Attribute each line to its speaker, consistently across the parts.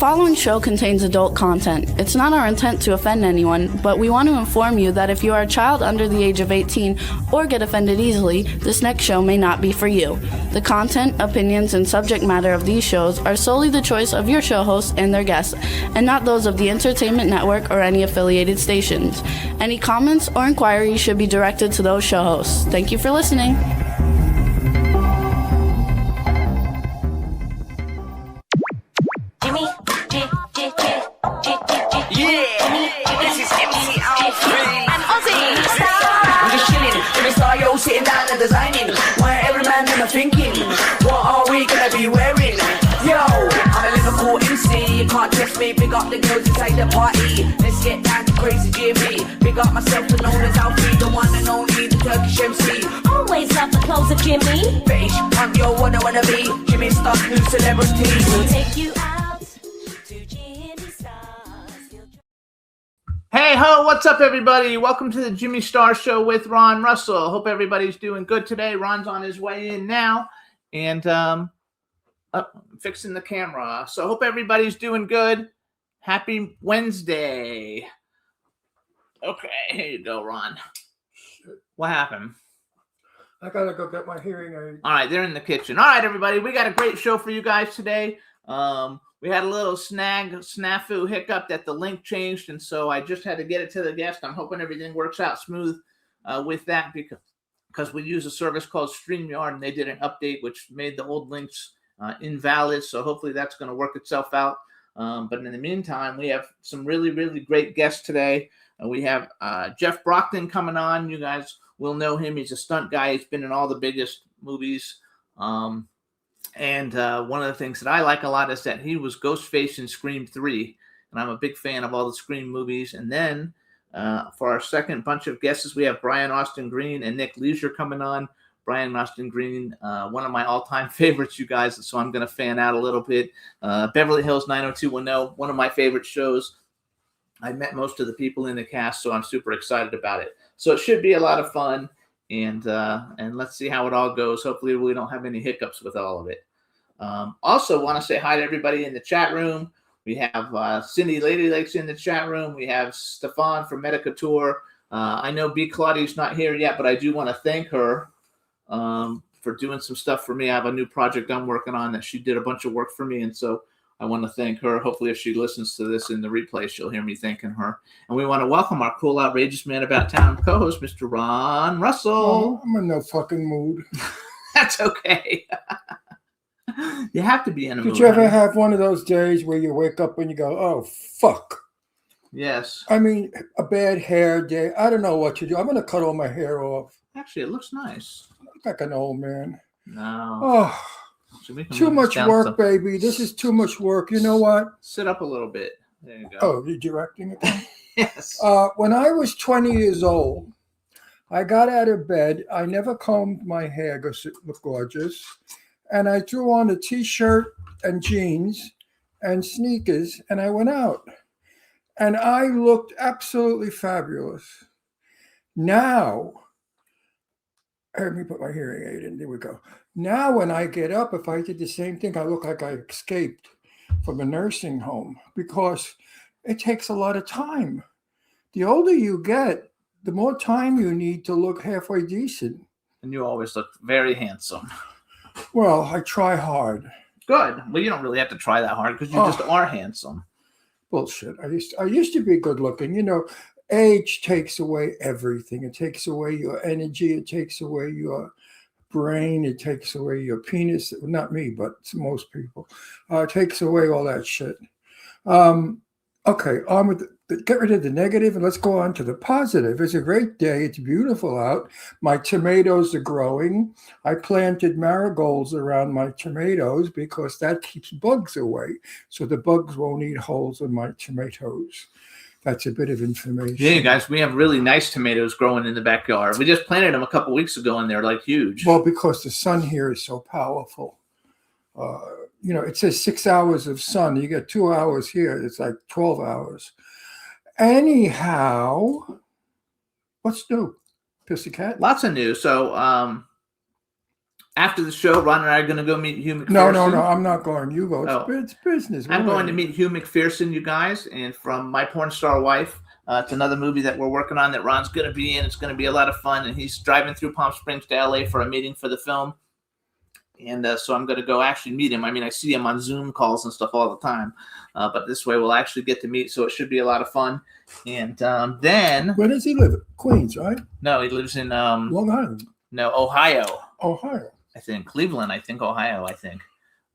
Speaker 1: following show contains adult content. It's not our intent to offend anyone, but we want to inform you that if you are a child under the age of 18 or get offended easily, this next show may not be for you. The content, opinions, and subject matter of these shows are solely the choice of your show hosts and their guests, and not those of the Entertainment Network or any affiliated stations. Any comments or inquiries should be directed to those show hosts. Thank you for listening.
Speaker 2: Sitting down and designing, why every man in thinking, what are we gonna be wearing? Yo, I'm a Liverpool MC, you can't test me, big up the girls inside the party, let's get down to crazy Jimmy, big up myself and known as Alfie, the one and only, the Turkish MC.
Speaker 3: Always love the clothes of Jimmy.
Speaker 2: Bitch, I'm your what I wanna be, Jimmy Star's new celebrity.
Speaker 3: We'll take you out to Jimmy Star's.
Speaker 4: Hey ho, what's up everybody? Welcome to the Jimmy Star Show with Ron Russell. Hope everybody's doing good today. Ron's on his way in now and fixing the camera. So hope everybody's doing good. Happy Wednesday. Okay, here you go, Ron. What happened?
Speaker 5: I gotta go get my hearing aid.
Speaker 4: All right, they're in the kitchen. All right, everybody, we got a great show for you guys today. We had a little snafu hiccup that the link changed, and so I just had to get it to the guest. I'm hoping everything works out smooth with that because we use a service called StreamYard, and they did an update which made the old links invalid. So hopefully that's going to work itself out. But in the meantime, we have some really, really great guests today. We have Jeff Brockton coming on. You guys will know him. He's a stunt guy. He's been in all the biggest movies. And one of the things that I like a lot is that he was Ghostface in Scream 3. And I'm a big fan of all the Scream movies. And then for our second bunch of guests, we have Brian Austin Green and Nick Leisure coming on. Brian Austin Green, one of my all-time favorites, you guys. So I'm going to fan out a little bit. Beverly Hills 90210, one of my favorite shows. I met most of the people in the cast, so I'm super excited about it. So it should be a lot of fun. And let's see how it all goes. Hopefully we don't have any hiccups with all of it. Also want to say hi to everybody in the chat room. We have Cindy Lady Lakes in the chat room. We have Stefan from Medicateur. I know B. Claudia's not here yet, but I do want to thank her for doing some stuff for me. I have a new project I'm working on that she did a bunch of work for me, and so I want to thank her. Hopefully if she listens to this in the replay, she'll hear me thanking her. And we want to welcome our cool, outrageous man about town co-host, Mr. Ron Russell.
Speaker 5: Oh, I'm in no fucking mood.
Speaker 4: That's okay. You have to be in a mood.
Speaker 5: Did you ever have one of those days where you wake up and you go, oh, fuck?
Speaker 4: Yes.
Speaker 5: I mean, a bad hair day. I don't know what to do. I'm going to cut all my hair off.
Speaker 4: Actually, it looks nice.
Speaker 5: I look like an old man.
Speaker 4: No.
Speaker 5: Oh, too much work, baby. This is too much work. You know what?
Speaker 4: Sit up a little bit. There you go.
Speaker 5: Oh, you're directing it?
Speaker 4: Yes.
Speaker 5: When I was 20 years old, I got out of bed. I never combed my hair because it looked gorgeous. And I threw on a T-shirt and jeans and sneakers, and I went out. And I looked absolutely fabulous. Now, let me put my hearing aid in. There we go. Now, when I get up, if I did the same thing, I look like I escaped from a nursing home because it takes a lot of time. The older you get, the more time you need to look halfway decent.
Speaker 4: And you always look very handsome.
Speaker 5: Well, I try hard.
Speaker 4: Good. Well, you don't really have to try that hard because you just are handsome.
Speaker 5: Bullshit. I used to be good looking. You know, age takes away everything. It takes away your energy. It takes away your brain. It takes away your penis. Not me, but most people. It takes away all that shit. Okay, on with get rid of the negative and let's go on to the positive. It's a great day. It's beautiful out. My tomatoes are growing. I planted marigolds around my tomatoes because that keeps bugs away. So the bugs won't eat holes in my tomatoes. That's a bit of information.
Speaker 4: Yeah, guys, we have really nice tomatoes growing in the backyard. We just planted them a couple weeks ago and they're like huge.
Speaker 5: Well, because the sun here is so powerful. You know, it says 6 hours of sun. You get 2 hours here. It's like 12 hours. Anyhow, what's new? Pussycat?
Speaker 4: Lots of news. So after the show, Ron and I are going to go meet Hugh McPherson.
Speaker 5: No, I'm not going. You go. It's business.
Speaker 4: I'm going to meet Hugh McPherson, you guys, and from My Porn Star Wife. It's another movie that we're working on that Ron's going to be in. It's going to be a lot of fun, and he's driving through Palm Springs to LA for a meeting for the film. And so I'm going to go actually meet him. I mean, I see him on Zoom calls and stuff all the time, but this way we'll actually get to meet, so it should be a lot of fun. And then...
Speaker 5: Where does he live? Queens, right?
Speaker 4: No, he lives in...
Speaker 5: Long Island.
Speaker 4: No, Ohio.
Speaker 5: Ohio.
Speaker 4: I think. Cleveland, I think. Ohio, I think.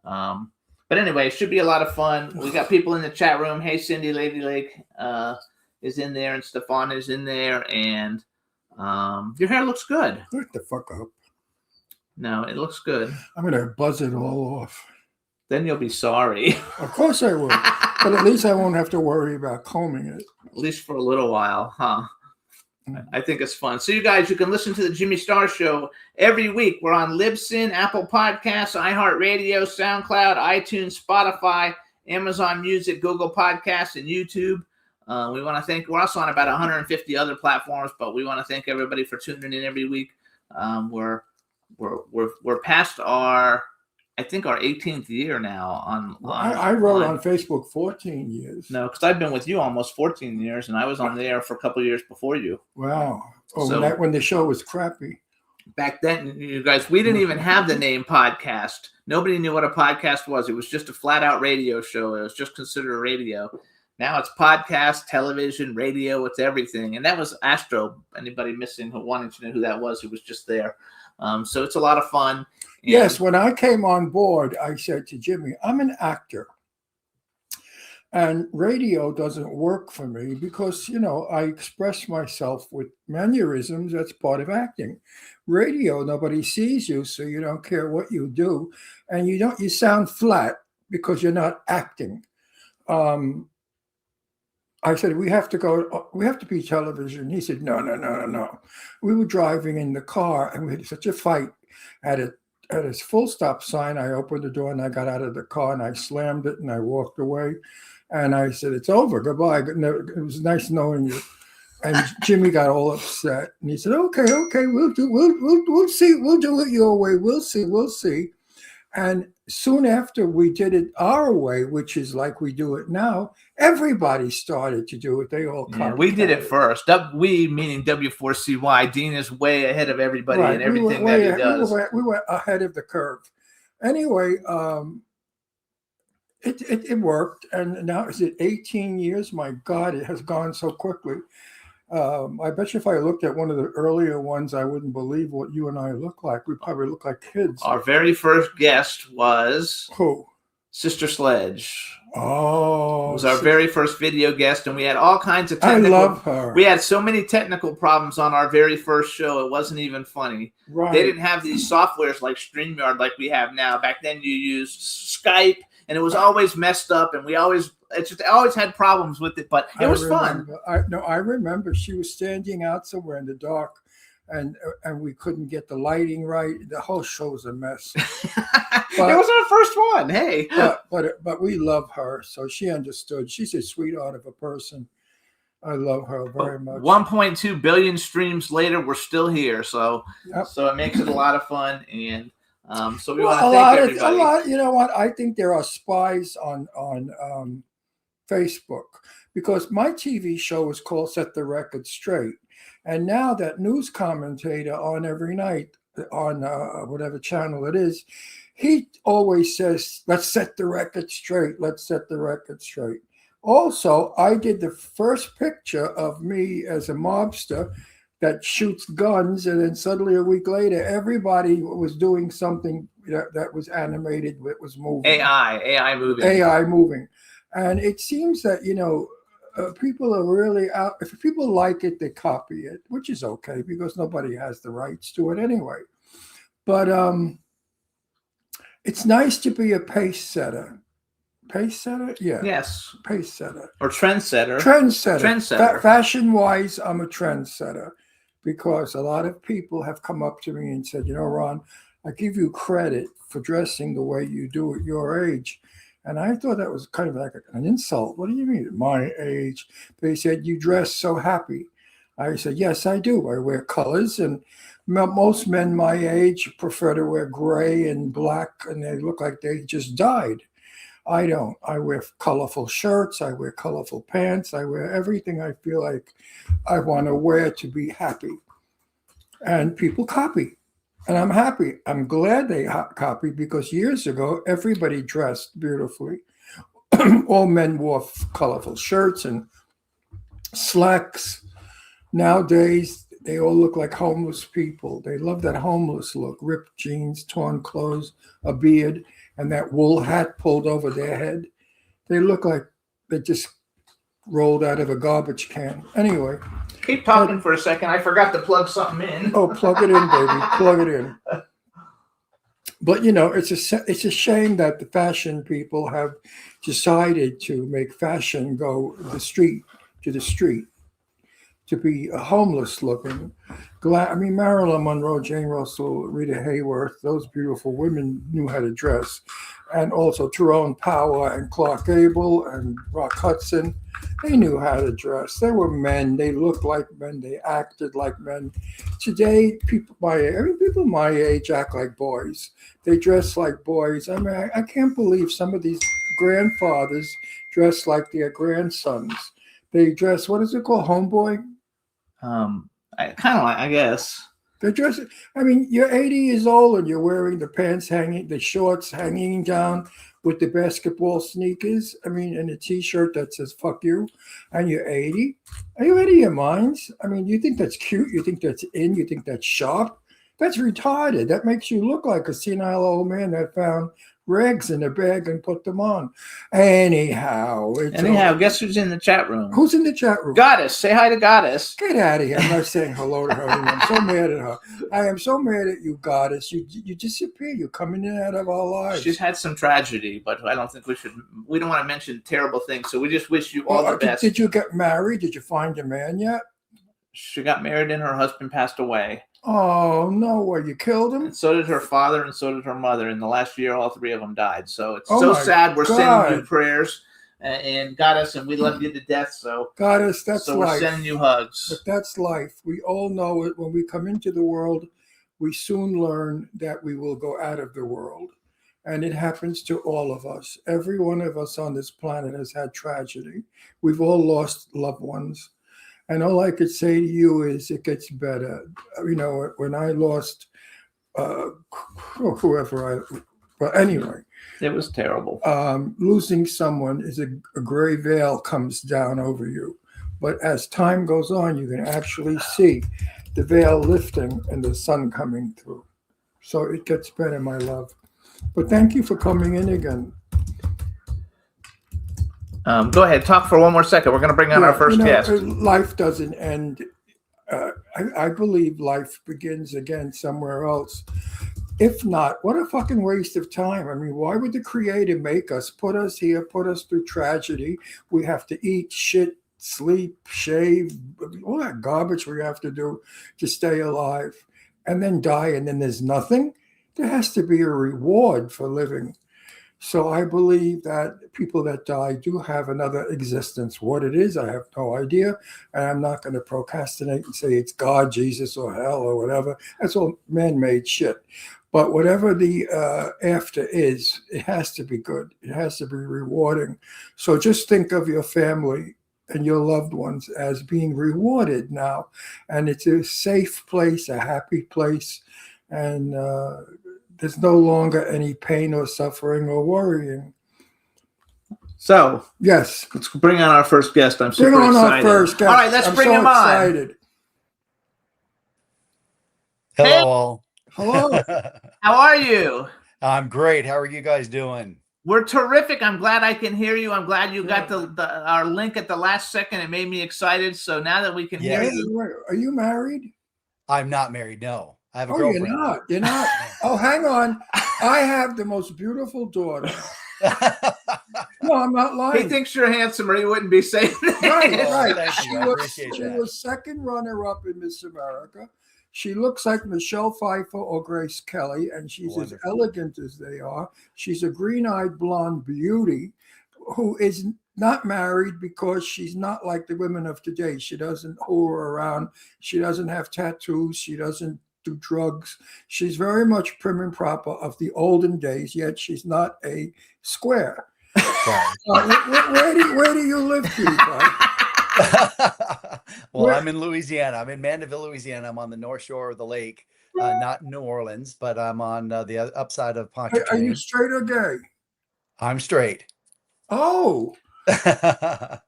Speaker 4: But anyway, it should be a lot of fun. We got people in the chat room. Hey, Cindy Lady Lake is in there, and Stefan is in there, and your hair looks good.
Speaker 5: Look the fuck up.
Speaker 4: No, it looks good.
Speaker 5: I'm going to buzz it all off.
Speaker 4: Then you'll be sorry.
Speaker 5: Of course I will. But at least I won't have to worry about combing it.
Speaker 4: At least for a little while, huh? I think it's fun. So you guys, you can listen to the Jimmy Star Show every week. We're on Libsyn, Apple Podcasts, iHeartRadio, SoundCloud, iTunes, Spotify, Amazon Music, Google Podcasts, and YouTube. We want to thank. We're also on about 150 other platforms, but we want to thank everybody for tuning in every week. We're past our, I think, our 18th year now on
Speaker 5: I wrote on Facebook 14 years.
Speaker 4: No, because I've been with you almost 14 years, and I was on there for a couple of years before you.
Speaker 5: Wow. Oh,
Speaker 4: So-
Speaker 5: when the show was crappy.
Speaker 4: Back then, you guys, we didn't even have the name podcast. Nobody knew what a podcast was. It was just a flat-out radio show. It was just considered a radio. Now it's podcast, television, radio. It's everything. And that was Astro. Anybody missing who wanted to know who that was, who was just there. So it's a lot of fun. And
Speaker 5: Yes, when I came on board, I said to Jimmy, I'm an actor. And radio doesn't work for me because, I express myself with mannerisms. That's part of acting. Radio, nobody sees you, so you don't care what you do. And you sound flat because you're not acting. I said, we have to be television. He said, no. We were driving in the car and we had such a fight at a full stop sign. I opened the door and I got out of the car and I slammed it and I walked away. And I said, it's over. Goodbye. It was nice knowing you. And Jimmy got all upset. And he said, okay, we'll see. We'll do it your way. We'll see. And soon after we did it our way, which is like we do it now, everybody started to do it. They all
Speaker 4: we did it first. We, meaning W4CY. Dean is way ahead of everybody and everything that he does.
Speaker 5: We were ahead of the curve. Anyway, it worked. And now is it 18 years? My God, it has gone so quickly. I bet you if I looked at one of the earlier ones, I wouldn't believe what you and I look like. We probably look like kids.
Speaker 4: Our very first guest was
Speaker 5: Who?
Speaker 4: Sister Sledge.
Speaker 5: Oh,
Speaker 4: It was our very first video guest, and we had all kinds of
Speaker 5: I
Speaker 4: technical.
Speaker 5: love her.
Speaker 4: We had so many technical problems on our very first show. It wasn't even funny.
Speaker 5: Right.
Speaker 4: They didn't have these softwares like StreamYard like we have now. Back then, you used Skype, and it was always messed up, and I always had problems with it. But it was fun.
Speaker 5: I remember she was standing out somewhere in the dark, and we couldn't get the lighting right. The whole show was a mess.
Speaker 4: It was our first one. Hey,
Speaker 5: but we love her, so she understood. She's a sweetheart of a person. I love her very much.
Speaker 4: 1.2 billion streams later, we're still here. So,
Speaker 5: Yep.
Speaker 4: so it makes it a lot of fun, and so we want to thank everybody.
Speaker 5: You know what? I think there are spies on Facebook because my TV show is called Set the Record Straight, and now that news commentator on every night on whatever channel it is, he always says, "Let's set the record straight. Let's set the record straight." Also, I did the first picture of me as a mobster that shoots guns, and then suddenly a week later, everybody was doing something that was animated, that was moving.
Speaker 4: AI moving.
Speaker 5: AI moving. And it seems that, people are really out. If people like it, they copy it, which is okay because nobody has the rights to it anyway. But it's nice to be a pace setter. Pace setter? Yeah.
Speaker 4: Yes.
Speaker 5: Pace setter.
Speaker 4: Or trendsetter.
Speaker 5: Trendsetter. Fashion-wise, I'm a trendsetter because a lot of people have come up to me and said, Ron, I give you credit for dressing the way you do at your age. And I thought that was kind of like an insult. What do you mean, my age? They said, you dress so happy. I said, yes, I do. I wear colors, and most men my age prefer to wear gray and black, and they look like they just died. I don't. I wear colorful shirts. I wear colorful pants. I wear everything I feel like I want to wear to be happy. And people copy. And I'm happy. I'm glad they copy, because years ago, everybody dressed beautifully. All men wore colorful shirts and slacks. Nowadays, they all look like homeless people. They love that homeless look, ripped jeans, torn clothes, a beard, and that wool hat pulled over their head. They look like they just rolled out of a garbage can. Anyway.
Speaker 4: Keep talking for a second. I forgot to plug something in.
Speaker 5: Oh, plug it in, baby. Plug it in. But, you know, it's a shame that the fashion people have decided to make fashion go to the street, to be homeless looking. I mean, Marilyn Monroe, Jane Russell, Rita Hayworth, those beautiful women knew how to dress. And also Tyrone Power and Clark Gable and Rock Hudson, they knew how to dress. They were men. They looked like men. They acted like men. Today, people my age act like boys. They dress like boys. I mean, I can't believe some of these grandfathers dress like their grandsons. They dress, what is it called, homeboy?
Speaker 4: I guess.
Speaker 5: They dress. I mean, you're 80 years old and you're wearing the pants hanging, the shorts hanging down with the basketball sneakers. I mean, and a T-shirt that says "fuck you," and you're 80. Are you out of your minds? I mean, you think that's cute? You think that's in? You think that's sharp? That's retarded. That makes you look like a senile old man that found rags in a bag and put them on. Anyhow,
Speaker 4: guess who's in the chat room?
Speaker 5: Who's in the chat room?
Speaker 4: Goddess. Say hi to Goddess.
Speaker 5: Get out of here. I'm not saying hello to her anymore. I'm so mad at her. I am so mad at you, Goddess. You disappear. You're coming in and out of our lives.
Speaker 4: She's had some tragedy, but I don't think we don't want to mention terrible things, so we just wish you all the best.
Speaker 5: Did you get married? Did you find a man yet?
Speaker 4: She got married and her husband passed away.
Speaker 5: Oh, no way. You killed him?
Speaker 4: And so did her father and so did her mother. In the last year, all three of them died. So it's so sad. We're sending you prayers and Goddess, and we love you to death. So
Speaker 5: Goddess, that's
Speaker 4: so
Speaker 5: life.
Speaker 4: We're sending you hugs.
Speaker 5: But that's life. We all know it. When we come into the world, we soon learn that we will go out of the world. And it happens to all of us. Every one of us on this planet has had tragedy. We've all lost loved ones. And all I could say to you is it gets better. You know, when I lost but anyway.
Speaker 4: It was terrible.
Speaker 5: Losing someone is a gray veil comes down over you. But as time goes on, you can actually see the veil lifting and the sun coming through. So it gets better, my love. But thank you for coming in again.
Speaker 4: Go ahead, talk for one more second. We're going to bring on our first guest.
Speaker 5: Life doesn't end. I believe life begins again somewhere else. If not, what a fucking waste of time. I mean, why would the Creator make us, put us here, put us through tragedy? We have to eat, shit, sleep, shave, all that garbage we have to do to stay alive, and then die, and then there's nothing? There has to be a reward for living. So I believe that people that die do have another existence. What it is, I have no idea. And I'm not going to procrastinate and say it's God, Jesus, or hell, or whatever. That's all man-made shit. But whatever the after is, it has to be good. It has to be rewarding. So just think of your family and your loved ones as being rewarded now. And it's a safe place, a happy place. And there's no longer any pain or suffering or worrying.
Speaker 4: So,
Speaker 5: yes.
Speaker 4: Let's bring on our first guest. I'm super excited.
Speaker 5: Our first guest.
Speaker 4: All right, let's bring him on.
Speaker 6: Hello, all.
Speaker 5: Hello.
Speaker 4: How are you?
Speaker 6: I'm great. How are you guys doing?
Speaker 4: We're terrific. I'm glad I can hear you. I'm glad you got our link at the last second. It made me excited. So now that we can hear you.
Speaker 5: Are you married?
Speaker 6: I'm not married, no. I have a girlfriend.
Speaker 5: You're not. Oh, hang on. I have the most beautiful daughter. No, I'm not lying.
Speaker 4: He thinks you're handsome or he wouldn't be saying that.
Speaker 5: Right.
Speaker 6: Thank you.
Speaker 5: She was second runner-up in Miss America. She looks like Michelle Pfeiffer or Grace Kelly, and she's as elegant as they are. She's a green-eyed blonde beauty who is not married because she's not like the women of today. She doesn't whore around. She doesn't have tattoos. She doesn't do drugs. She's very much prim and proper of the olden days, yet she's not a square. Where do you live, Peter?
Speaker 6: Well, I'm in Louisiana. I'm in Mandeville, Louisiana. I'm on the north shore of the lake, not New Orleans, but I'm on the upside of
Speaker 5: Are you
Speaker 6: Pontchartrain.
Speaker 5: straight or gay?
Speaker 6: I'm straight.
Speaker 5: Oh,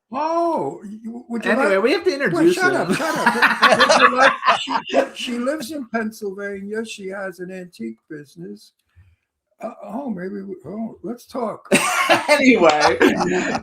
Speaker 5: would you
Speaker 4: Anyway,
Speaker 5: like?
Speaker 4: we have to
Speaker 5: Wait,
Speaker 4: introduce
Speaker 5: shut
Speaker 4: her.
Speaker 5: up, shut up. Would you like- she lives in Pennsylvania. She has an antique business. Let's talk.
Speaker 4: Anyway,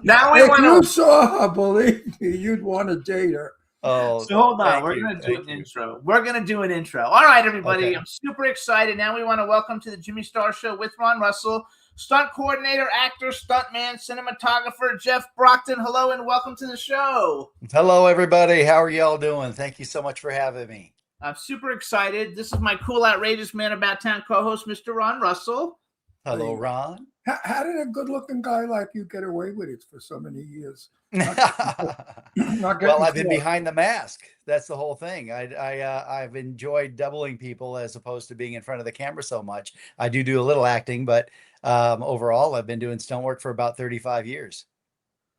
Speaker 4: now we
Speaker 5: If you
Speaker 4: want to.
Speaker 5: saw her, believe me, you'd want to date her.
Speaker 6: Oh,
Speaker 4: So hold on,
Speaker 6: thank
Speaker 4: we're
Speaker 6: you,
Speaker 4: gonna do
Speaker 6: thank
Speaker 4: an
Speaker 6: you.
Speaker 4: intro. We're gonna do an intro. All right, everybody.
Speaker 6: Okay.
Speaker 4: I'm super excited. Now we want to welcome to the Jimmy Star Show with Ron Russell, stunt coordinator, actor, stuntman, cinematographer, Jeff Brockton. Hello and welcome to the show.
Speaker 6: Hello, everybody. How are y'all doing? Thank you so much for having me.
Speaker 4: I'm super excited. This is my cool, outrageous man about town co-host, Mr. Ron Russell.
Speaker 6: Hello, Ron.
Speaker 5: How did a good-looking guy like you get away with it for so many years?
Speaker 6: Well, I've been behind the mask. That's the whole thing. I've enjoyed doubling people as opposed to being in front of the camera so much. I do a little acting, but overall, I've been doing stunt work for about 35 years.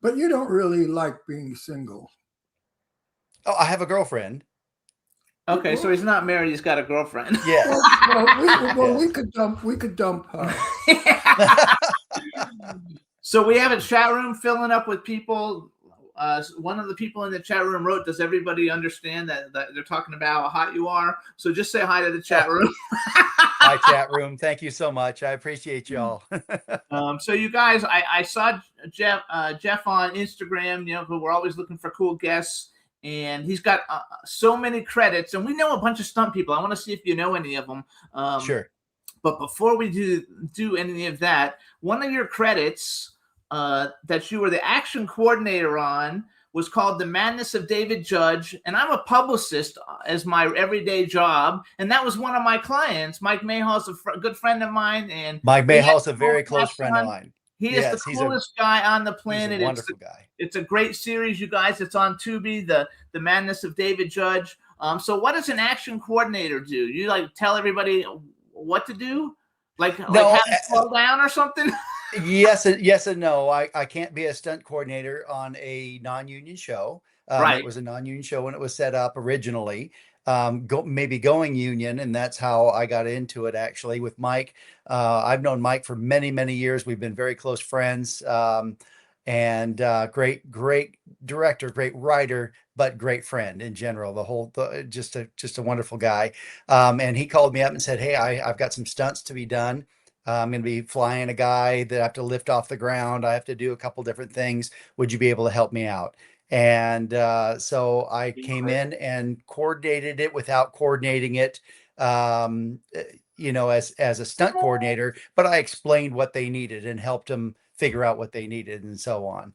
Speaker 5: But you don't really like being single.
Speaker 6: Oh, I have a girlfriend.
Speaker 4: Okay, so he's not married. He's got a girlfriend.
Speaker 6: Yes.
Speaker 5: We could dump her.
Speaker 4: So we have a chat room filling up with people. One of the people in the chat room wrote, "Does everybody understand that they're talking about how hot you are?" So just say hi to the chat room.
Speaker 6: Hi, chat room. Thank you so much. I appreciate y'all.
Speaker 4: So you guys, I saw Jeff on Instagram. You know, we're always looking for cool guests, and he's got so many credits. And we know a bunch of stunt people. I want to see if you know any of them.
Speaker 6: Sure.
Speaker 4: But before we do any of that, one of your credits that you were the action coordinator on was called The Madness of David Judge. And I'm a publicist as my everyday job. And that was one of my clients. Mike Mayhall's a good friend of mine. And
Speaker 6: Mike Mayhall's a very close friend of mine.
Speaker 4: He is the coolest guy on the planet.
Speaker 6: He's a wonderful guy.
Speaker 4: It's a great series, you guys. It's on Tubi, the Madness of David Judge. So what does an action coordinator do? You like tell everybody what to do? Like have them slow down or something?
Speaker 6: Yes and no. I can't be a stunt coordinator on a non-union show.
Speaker 4: Right.
Speaker 6: It was a non-union show when it was set up originally. Maybe going union, and that's how I got into it actually with Mike. I've known Mike for many, many years. We've been very close friends. And great director, great writer, but great friend in general. Just a wonderful guy. And he called me up and said, "Hey, I've got some stunts to be done. I'm going to be flying a guy that I have to lift off the ground. I have to do a couple different things. Would you be able to help me out?" And so I came in and coordinated it without coordinating it, as a stunt coordinator, but I explained what they needed and helped them figure out what they needed and so on.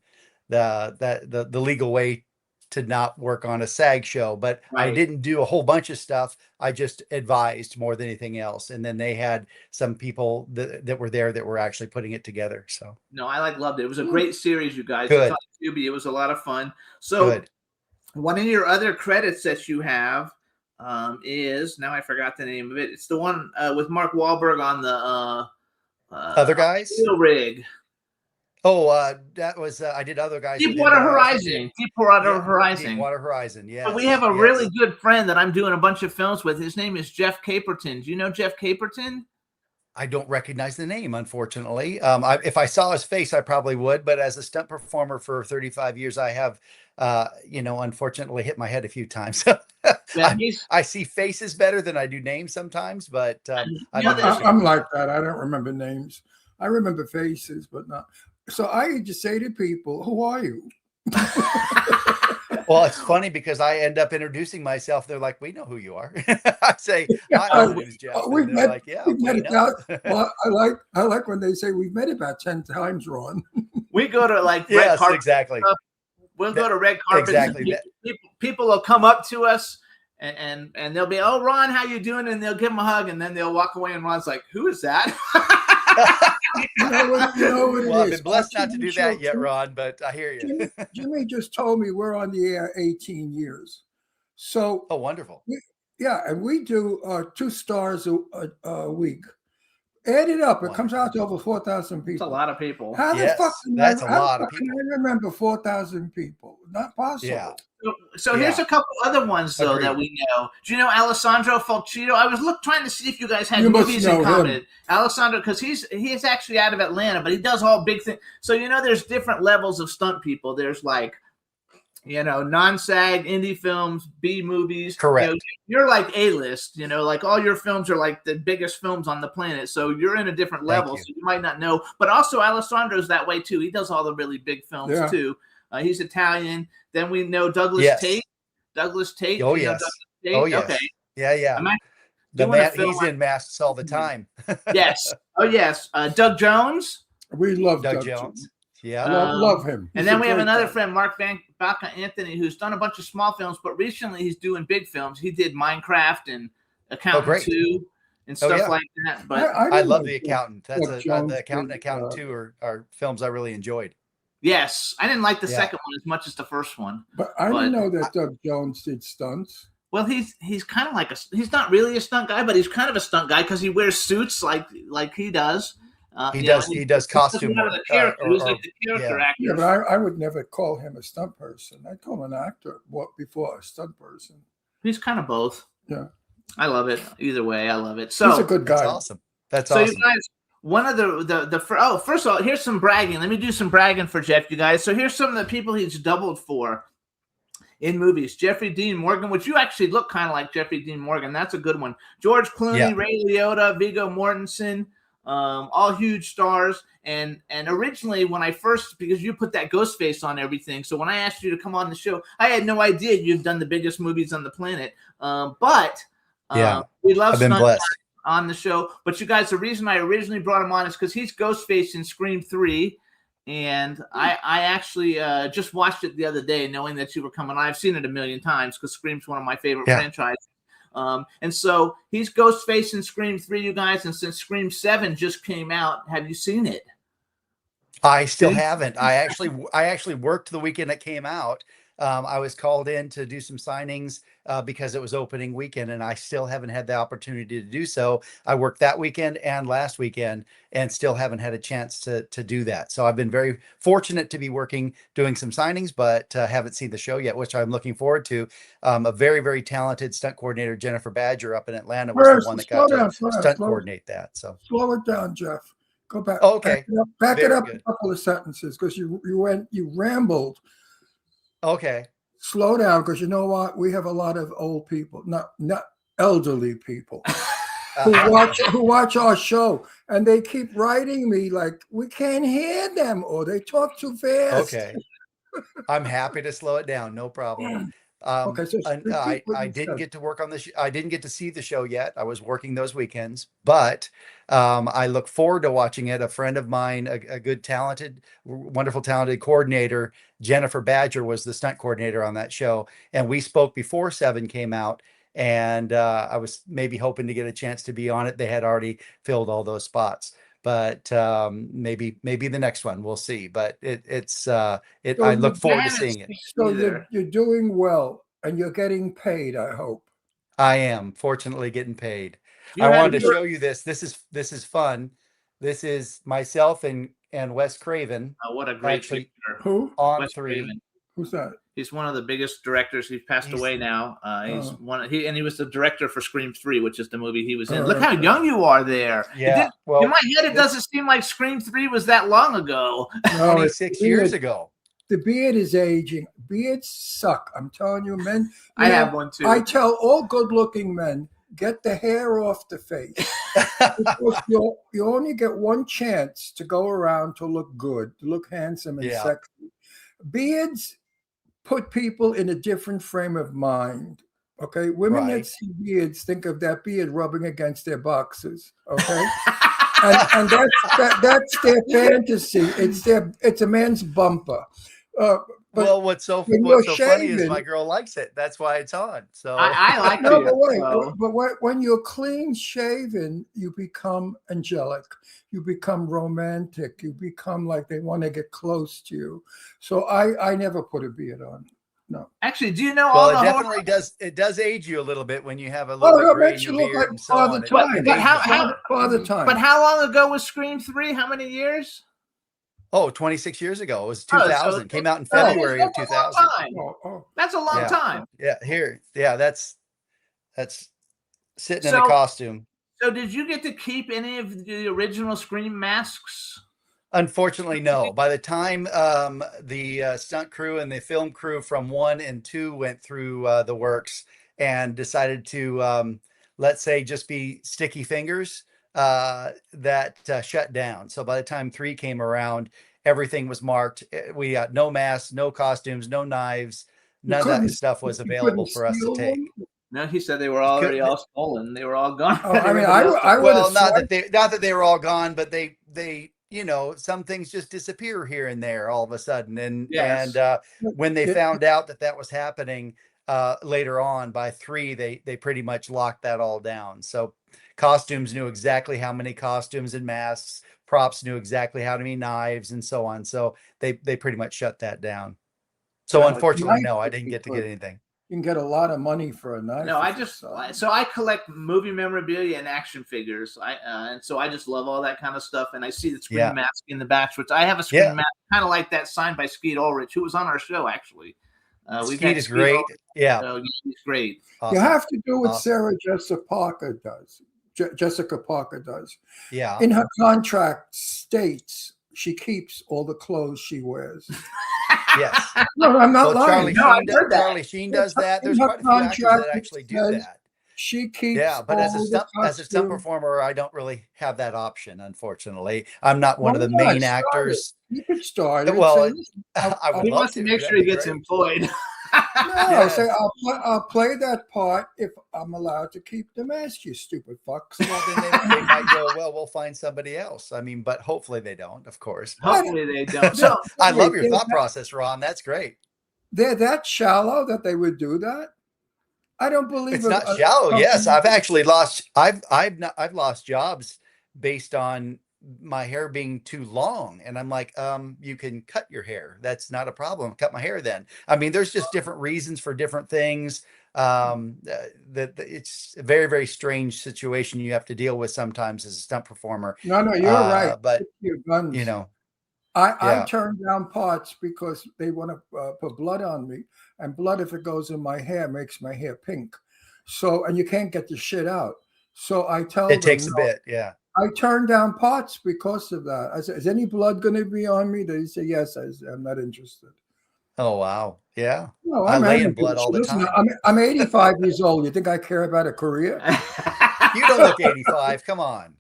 Speaker 6: The legal way to not work on a SAG show, but I didn't do a whole bunch of stuff. I just advised more than anything else. And then they had some people that were there that were actually putting it together. So
Speaker 4: no, I loved it. It was a great series, you guys.
Speaker 6: Good.
Speaker 4: It's on Tubi. It was a lot of fun. So one of your other credits that you have is, now I forgot the name of it. It's the one with Mark Wahlberg on the
Speaker 6: Other Guys?
Speaker 4: Steel rig.
Speaker 6: Oh, that was I did Other Guys.
Speaker 4: Deepwater Horizon. Deepwater Horizon.
Speaker 6: Deepwater Horizon. Yeah.
Speaker 4: So we have a really good friend that I'm doing a bunch of films with. His name is Jeff Caperton. Do you know Jeff Caperton?
Speaker 6: I don't recognize the name, unfortunately. If I saw his face, I probably would. But as a stunt performer for 35 years, I have, unfortunately hit my head a few times. I see faces better than I do names sometimes. But
Speaker 5: I'm like that. I don't remember names. I remember faces, but not. So I just say to people, "Who are you?"
Speaker 6: Well, it's funny because I end up introducing myself. They're like, "We know who you are." I say, "Hi, my name is Jeff."
Speaker 5: We've
Speaker 6: and
Speaker 5: met,
Speaker 6: like, "Yeah,
Speaker 5: we've met
Speaker 6: we know."
Speaker 5: Well, I like when they say we've met about 10 times, Ron.
Speaker 4: We go to red carpet.
Speaker 6: Exactly.
Speaker 4: We'll go to red carpet.
Speaker 6: Exactly.
Speaker 4: People will come up to us and they'll be, "Oh, Ron, how you doing?" And they'll give him a hug and then they'll walk away and Ron's like, "Who is that?"
Speaker 5: You know what it
Speaker 6: Well, I've
Speaker 5: is?
Speaker 6: been blessed not to
Speaker 5: Watching
Speaker 6: do
Speaker 5: the show,
Speaker 6: that yet, Ron, but I hear you.
Speaker 5: Jimmy just told me we're on the air 18 years. So,
Speaker 6: Oh, wonderful.
Speaker 5: yeah, and we do 2 stars a week. Add it up, it comes out to over 4,000 people.
Speaker 4: It's a lot of people.
Speaker 5: How the
Speaker 6: Yes,
Speaker 5: fuck
Speaker 6: that's a lot of
Speaker 5: can
Speaker 6: people.
Speaker 5: I remember 4,000 people? Not possible.
Speaker 6: Yeah.
Speaker 4: So here's
Speaker 6: Yeah.
Speaker 4: a couple other ones though
Speaker 6: Agreed.
Speaker 4: that we know. Do you know Alessandro Fulcito? I was trying to see if you guys had
Speaker 5: You must
Speaker 4: movies
Speaker 5: know
Speaker 4: in
Speaker 5: him.
Speaker 4: common. Alessandro, because he's actually out of Atlanta, but he does all big things. So there's different levels of stunt people. There's like non-SAG indie films, B movies.
Speaker 6: Correct.
Speaker 4: You're like A-list. Like all your films are like the biggest films on the planet. So you're in a different level.
Speaker 6: you.
Speaker 4: So you might not know. But also Alessandro's that way too. He does all the really big films
Speaker 5: Yeah.
Speaker 4: too. He's Italian. Then we know Douglas
Speaker 6: Yes.
Speaker 4: Tate. Douglas Tate.
Speaker 6: Oh,
Speaker 4: You know
Speaker 6: yes.
Speaker 4: Douglas Tate?
Speaker 6: Oh, yes.
Speaker 4: Okay.
Speaker 6: Yeah.
Speaker 4: Am I
Speaker 6: The
Speaker 4: doing a
Speaker 6: man,
Speaker 4: film
Speaker 6: he's
Speaker 4: on-
Speaker 6: in masks all the time.
Speaker 4: Yes. Oh, yes. Doug Jones.
Speaker 5: We love
Speaker 6: Doug
Speaker 5: Doug
Speaker 6: Jones. Yeah.
Speaker 5: Love him.
Speaker 4: And
Speaker 5: He's
Speaker 4: then
Speaker 5: a
Speaker 4: we have
Speaker 5: great
Speaker 4: another
Speaker 5: guy.
Speaker 4: friend, Mark Baca Anthony, who's done a bunch of small films, but recently he's doing big films. He did Minecraft and Accountant
Speaker 6: great.
Speaker 4: 2 and stuff
Speaker 6: yeah.
Speaker 4: like that. But
Speaker 6: I
Speaker 5: didn't
Speaker 6: love
Speaker 5: know
Speaker 6: The
Speaker 5: Doug-
Speaker 6: Accountant. That's
Speaker 5: Doug Jones
Speaker 6: The Accountant,
Speaker 5: did,
Speaker 6: Accountant 2 are films I really enjoyed.
Speaker 4: yes, I didn't like the
Speaker 6: Yeah.
Speaker 4: second one as much as the first one.
Speaker 5: But I
Speaker 4: But-
Speaker 5: didn't know that Doug Jones did stunts.
Speaker 4: Well, he's kind of like he's not really a stunt guy, but he's kind of a stunt guy because he wears suits like he does.
Speaker 6: He does costume
Speaker 4: One of
Speaker 6: work.
Speaker 4: the character, he's like the character
Speaker 6: yeah.
Speaker 4: actor.
Speaker 5: Yeah, but I would never call him a stunt person. I'd call him an actor before a stunt person.
Speaker 4: He's kind of both.
Speaker 5: Yeah.
Speaker 4: I love it. Either way, I love it. So
Speaker 5: He's a good guy.
Speaker 6: That's awesome. That's
Speaker 4: So
Speaker 6: awesome.
Speaker 4: you guys, one of first of all, here's some bragging. Let me do some bragging for Jeff, you guys. So here's some of the people he's doubled for in movies. Jeffrey Dean Morgan, which you actually look kind of like Jeffrey Dean Morgan. That's a good one. George Clooney,
Speaker 6: Yeah.
Speaker 4: Ray Liotta, Viggo Mortensen, all huge stars. And originally when because you put that ghost face on everything. So when I asked you to come on the show, I had no idea you've done the biggest movies on the planet. But we love
Speaker 6: I've been
Speaker 4: Stunt
Speaker 6: blessed.
Speaker 4: on the show. But you guys, the reason I originally brought him on is because he's Ghostface in Scream 3. And I actually just watched it the other day, knowing that you were coming on. I've seen it a million times because Scream's one of my favorite franchises. And so he's Ghostface in Scream 3, you guys. And since Scream 7 just came out, have you seen it?
Speaker 6: I still haven't. I actually worked the weekend it came out. I was called in to do some signings because it was opening weekend, and I still haven't had the opportunity to do so. I worked that weekend and last weekend, and still haven't had a chance to do that. So I've been very fortunate to be doing some signings, but haven't seen the show yet, which I'm looking forward to. A very, very talented stunt coordinator, Jennifer Badger, up in Atlanta, was the one that got to stunt coordinate that. So
Speaker 5: slow it down, Jeff. Go back.
Speaker 6: Oh, okay.
Speaker 5: Back it
Speaker 6: Very
Speaker 5: up
Speaker 6: good.
Speaker 5: a couple of sentences because you rambled.
Speaker 6: okay.
Speaker 5: Slow down because you know what? We have a lot of old people, not elderly people, who watch our show, and they keep writing me like we can't hear them or they talk too fast.
Speaker 6: Okay. I'm happy to slow it down. No problem.
Speaker 5: Okay, so
Speaker 6: and
Speaker 5: repeat what
Speaker 6: I
Speaker 5: you
Speaker 6: didn't
Speaker 5: said.
Speaker 6: get to work on this. I didn't get to see the show yet. I was working those weekends, but I look forward to watching it. A friend of mine, a good, talented, wonderful, talented coordinator, Jennifer Badger, was the stunt coordinator on that show. And we spoke before 7 came out. And I was maybe hoping to get a chance to be on it. They had already filled all those spots. But maybe the next one, we'll see. But I look forward to seeing it.
Speaker 5: So you're doing well and you're getting paid, I hope.
Speaker 6: I am fortunately getting paid.
Speaker 4: You
Speaker 6: I
Speaker 4: had
Speaker 6: wanted to
Speaker 4: your-
Speaker 6: show you this. This is fun. This is myself and Wes Craven
Speaker 4: Oh, what a great
Speaker 6: Actually-
Speaker 4: picture.
Speaker 5: Who?
Speaker 6: on
Speaker 4: Wes
Speaker 6: 3.
Speaker 4: Craven.
Speaker 5: Who's that?
Speaker 4: He's one of the biggest directors. He's passed
Speaker 6: He's-
Speaker 4: away now. He's
Speaker 5: Oh.
Speaker 4: he was the director for Scream 3, which is the movie he was in.
Speaker 5: Oh,
Speaker 4: Look how
Speaker 5: okay.
Speaker 4: young you are there.
Speaker 6: Yeah, well,
Speaker 4: In my head, it doesn't seem like Scream 3 was that long ago.
Speaker 5: No,
Speaker 6: 26 years ago.
Speaker 5: The beard is aging. Beards suck. I'm telling you, men.
Speaker 4: I
Speaker 5: You know,
Speaker 4: have one too.
Speaker 5: I tell all good-looking men, get the hair off the face. Because you only get one chance to go around to look good, to look handsome and
Speaker 6: Yeah.
Speaker 5: sexy. Beards put people in a different frame of mind. Okay, women
Speaker 6: Right.
Speaker 5: that see beards think of that beard rubbing against their boxes. Okay, and that's their fantasy. It's a man's bumper. But
Speaker 6: Well, what's so
Speaker 5: when
Speaker 6: what's
Speaker 5: you're
Speaker 6: so funny is
Speaker 5: shaving,
Speaker 6: my girl likes it. That's why it's on. So
Speaker 4: I like
Speaker 5: no,
Speaker 4: it.
Speaker 5: but wait,
Speaker 4: So.
Speaker 5: when you're clean shaven, you become angelic, you become romantic, you become like they want to get close to you. So I never put a beard on. No.
Speaker 4: Actually, do you know
Speaker 6: well,
Speaker 4: all
Speaker 6: it
Speaker 4: the
Speaker 6: definitely does. It does age you a little bit when you have a little bit
Speaker 5: Oh, it
Speaker 6: gray in
Speaker 5: makes
Speaker 6: your
Speaker 5: you look
Speaker 6: beard
Speaker 5: like
Speaker 6: and so
Speaker 5: Father
Speaker 6: on.
Speaker 5: Time.
Speaker 6: It
Speaker 4: But
Speaker 6: ages
Speaker 4: how-
Speaker 6: you.
Speaker 5: Father Time.
Speaker 4: But how long ago was Scream 3? How many years?
Speaker 6: Oh, 26 years ago. It was
Speaker 4: Oh,
Speaker 6: 2000.
Speaker 4: so
Speaker 6: Came out in
Speaker 5: Oh.
Speaker 6: February of
Speaker 4: that's a long
Speaker 6: 2000.
Speaker 4: time.
Speaker 5: Oh.
Speaker 4: That's a long
Speaker 6: Yeah.
Speaker 4: time.
Speaker 6: Yeah. Here. Yeah. That's sitting in a
Speaker 4: So,
Speaker 6: costume.
Speaker 4: so did you get to keep any of the original Scream masks?
Speaker 6: Unfortunately, no. By the time the stunt crew and the film crew from 1 and 2 went through the works and decided to, let's say, just be sticky fingers, that shut down. So by the time 3 came around, everything was marked. We got no masks, no costumes, no knives. None of that stuff was
Speaker 5: You
Speaker 6: available
Speaker 5: couldn't
Speaker 6: for us to
Speaker 5: steal
Speaker 6: take.
Speaker 5: them?
Speaker 4: No, he said they were
Speaker 6: You
Speaker 4: already
Speaker 6: couldn't-
Speaker 4: all stolen. They were all gone.
Speaker 5: Oh, I mean,
Speaker 4: Everybody else
Speaker 5: I
Speaker 4: took-
Speaker 5: would
Speaker 6: Well,
Speaker 5: have
Speaker 6: not that they were all gone, but they some things just disappear here and there all of a sudden.
Speaker 4: Yes.
Speaker 6: And when they found out that was happening later on by 3, they pretty much locked that all down. So costumes knew exactly how many costumes and masks, props knew exactly how many knives and so on. So they pretty much shut that down. So
Speaker 4: Well,
Speaker 6: unfortunately,
Speaker 5: knife
Speaker 6: no, I
Speaker 5: would
Speaker 6: didn't
Speaker 5: be
Speaker 6: get to
Speaker 5: good.
Speaker 6: get anything.
Speaker 5: You can get a lot of money for a knife.
Speaker 4: No, I
Speaker 5: if
Speaker 4: just
Speaker 5: it's,
Speaker 4: so I collect movie memorabilia and action figures. And so I just love all that kind of stuff. And I see the Scream
Speaker 6: Yeah.
Speaker 4: mask in the back, which I have a Scream
Speaker 6: Yeah.
Speaker 4: mask kind of like that signed by Skeet Ulrich, who was on our show actually. We've
Speaker 6: Skeet
Speaker 4: had
Speaker 6: is
Speaker 4: Skeet
Speaker 6: great.
Speaker 4: Ulrich,
Speaker 6: Yeah.
Speaker 4: so he's great.
Speaker 5: You
Speaker 6: Awesome.
Speaker 5: have to do what
Speaker 6: Awesome.
Speaker 5: Sarah Jessica Parker does. Jessica Parker does.
Speaker 6: Yeah.
Speaker 5: In her contract states she keeps all the clothes she wears.
Speaker 6: Yes.
Speaker 5: No, I'm not
Speaker 6: Well,
Speaker 5: lying.
Speaker 4: No, I've heard that.
Speaker 6: Charlie Sheen does that. There's
Speaker 5: In her
Speaker 6: quite a few actors that
Speaker 5: contract, it
Speaker 6: actually do
Speaker 5: says
Speaker 6: that.
Speaker 5: she keeps
Speaker 6: Yeah, but as
Speaker 5: all
Speaker 6: a
Speaker 5: the
Speaker 6: stunt
Speaker 5: costume.
Speaker 6: performer, I don't really have that option. Unfortunately, I'm not one of
Speaker 5: Why
Speaker 6: the
Speaker 5: not?
Speaker 6: main
Speaker 5: Start
Speaker 6: actors.
Speaker 5: it. You could start it.
Speaker 6: Well,
Speaker 5: Say, listen,
Speaker 6: I would
Speaker 4: He
Speaker 6: love
Speaker 4: wants to make
Speaker 6: That'd
Speaker 4: sure he
Speaker 6: be
Speaker 4: gets
Speaker 6: great.
Speaker 4: employed.
Speaker 5: no, say
Speaker 6: Yes.
Speaker 5: I'll play that part if I'm allowed to keep the mask, you stupid fucks.
Speaker 6: Well, then they might go, well, we'll find somebody else. I mean, but hopefully they don't, of course.
Speaker 4: Hopefully they don't. So
Speaker 6: I love your
Speaker 5: They're
Speaker 6: thought
Speaker 5: that-
Speaker 6: process, Ron. That's great.
Speaker 5: They're that shallow that they would do that. I don't believe
Speaker 6: It's not shallow. Yes, I've actually lost. I've lost jobs based on my hair being too long, and I'm like, you can cut your hair. That's not a problem. Cut my hair then. I mean, there's just different reasons for different things. That it's a very, very strange situation you have to deal with sometimes as a stunt performer.
Speaker 5: No, you're right.
Speaker 6: But
Speaker 5: Your guns.
Speaker 6: you know,
Speaker 5: I
Speaker 6: yeah.
Speaker 5: turn down parts because they want to put blood on me, and blood, if it goes in my hair, makes my hair pink. So, and you can't get the shit out. So I tell them,
Speaker 6: it takes a
Speaker 5: no.
Speaker 6: bit. Yeah.
Speaker 5: I turn down parts because of that. I said, "Is any blood going to be on me?" They say, "Yes." I say, "I'm not interested."
Speaker 6: Oh wow. Yeah.
Speaker 5: No,
Speaker 6: I
Speaker 5: I'm
Speaker 6: lay in
Speaker 5: amateur.
Speaker 6: blood all the
Speaker 5: Listen,
Speaker 6: time.
Speaker 5: I'm 85 years old. You think I care about a career?
Speaker 6: You don't look 85. Come on.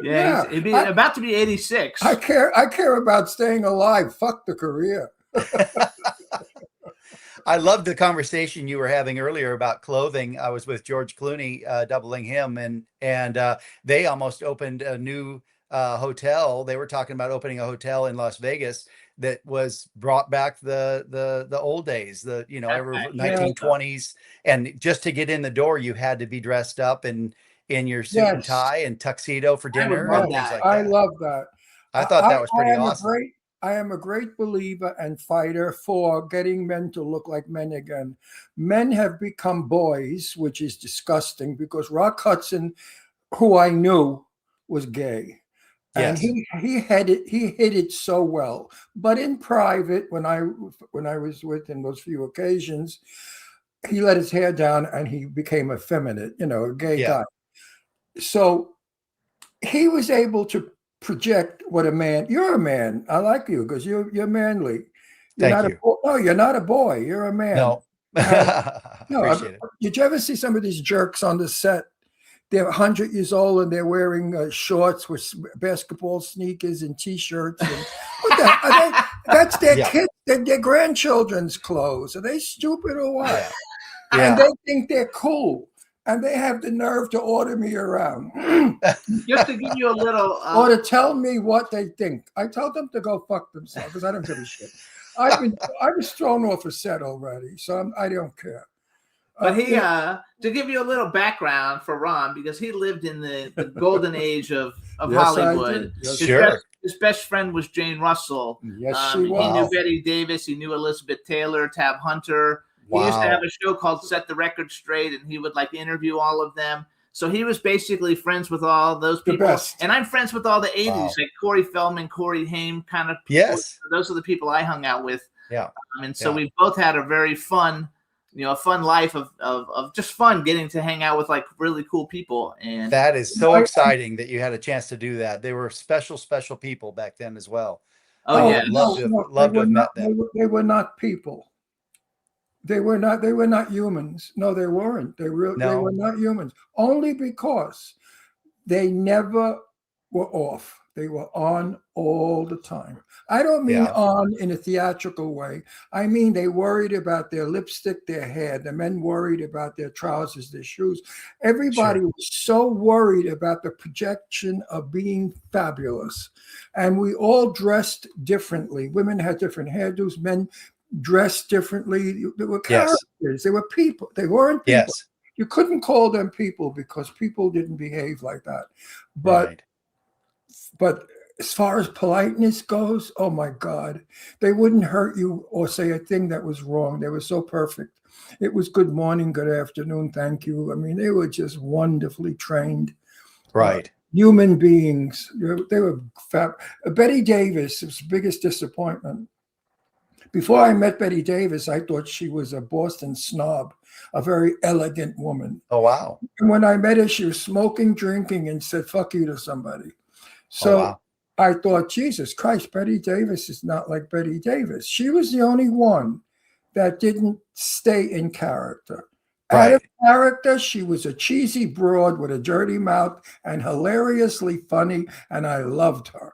Speaker 4: yeah, he'd be about to be 86.
Speaker 5: I care about staying alive. Fuck the career.
Speaker 6: I loved the conversation you were having earlier about clothing. I was with George Clooney, doubling him, and they almost opened a new hotel. They were talking about opening a hotel in Las Vegas that was brought back the old days, every 1920s, and just to get in the door, you had to be dressed up in your suit and
Speaker 5: Yes.
Speaker 6: tie and tuxedo for
Speaker 4: would
Speaker 6: dinner
Speaker 4: love
Speaker 6: and things
Speaker 4: that.
Speaker 6: like
Speaker 5: I
Speaker 6: that.
Speaker 5: love that.
Speaker 6: I thought that was pretty
Speaker 5: am
Speaker 6: awesome.
Speaker 5: I am a great believer and fighter for getting men to look like men again. Men have become boys, which is disgusting because Rock Hudson, who I knew, was gay. And
Speaker 6: Yes.
Speaker 5: he hid it so well. But in private, when I was with him those few occasions, he let his hair down and he became effeminate, a gay
Speaker 6: Yeah.
Speaker 5: guy. So he was able to project what a man. You're a man. I like you because you're manly. You're
Speaker 6: Thank
Speaker 5: not
Speaker 6: you.
Speaker 5: No, you're not a boy. You're a man.
Speaker 6: No.
Speaker 5: No,
Speaker 6: Appreciate it.
Speaker 5: Did you ever see some of these jerks on the set? They're 100 years old and they're wearing shorts with basketball sneakers and T-shirts. And what the? That's their
Speaker 6: Yeah.
Speaker 5: kids, their grandchildren's clothes. Are they stupid or what?
Speaker 6: Yeah.
Speaker 5: And
Speaker 6: Yeah.
Speaker 5: they think they're cool. And they have the nerve to order me around
Speaker 4: Just to give you a little.
Speaker 5: or to tell me what they think. I tell them to go fuck themselves because I don't give a shit. I was thrown off a set already, so I don't care.
Speaker 4: But he, to give you a little background for Ron, because he lived in the golden age of
Speaker 5: Yes, I
Speaker 4: Hollywood.
Speaker 5: did. Yes,
Speaker 6: Sure.
Speaker 4: His best friend was Jane Russell.
Speaker 5: Yes, she
Speaker 4: He
Speaker 5: was.
Speaker 4: knew
Speaker 6: Wow.
Speaker 4: Betty Davis. He knew Elizabeth Taylor, Tab Hunter. He used to
Speaker 6: Wow.
Speaker 4: have a show called Set the Record Straight, and he would like interview all of them. So he was basically friends with all those
Speaker 5: The
Speaker 4: people.
Speaker 5: best.
Speaker 4: And I'm friends with all the 80s,
Speaker 6: Wow.
Speaker 4: like Corey Feldman, Corey Haim kind of people.
Speaker 6: Yes.
Speaker 4: Those are the people I hung out with.
Speaker 6: Yeah.
Speaker 4: And so
Speaker 6: Yeah.
Speaker 4: we both had a very fun, fun life of just fun getting to hang out with like really cool people. And
Speaker 6: That is so exciting that you had a chance to do that. They were special, special people back then as well.
Speaker 4: yeah,
Speaker 6: love to have met them.
Speaker 5: They were not people. They were not humans. No, they weren't. They were not humans. Only because they never were off. They were on all the time. I don't mean
Speaker 6: Yeah.
Speaker 5: on in a theatrical way. I mean they worried about their lipstick, their hair. The men worried about their trousers, their shoes. Everybody was so worried about the projection of being fabulous. And we all dressed differently. Women had different hairdos. Men dressed differently. They were
Speaker 6: Yes.
Speaker 5: characters. They were people. They weren't people.
Speaker 6: Yes.
Speaker 5: You couldn't call them people because people didn't behave like that.
Speaker 6: Right.
Speaker 5: But as far as politeness goes, oh my God, they wouldn't hurt you or say a thing that was wrong. They were so perfect. It was good morning, good afternoon, thank you. I mean, they were just wonderfully trained.
Speaker 6: Right.
Speaker 5: Human beings. They were fab. Betty Davis was the biggest disappointment. Before I met Betty Davis, I thought she was a Boston snob, a very elegant woman.
Speaker 6: Oh, wow.
Speaker 5: And when I met her, she was smoking, drinking, and said, fuck you to somebody. So
Speaker 6: wow.
Speaker 5: I thought, Jesus Christ, Betty Davis is not like Betty Davis. She was the only one that didn't stay in character. Out of character, she was a cheesy broad with a dirty mouth and hilariously funny, and I loved her.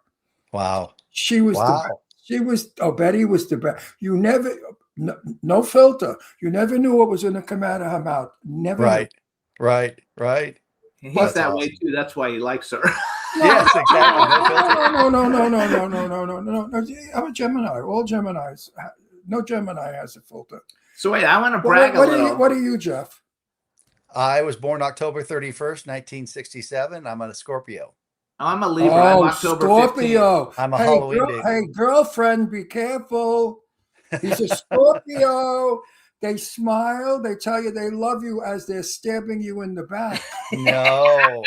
Speaker 6: Wow.
Speaker 5: She was the best. Betty was the best. You never, no filter. You never knew what was going to come out of her mouth. Never.
Speaker 6: Right.
Speaker 5: knew.
Speaker 6: Right. Right.
Speaker 4: he's
Speaker 6: That's
Speaker 4: that way
Speaker 6: awesome.
Speaker 4: too. That's why he likes her.
Speaker 6: Yes, exactly. No filter.
Speaker 5: No. I'm a Gemini. All Geminis. No Gemini has a filter.
Speaker 4: So wait, I want to brag a little.
Speaker 5: What are you, Jeff?
Speaker 6: I was born October 31st, 1967. I'm a Scorpio.
Speaker 4: I'm a Libra. I'm
Speaker 5: Oh,
Speaker 4: October 15th.
Speaker 5: Scorpio.
Speaker 6: I'm a Halloween baby.
Speaker 5: Hey, girlfriend, be careful. He's a Scorpio. They smile. They tell you they love you as they're stabbing you in the back.
Speaker 6: No.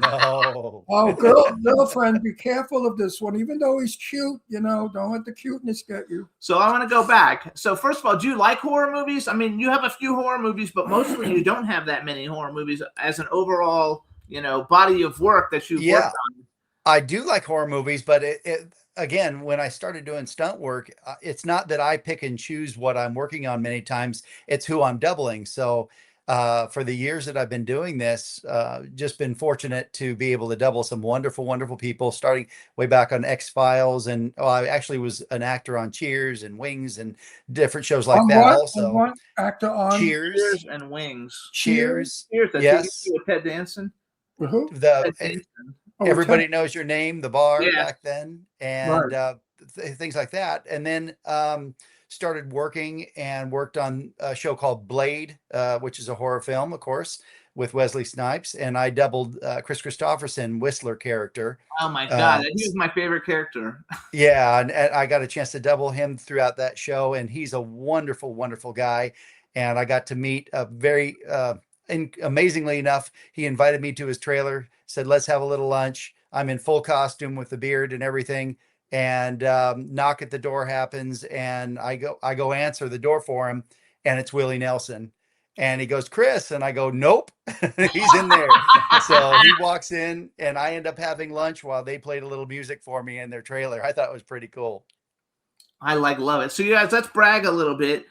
Speaker 6: No.
Speaker 5: Oh, girlfriend, be careful of this one. Even though he's cute, don't let the cuteness get you.
Speaker 4: So I want to go back. So first of all, do you like horror movies? I mean, you have a few horror movies, but mostly you don't have that many horror movies as an overall, body of work that you've worked on.
Speaker 6: I do like horror movies, but again, when I started doing stunt work, it's not that I pick and choose what I'm working on many times. It's who I'm doubling. So for the years that I've been doing this, just been fortunate to be able to double some wonderful, wonderful people, starting way back on X-Files. And I actually was an actor on Cheers and Wings and different shows like that also.
Speaker 5: What actor on?
Speaker 4: Cheers and Wings.
Speaker 6: Cheers.
Speaker 4: That's
Speaker 6: Yes.
Speaker 4: with Ted Danson.
Speaker 5: Who?
Speaker 4: Ted Danson.
Speaker 6: Everybody Knows Your Name, the bar
Speaker 4: Yeah.
Speaker 6: back then, and things like that. And then started working and worked on a show called Blade, which is a horror film, of course, with Wesley Snipes. And I doubled Chris Christopherson, Whistler character.
Speaker 4: Oh my God, he was my favorite character.
Speaker 6: Yeah, and I got a chance to double him throughout that show, and he's a wonderful, wonderful guy. And I got to meet a very, amazingly enough, he invited me to his trailer, said, let's have a little lunch. I'm in full costume with the beard and everything. And knock at the door happens, and I go answer the door for him, and it's Willie Nelson. And he goes, Chris, and I go, nope, he's in there. So he walks in, and I end up having lunch while they played a little music for me in their trailer. I thought it was pretty cool.
Speaker 4: I love it. So you guys, let's brag a little bit.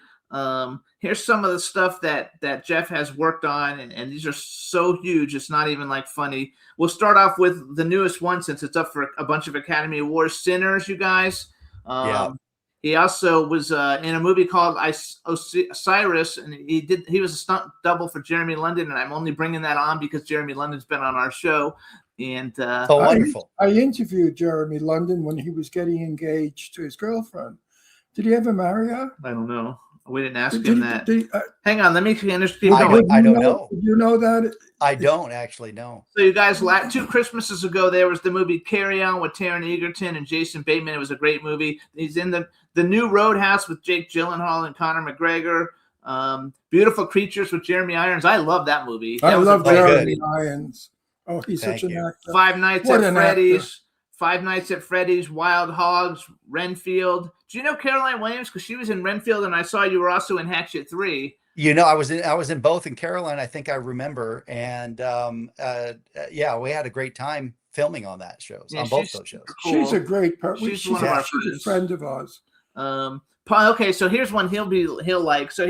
Speaker 4: Here's some of the stuff that Jeff has worked on, and these are so huge, it's not even like funny. We'll start off with the newest one, since it's up for a bunch of Academy Awards. Sinners, you guys. He also was in a movie called Osiris, and he was a stunt double for Jeremy London, and I'm only bringing that on because Jeremy London's been on our show. And
Speaker 6: wonderful.
Speaker 5: I interviewed Jeremy London when he was getting engaged to his girlfriend. Did he ever marry her?
Speaker 4: I don't know. We didn't ask
Speaker 5: Did
Speaker 4: him
Speaker 5: he-
Speaker 4: that.
Speaker 5: did he-
Speaker 4: Hang on, let me finish. Keep
Speaker 6: I
Speaker 4: going.
Speaker 6: don't- I don't know.
Speaker 5: Did you know that?
Speaker 6: I don't actually know.
Speaker 4: So you guys, 2 Christmases ago, there was the movie Carry On with Taron Egerton and Jason Bateman. It was a great movie. He's in the new Roadhouse with Jake Gyllenhaal and Conor McGregor. Beautiful Creatures with Jeremy Irons. I love that movie.
Speaker 5: I
Speaker 4: That was
Speaker 5: love
Speaker 4: a great
Speaker 5: Jeremy
Speaker 4: movie.
Speaker 5: Irons. Oh, he's
Speaker 6: Thank
Speaker 5: such an
Speaker 6: you.
Speaker 5: actor.
Speaker 4: Five Nights
Speaker 5: What
Speaker 4: at
Speaker 5: an
Speaker 4: Freddy's. Five Nights at Freddy's, Wild Hogs, Renfield. Do you know Caroline Williams? Because she was in Renfield, and I saw you were also in Hatchet 3.
Speaker 6: You know, I was in both. In Caroline, I think I remember, and yeah, we had a great time filming on that shows,
Speaker 4: Yeah,
Speaker 6: on both
Speaker 4: she's
Speaker 6: those shows.
Speaker 4: cool.
Speaker 5: She's a great person.
Speaker 4: She's one of our
Speaker 5: She's a
Speaker 4: friends.
Speaker 5: friend of ours.
Speaker 4: Okay, so here's one he'll like. So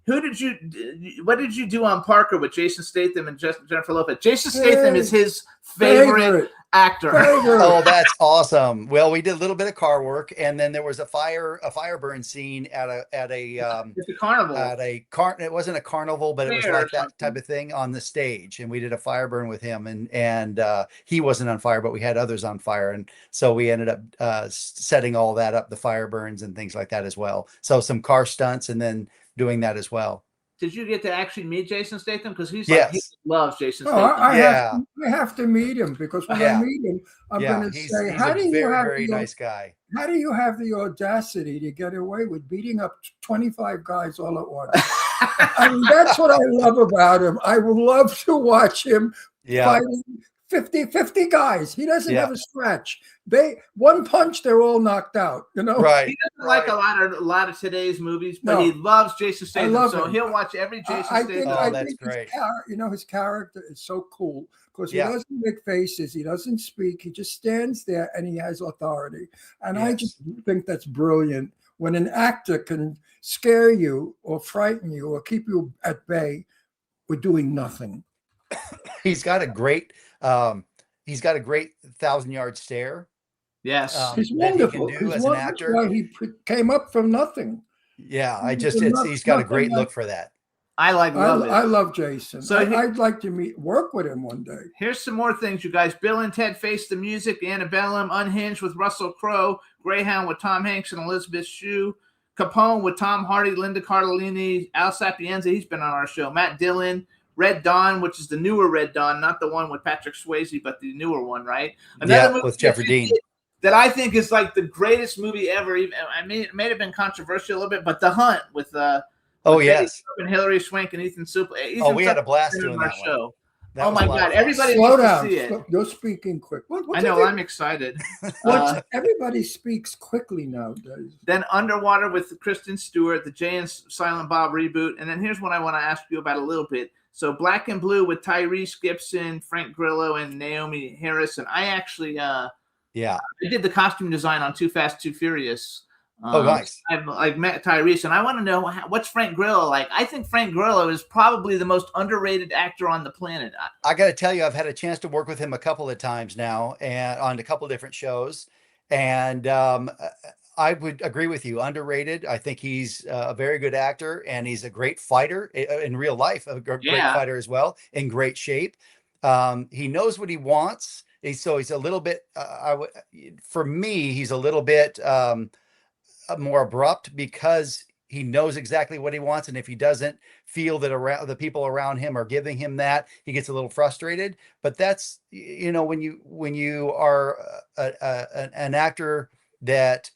Speaker 4: what did you do on Parker with Jason Statham and Jennifer Lopez? Jason Statham is his favorite actor.
Speaker 6: Oh, that's awesome. Well, we did a little bit of car work, and then there was a fire burn scene at a
Speaker 4: It's a carnival.
Speaker 6: It wasn't a carnival, but it was
Speaker 4: Fair
Speaker 6: like
Speaker 4: or
Speaker 6: that
Speaker 4: something.
Speaker 6: type of thing on the stage, and we did a fire burn with him, and he wasn't on fire, but we had others on fire, and so we ended up setting all that up, the fire burns and things like that as well. So some car stunts, and then doing that as well.
Speaker 4: Did you get to actually meet Jason Statham? Because he
Speaker 6: Yes.
Speaker 4: loves Jason
Speaker 5: Oh,
Speaker 4: Statham.
Speaker 5: I have to meet him, because when
Speaker 6: Yeah.
Speaker 5: I meet him, I'm
Speaker 6: Yeah,
Speaker 5: going to
Speaker 6: he's
Speaker 5: say,
Speaker 6: a
Speaker 5: how do you
Speaker 6: very,
Speaker 5: have
Speaker 6: very
Speaker 5: the,
Speaker 6: nice guy.
Speaker 5: how do you have the audacity to get away with beating up 25 guys all at once? I mean, that's what I love about him. I would love to watch him
Speaker 6: Yeah.
Speaker 5: fighting 50 guys. He doesn't
Speaker 6: Yeah.
Speaker 5: have a scratch. One punch, they're all knocked out. You know,
Speaker 6: Right.
Speaker 4: He doesn't like a lot of today's movies, but
Speaker 5: No.
Speaker 4: he loves Jason Statham.
Speaker 5: love
Speaker 4: So
Speaker 5: him.
Speaker 4: he'll watch every Jason
Speaker 5: I
Speaker 4: Statham.
Speaker 5: think,
Speaker 6: Oh,
Speaker 5: I
Speaker 6: that's
Speaker 5: think
Speaker 6: great.
Speaker 5: his character is so cool, because he
Speaker 6: Yeah.
Speaker 5: doesn't make faces, he doesn't speak, he just stands there and he has authority. And I
Speaker 6: Yes.
Speaker 5: just think that's brilliant when an actor can scare you or frighten you or keep you at bay with doing nothing.
Speaker 6: He's got a great 1,000-yard stare.
Speaker 4: Yes.
Speaker 5: He's
Speaker 6: That he can
Speaker 5: wonderful.
Speaker 6: do
Speaker 5: He's
Speaker 6: as an
Speaker 5: wonderful.
Speaker 6: actor.
Speaker 5: Why he came up from nothing.
Speaker 6: Yeah, he's got a great
Speaker 5: Nothing
Speaker 6: look for that.
Speaker 4: I love it.
Speaker 5: I love Jason.
Speaker 4: So
Speaker 5: I'd like to work with him one day.
Speaker 4: Here's some more things, you guys. Bill and Ted Face the Music, Antebellum, Unhinged with Russell Crowe, Greyhound with Tom Hanks and Elizabeth Shue, Capone with Tom Hardy, Linda Cardellini, Al Sapienza, he's been on our show, Matt Dillon, Red Dawn, which is the newer Red Dawn, not the one with Patrick Swayze, but the newer one, right?
Speaker 6: Yeah, with Jeffrey Dean.
Speaker 4: That I think is like the greatest movie ever. Even I mean, it may have been controversial a little bit, but The Hunt with
Speaker 6: Oh,
Speaker 4: with
Speaker 6: yes.
Speaker 4: and Hilary Swank and Ethan Suplee.
Speaker 6: Oh, we had a blast
Speaker 4: Suplee
Speaker 6: doing
Speaker 4: on our
Speaker 6: that one.
Speaker 4: show.
Speaker 6: That
Speaker 4: Oh
Speaker 6: was
Speaker 4: my
Speaker 6: a lot of
Speaker 4: God!
Speaker 6: fun.
Speaker 4: Everybody
Speaker 5: Slow
Speaker 4: needs to
Speaker 5: down.
Speaker 4: see it.
Speaker 5: You're speaking quick.
Speaker 4: I know. I'm excited.
Speaker 5: Everybody speaks quickly nowadays.
Speaker 4: Then Underwater with Kristen Stewart, the Jay and Silent Bob reboot, and then here's what I want to ask you about a little bit. So Black and Blue with Tyrese Gibson, Frank Grillo, and Naomi Harris. And I actually, I did the costume design on Too Fast, Too Furious.
Speaker 6: Oh, nice.
Speaker 4: I've met Tyrese, and I want to know what's Frank Grillo like. I think Frank Grillo is probably the most underrated actor on the planet.
Speaker 6: I got to tell you, I've had a chance to work with him a couple of times now, and on a couple of different shows. And I would agree with you, underrated. I think he's a very good actor, and he's a great fighter in real life, a great fighter as well, in great shape. He knows what he wants. He's a little bit, for me, he's a little bit more abrupt, because he knows exactly what he wants, and if he doesn't feel that the people around him are giving him that, he gets a little frustrated. But that's, when you are an actor that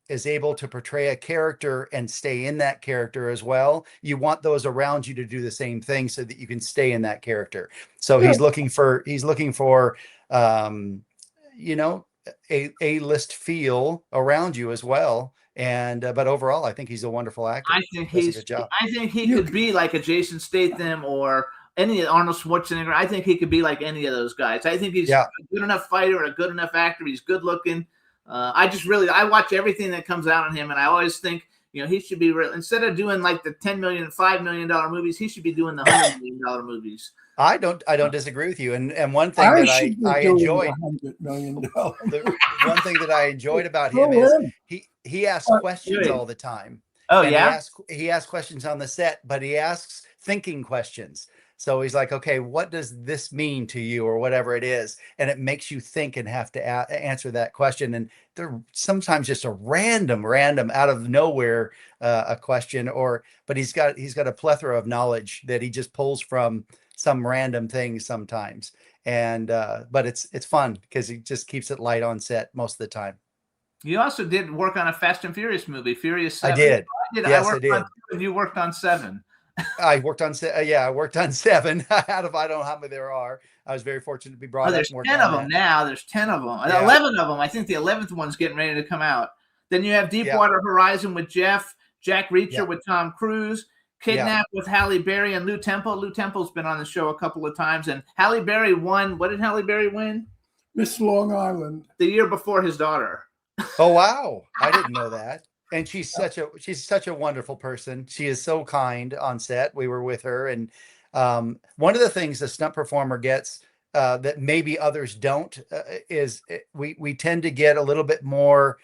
Speaker 6: is able to portray a character and stay in that character as well, you want those around you to do the same thing so that you can stay in that character. So he's looking for A-list feel around you as well. And but overall, I think he's a wonderful actor.
Speaker 4: I think
Speaker 6: Does a good job.
Speaker 4: I think he could be like a Jason Statham or any Arnold Schwarzenegger. I think he could be like any of those guys. I think he's a good enough fighter and a good enough actor. He's good looking. I watch everything that comes out on him, and I always think, he should be instead of doing like the $10 million, $5 million movies, he should be doing the $100 million movies.
Speaker 6: I don't disagree with you. And one thing that I enjoyed,
Speaker 5: $100 million.
Speaker 6: one thing that I enjoyed about him is he asks questions all the time.
Speaker 4: Oh,
Speaker 6: and
Speaker 4: yeah.
Speaker 6: He asks questions on the set, but he asks thinking questions. So he's like, okay, what does this mean to you, or whatever it is? And it makes you think and have to answer that question. And they're sometimes just a random out of nowhere a question, but he's got a plethora of knowledge that he just pulls from some random things sometimes. And but it's fun because he just keeps it light on set most of the time.
Speaker 4: You also did work on a Fast and Furious movie, Furious 7.
Speaker 6: I did.
Speaker 4: I
Speaker 6: Yes, I
Speaker 4: worked
Speaker 6: did.
Speaker 4: on 2 and you worked on 7.
Speaker 6: I worked on I worked on 7 out of, I don't know how many there are. I was very fortunate to be brought
Speaker 4: Oh,
Speaker 6: up
Speaker 4: there's
Speaker 6: and work
Speaker 4: 10
Speaker 6: on
Speaker 4: of them
Speaker 6: that.
Speaker 4: now. There's 10 of them.
Speaker 6: Yeah.
Speaker 4: 11 of them. I think the 11th one's getting ready to come out. Then you have
Speaker 6: Yeah.
Speaker 4: Deepwater Horizon with Jeff, Jack Reacher
Speaker 6: Yeah.
Speaker 4: with Tom Cruise, Kidnapped with Halle Berry and Lou Temple. Lou Temple's been on the show a couple of times, and Halle Berry won. What did Halle Berry win?
Speaker 5: Miss Long Island.
Speaker 4: The year before his daughter.
Speaker 6: Oh wow, I didn't know that. And she's such a wonderful person. She is so kind on set. We were with her, and one of the things a stunt performer gets that maybe others don't is we tend to get a little bit more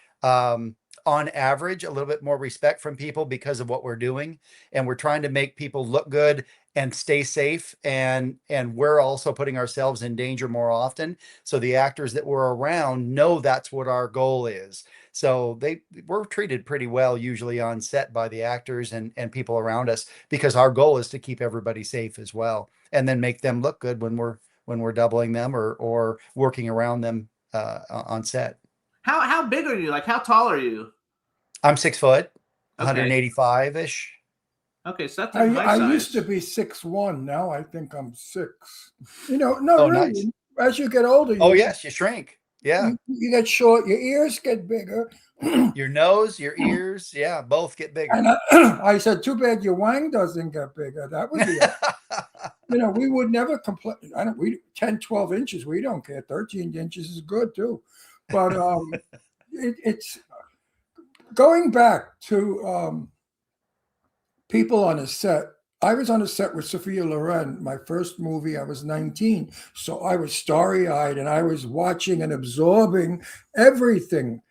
Speaker 6: on average, a little bit more respect from people because of what we're doing, and we're trying to make people look good and stay safe, and we're also putting ourselves in danger more often. So the actors that we're around know that's what our goal is. So we're treated pretty well usually on set by the actors and people around us, because our goal is to keep everybody safe as well, and then make them look good when we're doubling them or working around them on set.
Speaker 4: How big are you? Like, how tall are you?
Speaker 6: I'm 6 foot,
Speaker 4: Okay.
Speaker 6: 185-ish.
Speaker 4: Okay, so that's like my
Speaker 5: I
Speaker 4: size.
Speaker 5: used to be 6'1". Now I think I'm 6. No,
Speaker 6: Oh,
Speaker 5: really.
Speaker 6: nice.
Speaker 5: As you get older,
Speaker 6: Oh yes, you shrink. Yeah.
Speaker 5: you get short. Your ears get bigger.
Speaker 6: Your nose, your ears, yeah, both get bigger.
Speaker 5: And I said, too bad your wang doesn't get bigger. That would be, we would never complain. We 10, 12 inches, we don't care. 13 inches is good too. But it's going back to people on a set. I was on a set with Sophia Loren, my first movie. I was 19. So I was starry-eyed and I was watching and absorbing everything.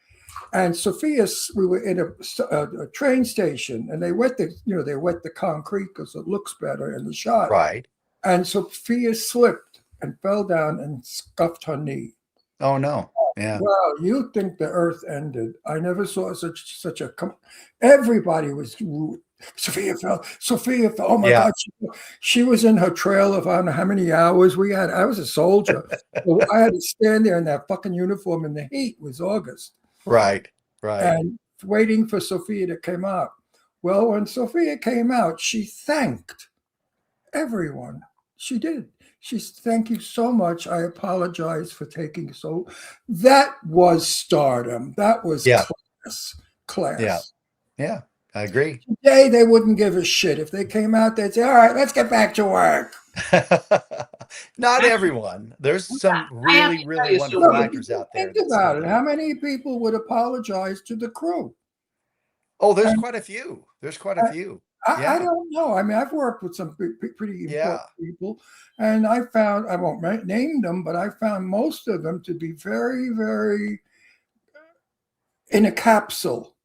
Speaker 5: And Sophia, we were in a train station, and they wet the concrete because it looks better in the shot.
Speaker 6: Right.
Speaker 5: And Sophia slipped and fell down and scuffed her knee.
Speaker 6: Oh no. Yeah.
Speaker 5: Well, you think the earth ended. I never saw such a everybody was Sophia fell. Oh my God. She was in her trailer for I don't know how many hours we had. I was a soldier. So I had to stand there in that fucking uniform in the heat. It was August.
Speaker 6: Right.
Speaker 5: And waiting for Sophia to come out. Well, when Sophia came out, she thanked everyone. She did. She said, "Thank you so much. I apologize for taking so." That was stardom. That was class.
Speaker 6: Yeah. I agree.
Speaker 5: Today, they wouldn't give a shit. If they came out, they'd say, "All right, let's get back to work."
Speaker 6: Not everyone. There's some really wonderful actors out there.
Speaker 5: Think about it. How many people would apologize to the crew?
Speaker 6: Oh, there's quite a few.
Speaker 5: I don't know. I mean, I've worked with some pretty important people, and I won't name them, but I found most of them to be very, very in a capsule.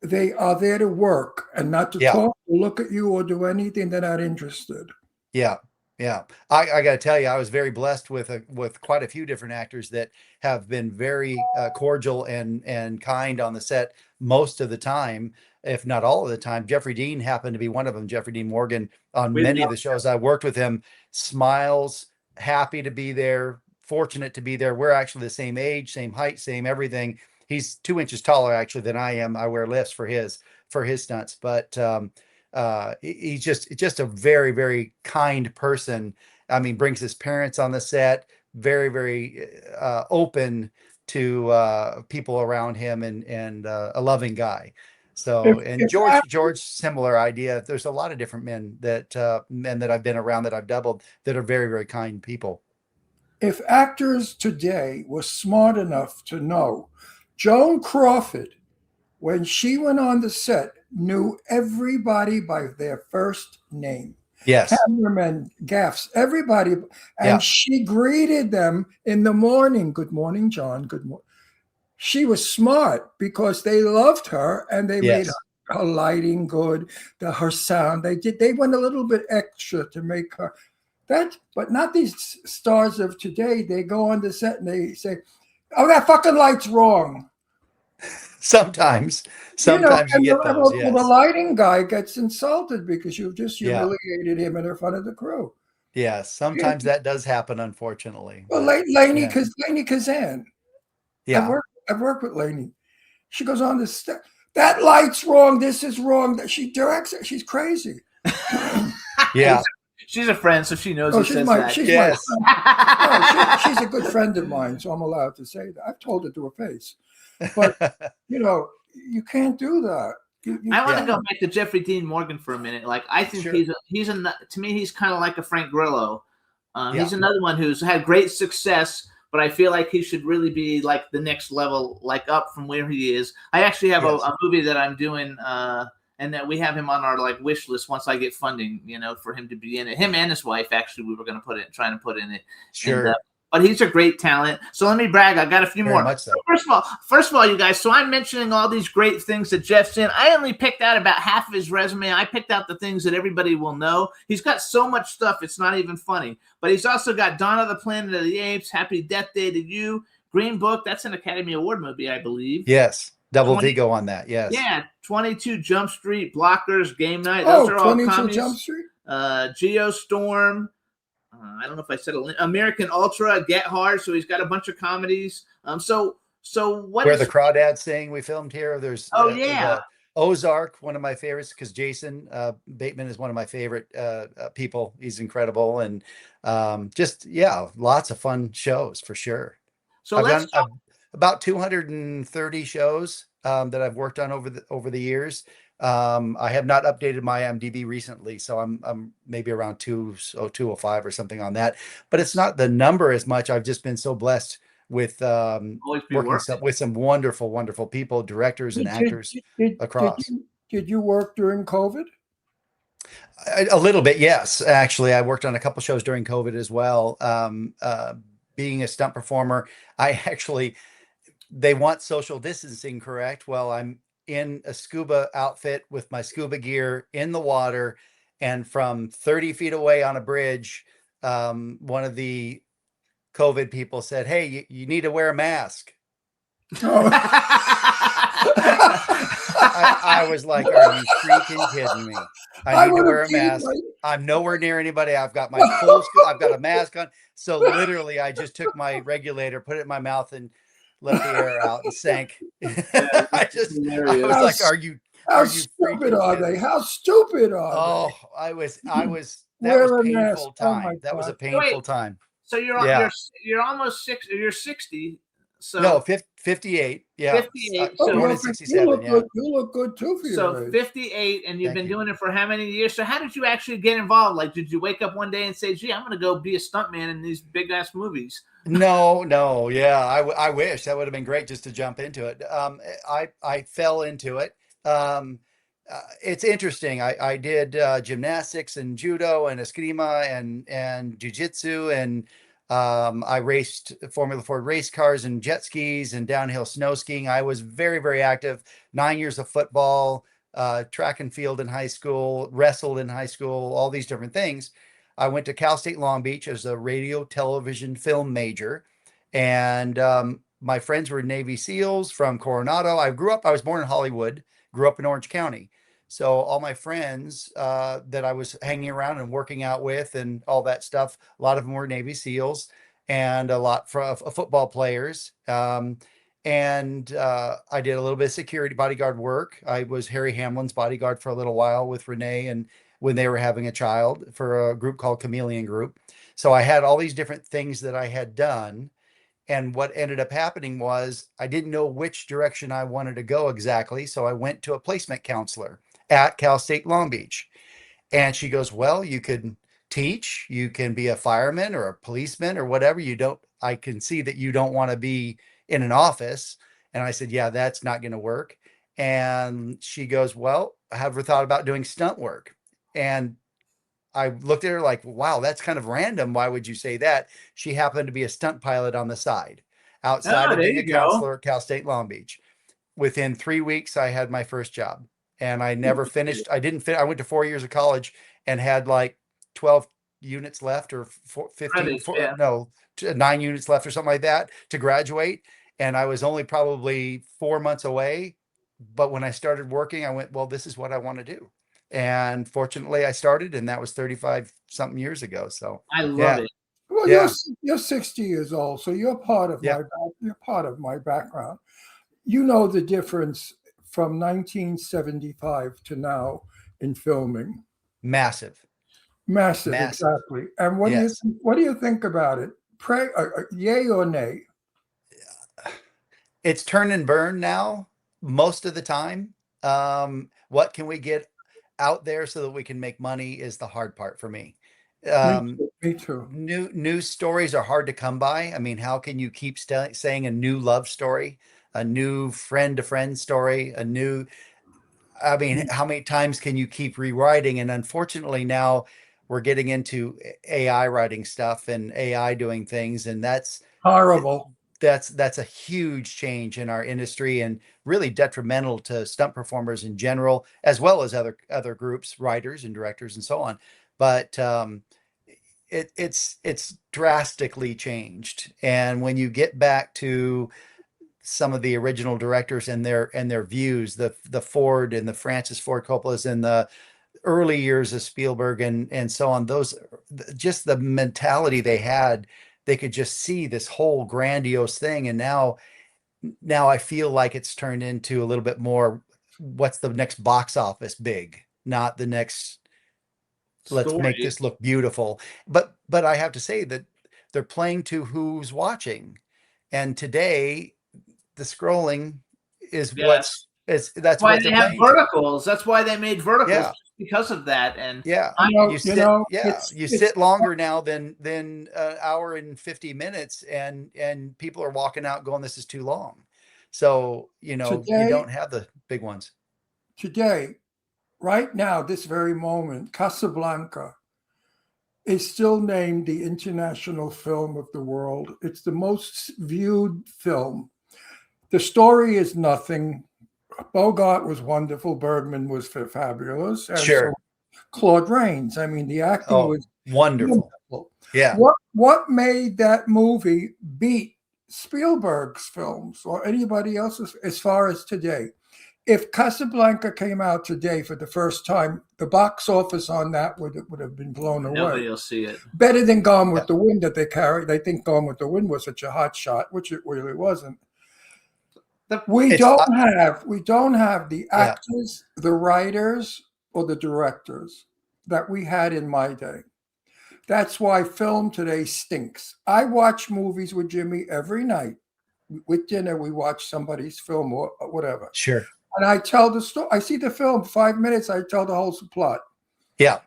Speaker 5: They are there to work and not to talk, or look at you, or do anything. They're not interested.
Speaker 6: Yeah. I got to tell you, I was very blessed with quite a few different actors that have been very cordial and kind on the set most of the time, if not all of the time. Jeffrey Dean happened to be one of them. Jeffrey Dean Morgan, on many of the shows I worked with him, smiles, happy to be there, fortunate to be there. We're actually the same age, same height, same everything. He's 2 inches taller actually than I am. I wear lifts for his stunts, but he's just a very, very kind person. I mean, brings his parents on the set, very, very open to people around him, and a loving guy. So, and George, similar idea. There's a lot of different men that I've been around, that I've doubled, that are very, very kind people.
Speaker 5: If actors today were smart enough to know, Joan Crawford, when she went on the set, knew everybody by their first name.
Speaker 6: Yes.
Speaker 5: Cameramen, gaffs, everybody. And she greeted them in the morning. "Good morning, John. Good morning." She was smart because they loved her, and they made her lighting good, her sound. They went a little bit extra to make her. But not these stars of today. They go on the set and they say, "Oh, that fucking light's wrong."
Speaker 6: Sometimes
Speaker 5: You know,
Speaker 6: you get those.
Speaker 5: the
Speaker 6: Yes.
Speaker 5: lighting guy gets insulted because you've just
Speaker 6: Yeah.
Speaker 5: humiliated him in front of the crew.
Speaker 6: Yeah. Sometimes that does happen, unfortunately.
Speaker 5: Well,
Speaker 6: But
Speaker 5: Lainey,
Speaker 6: yeah.
Speaker 5: Lainey Kazan.
Speaker 6: Yeah.
Speaker 5: I've worked with Lainey. She goes on the set. That light's wrong. This is wrong. That she directs it. She's crazy.
Speaker 6: Yeah.
Speaker 4: She's a friend, so she knows
Speaker 5: Oh,
Speaker 4: he
Speaker 5: she's
Speaker 4: says
Speaker 5: my
Speaker 4: that.
Speaker 5: she's
Speaker 6: Yes.
Speaker 5: my no, she's a good friend of mine, so I'm allowed to say that. I've told her to her face. But you know, you can't do that.
Speaker 4: I want to
Speaker 6: Yeah.
Speaker 4: go back to Jeffrey Dean Morgan for a minute. Like, I think
Speaker 6: Sure.
Speaker 4: to me, he's kind of like a Frank Grillo. He's
Speaker 6: Yeah.
Speaker 4: another one who's had great success, but I feel like he should really be like the next level, like up from where he is. I actually have
Speaker 6: Yes.
Speaker 4: a movie that I'm doing, and that we have him on our like wish list once I get funding, for him to be in it. Him and his wife, actually, we were going to trying to put in it.
Speaker 6: Sure.
Speaker 4: And, but he's a great talent. So let me brag. I got a few
Speaker 6: Very
Speaker 4: more.
Speaker 6: much so.
Speaker 4: First of all, you guys. So I'm mentioning all these great things that Jeff's in. I only picked out about half of his resume. I picked out the things that everybody will know. He's got so much stuff, it's not even funny. But he's also got Dawn of the Planet of the Apes, Happy Death Day to You, Green Book. That's an Academy Award movie, I believe.
Speaker 6: Yes. Double
Speaker 4: 20
Speaker 6: Vigo on that. Yes.
Speaker 4: Yeah, 22 Jump Street, Blockers, Game Night. Those are all
Speaker 5: 22
Speaker 4: comedies.
Speaker 5: Jump Street.
Speaker 4: Geostorm. I don't know if I said American Ultra, Get Hard. So he's got a bunch of comedies. So what?
Speaker 6: Where the Crawdads Sing we filmed here. There's
Speaker 4: yeah.
Speaker 6: Ozark, one of my favorites, because Jason Bateman is one of my favorite people. He's incredible, and lots of fun shows for sure.
Speaker 4: So
Speaker 6: I've done about 230 shows that I've worked on over the years. I have not updated my IMDb recently, so I'm maybe around 205 or something on that. But it's not the number as much. I've just been so blessed with working with some wonderful, wonderful people, directors and actors across.
Speaker 5: Did you work during COVID?
Speaker 6: A little bit, yes. Actually, I worked on a couple shows during COVID as well. Being a stunt performer, they want social distancing, correct? Well, I'm in a scuba outfit with my scuba gear in the water, and from 30 feet away on a bridge, one of the COVID people said, "Hey, you need to wear a mask."
Speaker 5: Oh.
Speaker 6: I was like, "Are you freaking kidding me? I need to wear a mask. I'm nowhere near anybody. I've got my I've got a mask on." So literally, I just took my regulator, put it in my mouth, and let the air out and sank. I was like, "Are you?
Speaker 5: How stupid are they? How stupid are they?
Speaker 6: Oh, I was. That was a painful time. That was a painful time.
Speaker 4: So you're almost 60. You're 60. So
Speaker 6: no, 58. Yeah,
Speaker 4: 58.
Speaker 5: Oh,
Speaker 6: born in
Speaker 5: you
Speaker 6: 67.
Speaker 5: look
Speaker 6: Yeah,
Speaker 5: good. You look good too for your
Speaker 4: So
Speaker 5: age.
Speaker 4: 58, and you've
Speaker 6: Thank
Speaker 4: been
Speaker 6: you.
Speaker 4: doing it for how many years? So how did you actually get involved? Like, did you wake up one day and say, "Gee, I'm going to go be a stuntman in these big ass movies"?
Speaker 6: No, yeah, I wish that would have been great just to jump into it. I fell into it. It's interesting. I did gymnastics and judo and eskrima and jujitsu, and I raced Formula Ford race cars and jet skis and downhill snow skiing. I was very, very active. 9 years of football, track and field in high school, wrestled in high school, all these different things. I went to Cal State Long Beach as a radio, television, film major, and my friends were Navy SEALs from Coronado. I was born in Hollywood, grew up in Orange County. So all my friends that I was hanging around and working out with and all that stuff, a lot of them were Navy SEALs and a lot of football players. And I did a little bit of security bodyguard work. I was Harry Hamlin's bodyguard for a little while with Renee, and when they were having a child for a group called Chameleon Group. So I had all these different things that I had done. And what ended up happening was I didn't know which direction I wanted to go exactly. So I went to a placement counselor at Cal State Long Beach. And she goes, "Well, you could teach, you can be a fireman or a policeman or whatever. I can see that you don't want to be in an office." And I said, "Yeah, that's not going to work." And she goes, "Well, have you thought about doing stunt work?" And I looked at her like, "Wow, that's kind of random. Why would you say that?" She happened to be a stunt pilot on the side, outside of being a counselor at Cal State Long Beach. Within 3 weeks, I had my first job, and I never finished. I went to 4 years of college and had like 12 units left, or 15,
Speaker 4: Credits, yeah.
Speaker 6: no, 9 units left or something like that to graduate. And I was only probably 4 months away. But when I started working, I went, well, this is what I want to do. And fortunately I started, and that was 35 something years ago. So
Speaker 4: I love
Speaker 6: yeah,
Speaker 4: it.
Speaker 5: Well,
Speaker 6: yeah,
Speaker 5: you're 60 years old, so you're part of
Speaker 6: yeah,
Speaker 5: you're part of my background. You know the difference from 1975 to now in filming.
Speaker 6: massive,
Speaker 5: Massive,
Speaker 6: massive.
Speaker 5: exactly. And
Speaker 6: Yes.
Speaker 5: what do you think about it? Yay or nay?
Speaker 6: It's turn and burn now most of the time. What can we get out there so that we can make money is the hard part for me.
Speaker 5: Me
Speaker 6: Um,
Speaker 5: too. Me too.
Speaker 6: news stories are hard to come by. I mean, how can you keep saying a new love story, a new friend to friend story, a new, I mean, how many times can you keep rewriting? And unfortunately now we're getting into AI writing stuff and AI doing things, and
Speaker 5: Horrible.
Speaker 6: that's a huge change in our industry, and really detrimental to stunt performers in general, as well as other groups, writers and directors and so on. But it's drastically changed. And when you get back to some of the original directors and their views, the Ford and the Francis Ford Coppola's and the early years of Spielberg and so on, those, just the mentality they had, they could just see this whole grandiose thing. And now I feel like it's turned into a little bit more, what's the next box office big, not the next, let's make
Speaker 4: Story.
Speaker 6: this look beautiful. But I have to say that they're playing to who's watching. And today the scrolling is
Speaker 4: Yes.
Speaker 6: that's
Speaker 4: Why
Speaker 6: what
Speaker 4: they
Speaker 6: they're
Speaker 4: have
Speaker 6: playing to.
Speaker 4: verticals. That's why they made verticals,
Speaker 6: Yeah.
Speaker 4: because of that. And
Speaker 6: Yeah.
Speaker 4: I,
Speaker 6: Yeah, you sit longer now than an hour and 50 minutes, and people are walking out going, this is too long. So, you
Speaker 5: Today,
Speaker 6: don't have the big ones.
Speaker 5: today, right now, this very moment, Casablanca is still named the international film of the world. It's the most viewed film. The story is nothing. Bogart was wonderful. Bergman was fabulous. And so
Speaker 6: Sure.
Speaker 5: Claude Rains. I mean, the acting
Speaker 6: Oh,
Speaker 5: was
Speaker 6: wonderful.
Speaker 5: wonderful.
Speaker 6: Yeah.
Speaker 5: What made that movie beat Spielberg's films or anybody else's as far as today? If Casablanca came out today for the first time, the box office on that would have been blown
Speaker 4: nobody
Speaker 5: away.
Speaker 4: will see it.
Speaker 5: Better than Gone with
Speaker 6: Yeah.
Speaker 5: the Wind that they carried. They think Gone with the Wind was such a hot shot, which it really wasn't. We
Speaker 6: It's
Speaker 5: don't have the
Speaker 6: yeah.
Speaker 5: actors, the writers, or the directors that we had in my day. That's why film today stinks. I watch movies with Jimmy every night. With dinner, we watch somebody's film or whatever.
Speaker 6: Sure.
Speaker 5: And I tell the story. I see the film 5 minutes. I tell the whole plot.
Speaker 6: Yeah.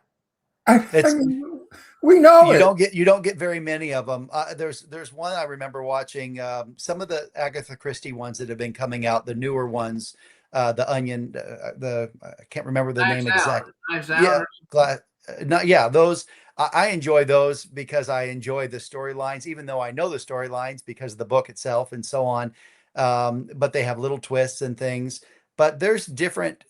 Speaker 5: I
Speaker 6: It's
Speaker 5: mean, we know
Speaker 6: you
Speaker 5: it.
Speaker 6: don't get very many of them. There's one I remember watching, some of the Agatha Christie ones that have been coming out, the newer ones, the Onion, I can't remember the name exactly.
Speaker 4: Knives
Speaker 6: Yeah,
Speaker 4: Out.
Speaker 6: not, yeah, those I enjoy those because I enjoy the storylines, even though I know the storylines because of the book itself and so on. But they have little twists and things. But there's different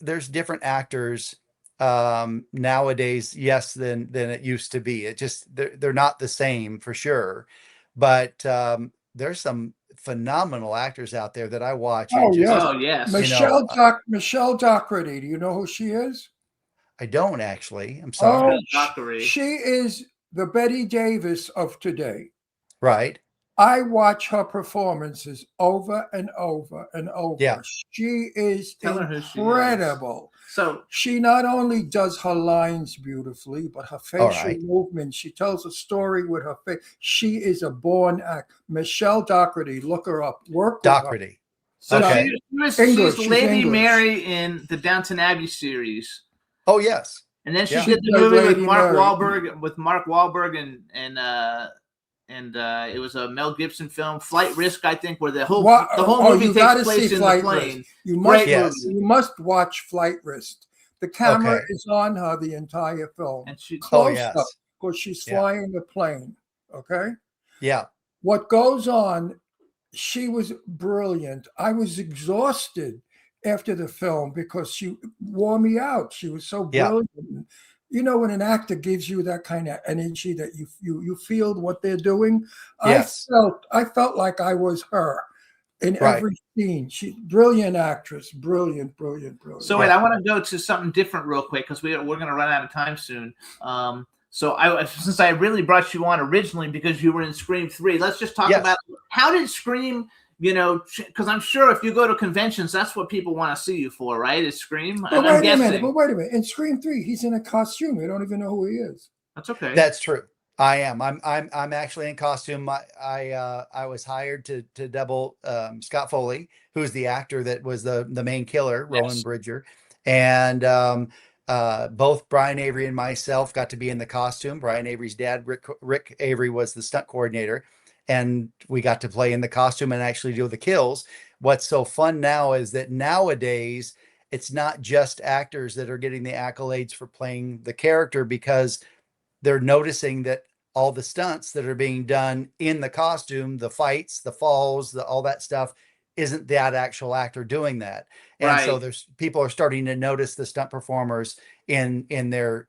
Speaker 6: actors nowadays, yes, than it used to be. It just they're not the same for sure. But there's some phenomenal actors out there that I watch and
Speaker 5: Oh
Speaker 6: just,
Speaker 5: yes,
Speaker 4: Oh yes.
Speaker 6: you know,
Speaker 5: Michelle Dockery. Do you know who she is?
Speaker 6: I don't actually. I'm
Speaker 5: Oh,
Speaker 6: sorry.
Speaker 4: Dockery.
Speaker 5: she is the Betty Davis of today.
Speaker 6: Right.
Speaker 5: I watch her performances over and over and over.
Speaker 6: Yeah.
Speaker 5: She is
Speaker 4: Tell her who she is.
Speaker 5: incredible.
Speaker 4: So
Speaker 5: She not only does her lines beautifully, but her
Speaker 6: All
Speaker 5: facial
Speaker 6: right.
Speaker 5: movements. She tells a story with her face. She is a born act. Michelle Dockery, look her up. Work with her.
Speaker 6: Doherty.
Speaker 4: so
Speaker 6: Okay.
Speaker 5: English,
Speaker 4: she's
Speaker 5: she's
Speaker 4: Lady
Speaker 5: English.
Speaker 4: Mary in the Downton Abbey series.
Speaker 6: Oh yes.
Speaker 4: And then she
Speaker 6: Yeah.
Speaker 4: did the
Speaker 5: She played
Speaker 4: movie with
Speaker 5: Lady
Speaker 4: Mark
Speaker 5: Mary.
Speaker 4: Wahlberg and it was a Mel Gibson film, Flight Risk, I think, where the whole movie
Speaker 5: you
Speaker 4: takes
Speaker 5: gotta
Speaker 4: place
Speaker 5: see
Speaker 4: in the
Speaker 5: Flight
Speaker 4: plane.
Speaker 5: Risk. You
Speaker 4: Great
Speaker 5: must,
Speaker 6: Yes.
Speaker 4: movie.
Speaker 5: you must watch Flight Risk. The camera
Speaker 6: Okay.
Speaker 5: is on her the entire film.
Speaker 4: And she
Speaker 6: Oh
Speaker 5: Close
Speaker 6: yes.
Speaker 5: up because she's
Speaker 6: Yeah.
Speaker 5: flying the plane. Okay.
Speaker 6: Yeah.
Speaker 5: What goes on, she was brilliant. I was exhausted after the film because she wore me out. She was so
Speaker 6: Yeah.
Speaker 5: brilliant. you know, when an actor gives you that kind of energy that you feel what they're doing.
Speaker 6: Yes.
Speaker 5: I felt like I was her in
Speaker 6: Right.
Speaker 5: every scene. She brilliant actress, brilliant.
Speaker 4: So wait, I want to go to something different real quick because we're going to run out of time soon. So since I really brought you on originally because you were in Scream 3, let's just talk about how did Scream, you know, because I'm sure if you go to conventions, that's what people want to see you for, right? Is Scream?
Speaker 5: But wait a minute. In Scream 3, he's in a costume. You don't even know who he is.
Speaker 4: That's okay.
Speaker 6: That's true. I am. I'm actually in costume. I was hired to double Scott Foley, who's the actor that was the main killer, Roland Bridger, and both Brian Avery and myself got to be in the costume. Brian Avery's dad, Rick Avery, was the stunt coordinator, and we got to play in the costume and actually do the kills. What's so fun now is that nowadays it's not just actors that are getting the accolades for playing the character, because they're noticing that all the stunts that are being done in the costume, the fights, the falls, all that stuff, isn't that actual actor doing that. And so there's people are starting to notice the stunt performers in their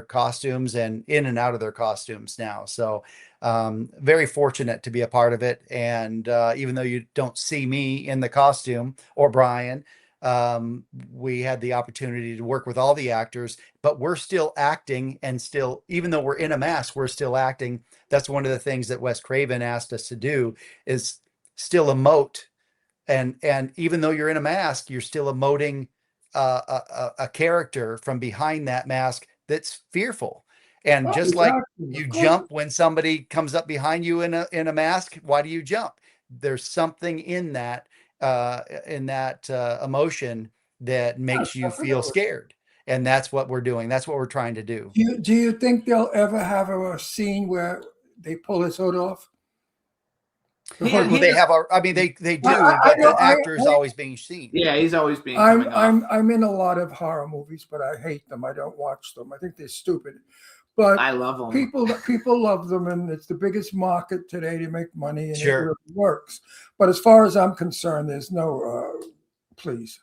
Speaker 6: costumes and in and out of their costumes now. So very fortunate to be a part of it. And even though you don't see me in the costume or Brian, we had the opportunity to work with all the actors, but we're still acting, and still, even though we're in a mask, we're still acting. That's one of the things that Wes Craven asked us to do, is still emote. And even though you're in a mask, you're still emoting a character from behind that mask that's fearful. And just like you jump when somebody comes up behind you in a mask, why do you jump? There's something in that emotion that makes you feel scared. And that's what we're doing. That's what we're trying to do.
Speaker 5: Do you think they'll ever have a scene where they pull his hood off?
Speaker 6: They do, but the actor is always being seen.
Speaker 4: Yeah, he's always being.
Speaker 5: I'm in a lot of horror movies, but I hate them. I don't watch them. I think they're stupid. But
Speaker 4: I love them.
Speaker 5: People love them, and it's the biggest market today to make money, and
Speaker 6: sure.
Speaker 5: It really works. But as far as I'm concerned, there's no. Please,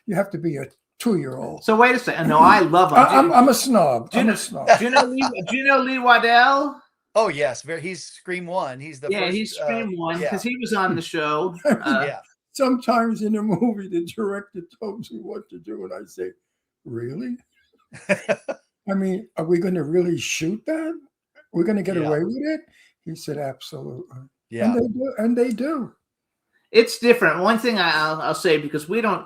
Speaker 5: you have to be a 2-year-old.
Speaker 4: So wait a second. No, I love them.
Speaker 5: I'm a snob.
Speaker 4: Do you know Lee Waddell?
Speaker 6: Oh yes, he's Scream 1. He's the first.
Speaker 4: He's Scream 1 because he was on the show.
Speaker 5: Sometimes in a movie, the director tells me what to do, and I say, "Really? I mean, are we going to really shoot that? We're going to get away with it?" He said, "Absolutely."
Speaker 6: Yeah,
Speaker 5: and they do.
Speaker 4: It's different. One thing I'll say, because we don't.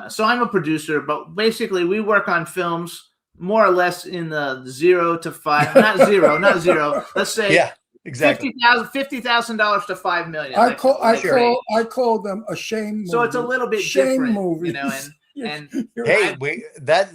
Speaker 4: So I'm a producer, but basically we work on films more or less in the 0 to 5, not zero. Let's say
Speaker 6: exactly.
Speaker 4: $50,000 to $5 million.
Speaker 5: I call them a shame movie.
Speaker 4: So it's a little bit
Speaker 5: shame
Speaker 4: different,
Speaker 5: movies.
Speaker 4: you know. And
Speaker 6: hey,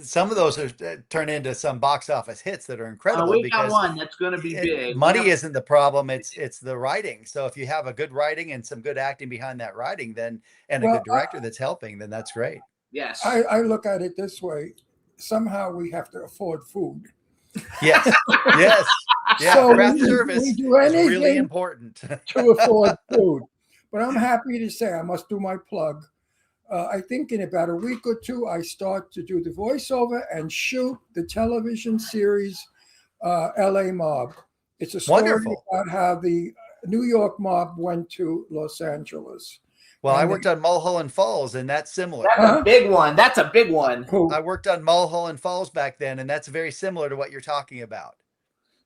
Speaker 6: some of those are turn into some box office hits that are incredible.
Speaker 4: We got one that's going to be big.
Speaker 6: Money isn't the problem; it's the writing. So if you have a good writing and some good acting behind that writing, and a good director that's helping, then that's great.
Speaker 4: Yes,
Speaker 5: I look at it this way: somehow we have to afford food.
Speaker 6: Yes, yes, yeah.
Speaker 5: So
Speaker 6: craft service is really important
Speaker 5: to afford food. But I'm happy to say I must do my plug. I think in about a week or two, I start to do the voiceover and shoot the television series LA Mob. It's a story about how the New York mob went to Los Angeles.
Speaker 6: Well, I worked on Mulholland Falls, and that's similar.
Speaker 4: That's a big one. That's a big one.
Speaker 6: I worked on Mulholland Falls back then, and that's very similar to what you're talking about.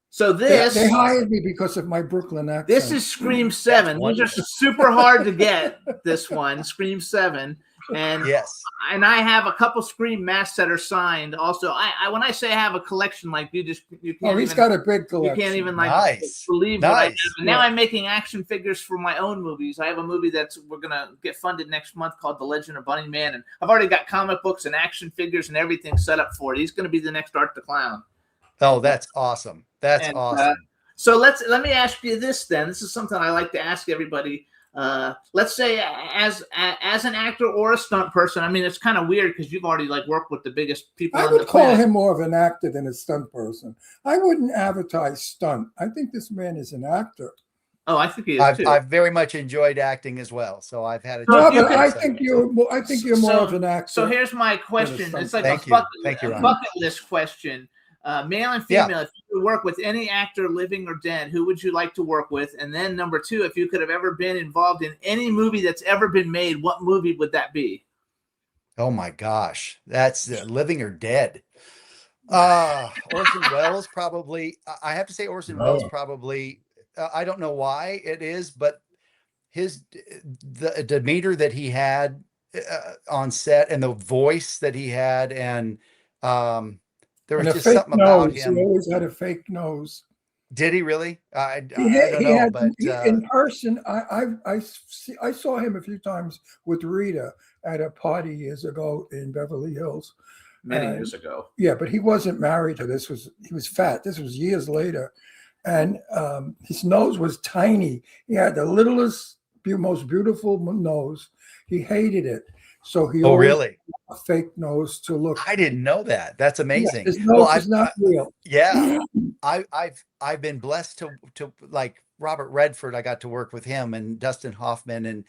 Speaker 4: So
Speaker 5: they hired me because of my Brooklyn accent.
Speaker 4: This is Scream 7. These are super hard to get. This one, Scream 7. And and I have a couple Scream masks that are signed. Also, I when I say I have a collection, like you can't.
Speaker 5: He's got a big collection.
Speaker 4: You can't even believe what I have. And now I'm making action figures for my own movies. I have a movie we're gonna get funded next month called The Legend of Bunny Man, and I've already got comic books and action figures and everything set up for it. He's gonna be the next Art the Clown.
Speaker 6: Oh, that's awesome. That's awesome.
Speaker 4: So let me ask you this then. This is something I like to ask everybody. Let's say as an actor or a stunt person. I mean, it's kind of weird because you've already worked with the biggest people.
Speaker 5: I would call him more of an actor than a stunt person. I wouldn't advertise stunt. I think this man is an actor.
Speaker 4: Oh, I think he is too.
Speaker 6: I've very much enjoyed acting as well, so I've had a.
Speaker 5: No, but I think you're more of an actor.
Speaker 4: So here's my question. It's like
Speaker 6: thank
Speaker 4: a bucket list question. male and
Speaker 6: Yeah.
Speaker 4: female, if you could work with any actor living or dead, who would you like to work with? And then number 2, if you could have ever been involved in any movie that's ever been made, what movie would that be?
Speaker 6: Oh my gosh, that's living or dead. Orson Welles probably. I have to say Orson Welles
Speaker 5: Oh.
Speaker 6: probably. I don't know why it is, but the demeanor that he had on set and the voice that he had, and there
Speaker 5: And
Speaker 6: was
Speaker 5: a
Speaker 6: just
Speaker 5: fake
Speaker 6: something about
Speaker 5: nose. He
Speaker 6: him.
Speaker 5: always had a fake nose.
Speaker 6: Did he really? I don't
Speaker 5: He
Speaker 6: know,
Speaker 5: had
Speaker 6: but
Speaker 5: in person. I saw him a few times with Rita at a party years ago in Beverly Hills.
Speaker 4: Many
Speaker 5: And-
Speaker 4: years ago.
Speaker 5: Yeah, but he wasn't married to this. He was fat. This was years later, and his nose was tiny. He had the littlest, most beautiful nose. He hated it, so he
Speaker 6: oh
Speaker 5: always
Speaker 6: really?
Speaker 5: had a fake nose to look.
Speaker 6: I didn't know that. That's
Speaker 5: Yeah,
Speaker 6: amazing.
Speaker 5: his
Speaker 6: Well,
Speaker 5: nose is not real.
Speaker 6: yeah, I've been blessed to like Robert Redford. I got to work with him, and Dustin Hoffman, and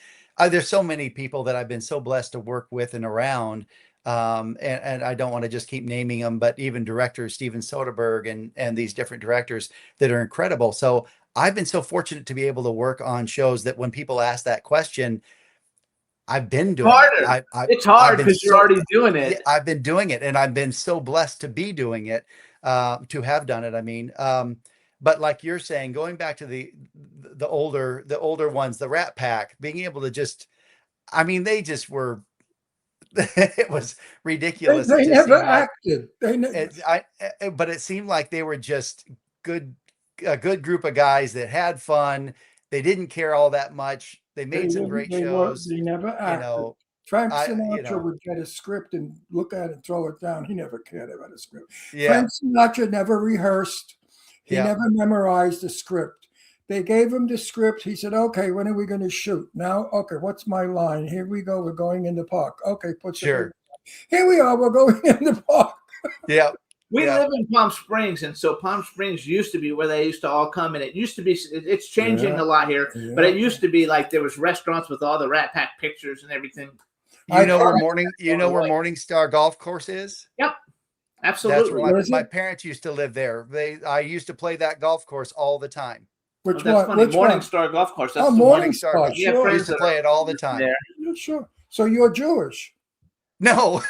Speaker 6: there's so many people that I've been so blessed to work with and around. And I don't want to just keep naming them, but even directors, Steven Soderbergh and these different directors that are incredible. So I've been so fortunate to be able to work on shows that when people ask that question, I've been doing
Speaker 4: Harder.
Speaker 6: it.
Speaker 4: It's hard
Speaker 6: I've been
Speaker 4: because you're already doing it.
Speaker 6: yeah, I've been doing it, and I've been so blessed to be doing it, to have done it. I mean, but like you're saying, going back to the older ones, the Rat Pack, being able to just, I mean, they just were. It was ridiculous.
Speaker 5: They
Speaker 6: It just
Speaker 5: never
Speaker 6: seemed like
Speaker 5: acted.
Speaker 6: but it seemed like they were just a good group of guys that had fun. They didn't care all that much. They made some great shows.
Speaker 5: They never acted.
Speaker 6: You know,
Speaker 5: Frank
Speaker 6: I-
Speaker 5: Sinatra
Speaker 6: you know.
Speaker 5: would get a script and look at it and throw it down. He never cared about a script.
Speaker 6: Yeah,
Speaker 5: Frank Sinatra never rehearsed. He
Speaker 6: Yeah.
Speaker 5: never memorized the script. They gave him the script. He said, "Okay, when are we going to shoot? Now, okay, what's my line? Here we go. We're going in the park. Okay, put the
Speaker 6: sure.
Speaker 5: here we are. We're going in the park."
Speaker 6: Yeah,
Speaker 4: We
Speaker 6: Yeah.
Speaker 4: live in Palm Springs, and so Palm Springs used to be where they used to all come, and it used to be. It's changing
Speaker 5: Yeah.
Speaker 4: a lot here,
Speaker 5: Yeah.
Speaker 4: but it used to be like there was restaurants with all the Rat Pack pictures and everything.
Speaker 6: you know where
Speaker 4: Right.
Speaker 6: Morning Star Golf Course is?
Speaker 4: Yep,
Speaker 6: That's
Speaker 4: absolutely.
Speaker 6: where
Speaker 5: Where is
Speaker 6: my
Speaker 5: it?
Speaker 6: parents used to live there. I used to play that golf course all the time.
Speaker 4: Oh,
Speaker 5: Which
Speaker 4: that's
Speaker 5: one?
Speaker 4: funny.
Speaker 5: Which
Speaker 4: Morning
Speaker 5: one?
Speaker 4: Star Golf Course. That's
Speaker 5: Oh,
Speaker 4: the
Speaker 5: Morning
Speaker 6: Star.
Speaker 5: Star.
Speaker 4: Yeah,
Speaker 5: Sure.
Speaker 6: I
Speaker 4: friends
Speaker 6: used to
Speaker 4: that
Speaker 6: play
Speaker 4: are
Speaker 6: it all the time.
Speaker 4: there.
Speaker 5: Yeah, sure. So you're Jewish.
Speaker 6: No,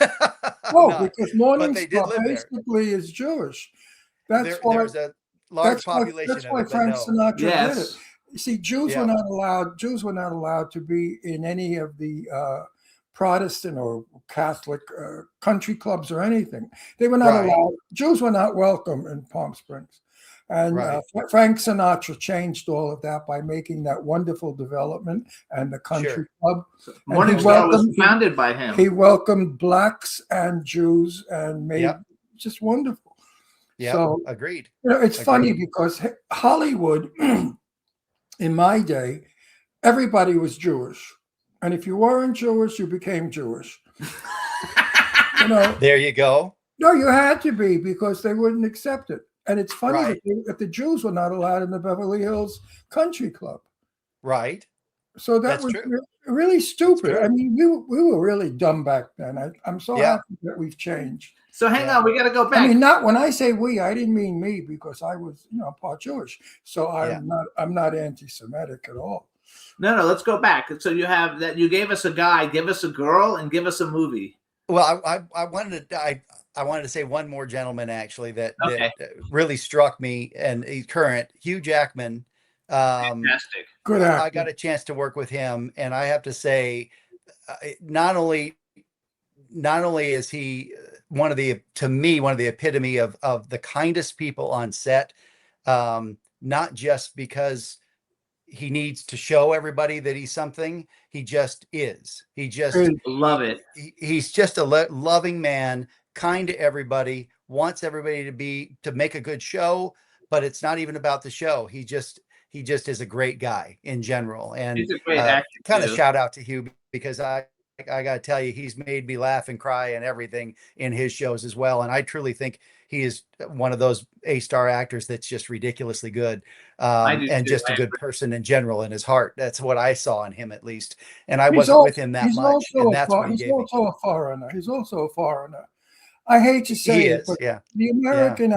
Speaker 5: Oh,
Speaker 6: not.
Speaker 5: because Morning
Speaker 6: they did
Speaker 5: Star
Speaker 6: live there.
Speaker 5: basically is Jewish. That's
Speaker 6: There
Speaker 5: why.
Speaker 6: was a large
Speaker 5: That's why.
Speaker 6: population
Speaker 5: That's
Speaker 6: of
Speaker 5: why
Speaker 6: it, but
Speaker 5: Frank
Speaker 6: no.
Speaker 5: Sinatra did it.
Speaker 4: Yes.
Speaker 5: You see, Jews
Speaker 6: Yeah.
Speaker 5: were not allowed. Jews were not allowed to be in any of the Protestant or Catholic country clubs or anything. They were not
Speaker 6: Right.
Speaker 5: allowed. Jews were not welcome in Palm Springs. And
Speaker 6: Right.
Speaker 5: Frank Sinatra changed all of that by making that wonderful development and the country
Speaker 6: Sure.
Speaker 5: club.
Speaker 4: Morning
Speaker 5: he
Speaker 4: Star was
Speaker 5: welcomed-
Speaker 4: founded by him.
Speaker 5: He welcomed blacks and Jews and made
Speaker 6: Yep.
Speaker 5: just wonderful.
Speaker 6: Yeah,
Speaker 5: So
Speaker 6: agreed.
Speaker 5: it's funny
Speaker 6: Agreed.
Speaker 5: because Hollywood, in my day, everybody was Jewish, and if you weren't Jewish, you became Jewish.
Speaker 6: There you go.
Speaker 5: No, you had to be because they wouldn't accept it. And it's funny
Speaker 6: Right.
Speaker 5: that the Jews were not allowed in the Beverly Hills Country Club.
Speaker 6: Right.
Speaker 5: So that
Speaker 6: That's
Speaker 5: was
Speaker 6: true.
Speaker 5: really stupid.
Speaker 6: true.
Speaker 5: I mean, we were really dumb back then. I'm so
Speaker 6: Yeah.
Speaker 5: happy that we've changed.
Speaker 4: So hang
Speaker 6: Yeah.
Speaker 4: on, we got to go back.
Speaker 5: I mean, not when I say we, I didn't mean me because I was, part Jewish. So I'm not anti-Semitic at all.
Speaker 4: No, let's go back. So you have that. You gave us a guy, give us a girl, and give us a movie.
Speaker 6: Well, I wanted to say one more gentleman actually that
Speaker 4: Okay.
Speaker 6: really struck me, and he's current, Hugh Jackman.
Speaker 4: Fantastic.
Speaker 5: Good actor.
Speaker 6: I got a chance to work with him, and I have to say, not only is he to me one of the epitome of the kindest people on set, not just because he needs to show everybody that he's something. He just is. He just
Speaker 4: Love it.
Speaker 6: he's just a loving man, kind to everybody, wants everybody to make a good show, but it's not even about the show. He just is a great guy in general. And
Speaker 4: He's a great actor,
Speaker 6: kind of
Speaker 4: too.
Speaker 6: shout out to Hugh, because I got to tell you, he's made me laugh and cry and everything in his shows as well. And I truly think he is one of those A-star actors that's just ridiculously good,
Speaker 4: do
Speaker 6: and
Speaker 4: too.
Speaker 6: just a
Speaker 4: I
Speaker 6: good
Speaker 4: agree.
Speaker 6: person in general in his heart. That's what I saw in him, at least. And I
Speaker 5: He's
Speaker 6: wasn't
Speaker 5: al-
Speaker 6: with him that
Speaker 5: he's
Speaker 6: much,
Speaker 5: also
Speaker 6: and
Speaker 5: a
Speaker 6: that's
Speaker 5: fo-
Speaker 6: what he
Speaker 5: he's
Speaker 6: gave me.
Speaker 5: also a foreigner. He's also a foreigner. I hate to say
Speaker 6: He
Speaker 5: it,
Speaker 6: is,
Speaker 5: but
Speaker 6: yeah.
Speaker 5: the American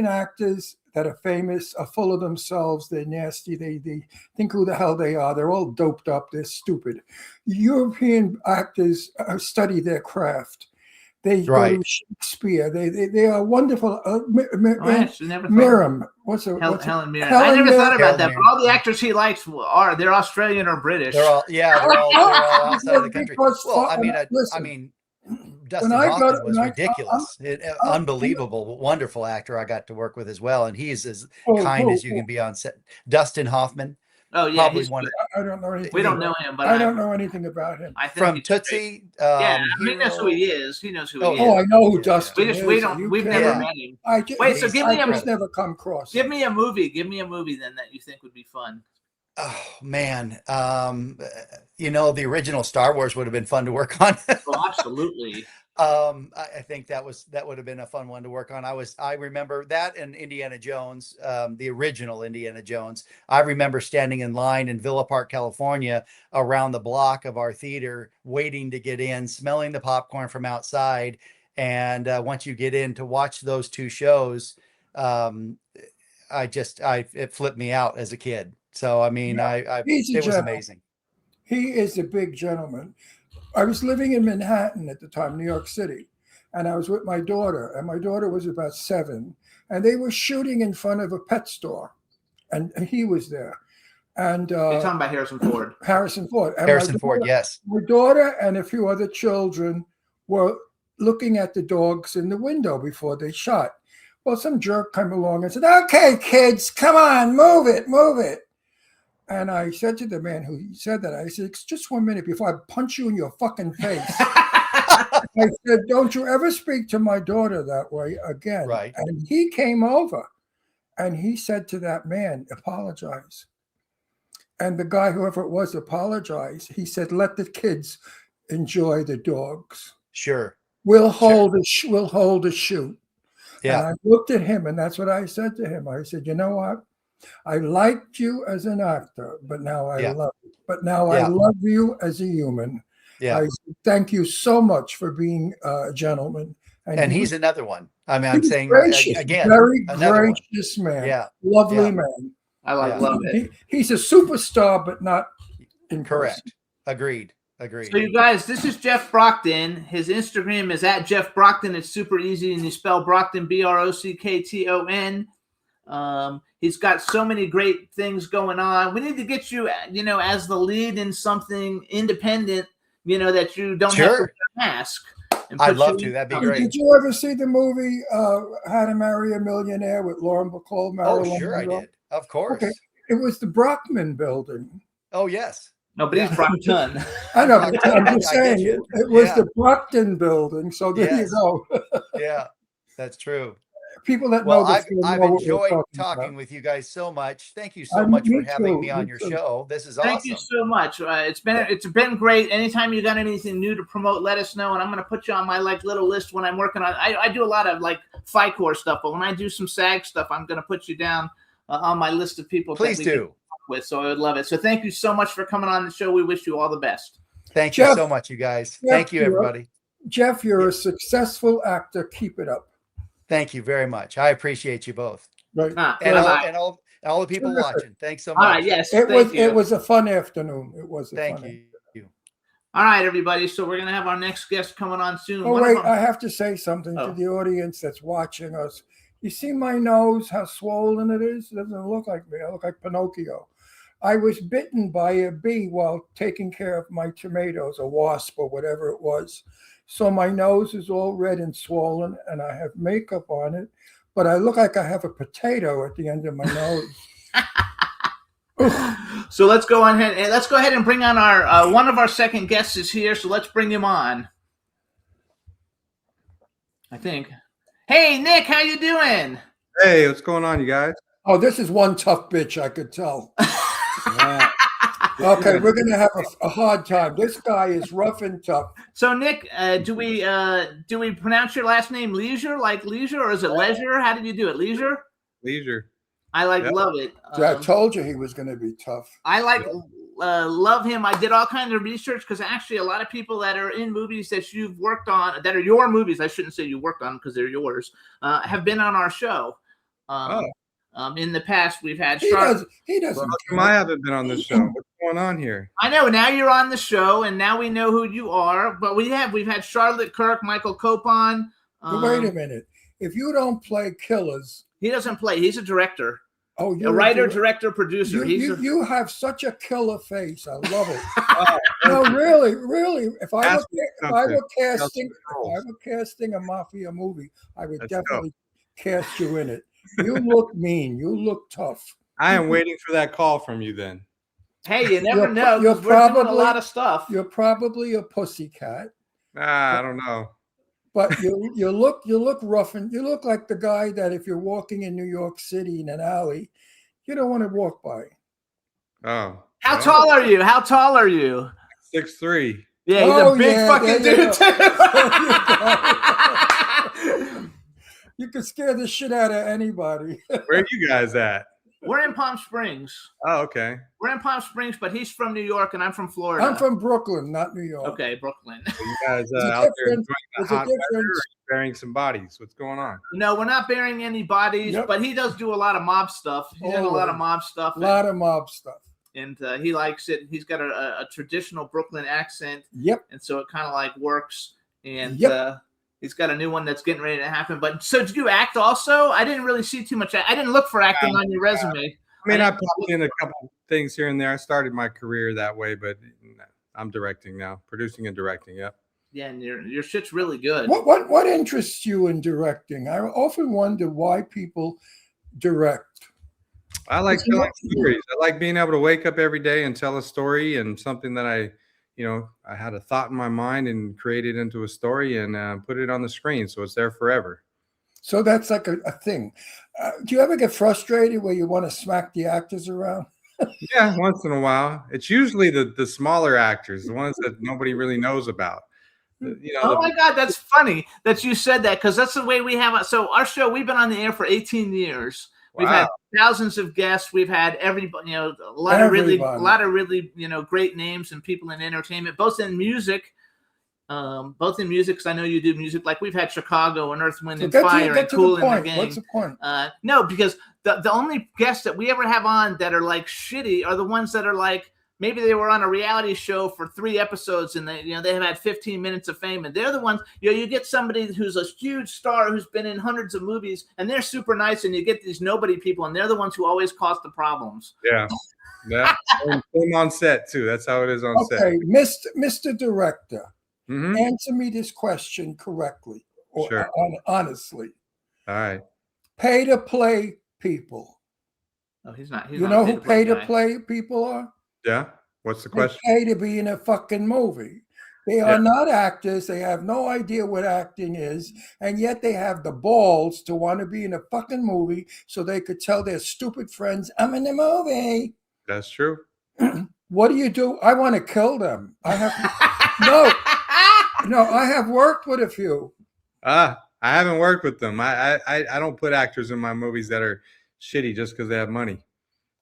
Speaker 5: actors that are famous are full of themselves. They're nasty. They think who the hell they are. They're all doped up. They're stupid. European actors study their craft. They go
Speaker 6: Right.
Speaker 5: to Shakespeare. They are wonderful.
Speaker 4: I actually never thought.
Speaker 5: Miriam, what's her?
Speaker 4: Helen Mirren.
Speaker 5: Helen
Speaker 4: I never thought about
Speaker 6: Helen
Speaker 4: that.
Speaker 6: Mirren.
Speaker 4: But all the actors he likes they're Australian or British.
Speaker 6: They're all outside of the country.
Speaker 5: Because,
Speaker 6: Well, I
Speaker 5: listen,
Speaker 6: mean, Dustin
Speaker 5: I got-
Speaker 6: Hoffman was
Speaker 5: when I-
Speaker 6: ridiculous. Unbelievable, wonderful actor I got to work with as well, and he's as kind as you can be on set. Dustin Hoffman,
Speaker 4: Oh yeah,
Speaker 6: probably
Speaker 4: he's
Speaker 6: one
Speaker 4: good.
Speaker 5: I don't know anything.
Speaker 4: We don't
Speaker 5: about-
Speaker 4: know him, but
Speaker 5: I don't know anything about him.
Speaker 4: I think
Speaker 6: from
Speaker 4: he's great.
Speaker 6: Tootsie.
Speaker 4: Yeah, I mean, that's who
Speaker 6: Hero.
Speaker 4: he is. He knows who
Speaker 6: Oh,
Speaker 4: he
Speaker 5: Oh,
Speaker 4: is.
Speaker 5: I know who
Speaker 6: Yeah.
Speaker 5: Dustin is.
Speaker 4: We've never
Speaker 6: Yeah.
Speaker 4: met him.
Speaker 5: Wait,
Speaker 4: Wait, so give me
Speaker 5: I
Speaker 4: a
Speaker 5: just never come across.
Speaker 4: Give me a movie. Give me a movie then that you think would be fun.
Speaker 6: Oh man, the original Star Wars would have been fun to work on.
Speaker 4: Oh, absolutely.
Speaker 6: I think that would have been a fun one to work on. I remember that and Indiana Jones, the original Indiana Jones. I remember standing in line in Villa Park, California, around the block of our theater, waiting to get in, smelling the popcorn from outside. And once you get in to watch those two shows, it flipped me out as a kid. So I mean,
Speaker 5: He's a
Speaker 6: it was
Speaker 5: gentleman.
Speaker 6: amazing.
Speaker 5: He is a big gentleman. I was living in Manhattan at the time, New York City, and I was with my daughter, and my daughter was about 7, and they were shooting in front of a pet store, and he was there. And
Speaker 4: You're talking about Harrison Ford.
Speaker 5: Harrison Ford. And
Speaker 6: Harrison Ford, yes.
Speaker 5: My daughter and a few other children were looking at the dogs in the window before they shot. Well, some jerk came along and said, "Okay, kids, come on, move it, move it." And I said to the man who said that, I said, "Just 1 minute before I punch you in your fucking face." I said, "Don't you ever speak to my daughter that way again."
Speaker 6: Right.
Speaker 5: And he came over and he said to that man, "Apologize." And the guy, whoever it was, apologized. He said, "Let the kids enjoy the dogs.
Speaker 6: Sure.
Speaker 5: We'll hold a shoot."
Speaker 6: Yeah.
Speaker 5: And I looked at him, and that's what I said to him. I said, "You know what? I liked you as an actor, but now I love you. But now I love you as a human."
Speaker 6: Yeah.
Speaker 5: I said, "Thank you so much for being a gentleman."
Speaker 6: And he's another one. I mean,
Speaker 5: he
Speaker 6: I'm
Speaker 5: was
Speaker 6: saying
Speaker 5: gracious,
Speaker 6: again,
Speaker 5: very
Speaker 6: another one.
Speaker 5: gracious man.
Speaker 6: Yeah.
Speaker 5: Lovely
Speaker 6: Yeah.
Speaker 5: man.
Speaker 4: I love it.
Speaker 5: He's a superstar, but not in person.
Speaker 6: Correct. Agreed.
Speaker 4: So you guys, this is Jeff Brockton. His Instagram is at Jeff Brockton. It's super easy, and you spell Brockton Brockton. He's got so many great things going on. We need to get you, as the lead in something independent, that you don't have to wear a mask.
Speaker 6: I'd love to. That'd be great.
Speaker 5: Did you ever see the movie How to Marry a Millionaire with Loren Bacall?
Speaker 6: Oh, sure I did. Of course.
Speaker 5: Okay. It was the Brockman building.
Speaker 6: Oh, yes.
Speaker 4: No, but he's Brockton.
Speaker 5: I know. I'm just
Speaker 6: I get
Speaker 5: saying
Speaker 6: you.
Speaker 5: it was
Speaker 6: Yeah.
Speaker 5: the Brockton building. So there you
Speaker 6: Yes.
Speaker 5: go.
Speaker 6: Yeah, that's true.
Speaker 5: People that
Speaker 6: Well,
Speaker 5: know this
Speaker 6: I've
Speaker 5: know what we're
Speaker 6: enjoyed
Speaker 5: talking
Speaker 6: talking
Speaker 5: about.
Speaker 6: with you guys so much. Thank you so much
Speaker 5: Me
Speaker 6: for having
Speaker 5: too,
Speaker 6: me on
Speaker 5: me
Speaker 6: your
Speaker 5: too.
Speaker 6: show. This is awesome.
Speaker 4: Thank you so much. It's been great. Anytime you got anything new to promote, let us know, and I'm going to put you on my little list when I'm working on. I do a lot of FICOR stuff, but when I do some SAG stuff, I'm going to put you down on my list of people.
Speaker 6: Please
Speaker 4: that we
Speaker 6: do.
Speaker 4: can work with. So I would love it. So thank you so much for coming on the show. We wish you all the best.
Speaker 6: Thank you
Speaker 5: Jeff-
Speaker 6: so much, you guys.
Speaker 5: Jeff,
Speaker 6: Thank you, everybody.
Speaker 5: Jeff, you're a successful actor. Keep it up.
Speaker 6: Thank you very much. I appreciate you both.
Speaker 5: Right.
Speaker 6: And all the people
Speaker 5: Terrific.
Speaker 6: watching. Thanks so
Speaker 4: All
Speaker 6: much.
Speaker 4: right. Yes.
Speaker 5: It
Speaker 4: thank you.
Speaker 5: was a fun afternoon. It was a
Speaker 6: Thank
Speaker 5: fun
Speaker 6: you.
Speaker 4: All right, everybody. So we're going to have our next guest coming on soon.
Speaker 5: Oh,
Speaker 4: One of
Speaker 5: wait,
Speaker 4: our-
Speaker 5: I have to say something to the audience that's watching us. You see my nose, how swollen it is? It doesn't look like me. I look like Pinocchio. I was bitten by a bee while taking care of my tomatoes, a wasp or whatever it was. So my nose is all red and swollen, and I have makeup on it, but I look like I have a potato at the end of my nose.
Speaker 4: So let's go ahead and bring on our one of our second guests is here. So let's bring him on. I think. Hey, Nick, how you doing?
Speaker 7: Hey, what's going on, you guys?
Speaker 5: Oh, this is one tough bitch, I could tell.
Speaker 7: Yeah.
Speaker 5: Okay, we're going to have a hard time. This guy is rough and tough.
Speaker 4: So Nick, do we pronounce your last name Leisure, like leisure, or is it leisure? How did you do it? Leisure?
Speaker 7: Leisure.
Speaker 4: I
Speaker 7: Yep.
Speaker 4: love it.
Speaker 5: I told you he was going to be tough.
Speaker 4: I like love him. I did all kinds of research because actually a lot of people that are in movies that you've worked on, that are your movies, I shouldn't say you worked on because they're yours, have been on our show. In the past, we've had
Speaker 5: He
Speaker 4: Charlotte.
Speaker 5: doesn't.
Speaker 7: Well, how come I haven't been on this show? What's going on here?
Speaker 4: I know now you're on the show, and now we know who you are. But we've had Charlotte Kirk, Michael Copon.
Speaker 5: But wait a minute. If you don't play killers,
Speaker 4: He doesn't play. He's a director.
Speaker 5: oh,
Speaker 4: A
Speaker 5: you're
Speaker 4: writer, director, producer.
Speaker 5: You have such a killer face. I love it. No, really. If I were casting a mafia movie, I would definitely cast you in it. You look mean. You look tough.
Speaker 7: I am waiting for that call from you then.
Speaker 4: Hey, you never know.
Speaker 5: You're
Speaker 4: We're doing a
Speaker 5: probably-
Speaker 4: lot of stuff.
Speaker 5: You're probably a pussycat,
Speaker 7: I don't know.
Speaker 5: but you look rough, and you look like the guy that if you're walking in New York City in an alley, you don't want to walk by.
Speaker 7: Oh.
Speaker 4: How tall are you? How tall are you?
Speaker 7: 6'3".
Speaker 4: Yeah, he's
Speaker 5: Oh,
Speaker 4: a big
Speaker 5: yeah,
Speaker 4: fucking
Speaker 5: there you
Speaker 4: dude.
Speaker 5: go. You could scare the shit out of anybody.
Speaker 7: Where are you guys at?
Speaker 4: We're in Palm Springs.
Speaker 7: Oh, okay.
Speaker 4: We're in Palm Springs, but he's from New York and I'm from Florida.
Speaker 5: I'm from Brooklyn, not New York.
Speaker 4: Okay, Brooklyn.
Speaker 7: So you guys
Speaker 5: There's a
Speaker 7: out there
Speaker 5: difference-
Speaker 7: enjoying the
Speaker 5: there's a
Speaker 7: hot weather
Speaker 5: difference.
Speaker 7: or burying some bodies? What's going on?
Speaker 4: No, we're not burying any bodies,
Speaker 5: Yep.
Speaker 4: but he does do a lot of mob stuff. He's done a lot of
Speaker 5: Always.
Speaker 4: mob stuff.
Speaker 5: A lot of mob stuff.
Speaker 4: And he likes it. He's got a traditional Brooklyn accent,
Speaker 5: Yep.
Speaker 4: and so it kind of like works. And
Speaker 5: Yep.
Speaker 4: he's got a new one that's getting ready to happen. But so did you act also? I didn't really see too much. I didn't look for acting on your resume.
Speaker 7: I mean, I popped in a couple things here and there. I started my career that way, but I'm directing now, producing and directing. Yep.
Speaker 4: Yeah, and your shit's really good.
Speaker 5: What interests you in directing? I often wonder why people direct.
Speaker 7: I like telling stories. I like being able to wake up every day and tell a story and something that I had a thought in my mind and create it into a story and put it on the screen so it's there forever.
Speaker 5: So that's like a thing. Do you ever get frustrated where you want to smack the actors around?
Speaker 7: Yeah, once in a while. It's usually the smaller actors, the ones that nobody really knows about.
Speaker 4: Oh my God, that's funny that you said that because that's the way we have it. So our show, we've been on the air for 18 years. We've had thousands of guests. We've had everybody, a lot of really, great names and people in entertainment, both in music. Because I know you do music. Like we've had Chicago and Earth, Wind, and Fire and Cool in the Game.
Speaker 5: What's the point?
Speaker 4: No, because the only guests that we ever have on that are like shitty are the ones that are like maybe they were on a reality show for 3 episodes and they have had 15 minutes of fame, and they're the ones. You get somebody who's a huge star who's been in hundreds of movies and they're super nice, and you get these nobody people, and they're the ones who always cause the problems.
Speaker 7: Yeah. Yeah. Same on set too. That's how it is on set.
Speaker 5: Okay, Mr. Director.
Speaker 7: Mm-hmm.
Speaker 5: Answer me this question correctly, or
Speaker 7: Sure.
Speaker 5: honestly.
Speaker 7: All right.
Speaker 5: Pay to play people.
Speaker 4: Oh, he's not.
Speaker 5: You know who pay to play people are?
Speaker 7: Yeah. What's the
Speaker 5: They
Speaker 7: question?
Speaker 5: pay to be in a fucking movie. They are not actors. They have no idea what acting is, and yet they have the balls to want to be in a fucking movie so they could tell their stupid friends, "I'm in the movie."
Speaker 7: That's true.
Speaker 5: What do? I want to kill them. I have no. I have worked with a few.
Speaker 7: I haven't worked with them. I don't put actors in my movies that are shitty just because they have money.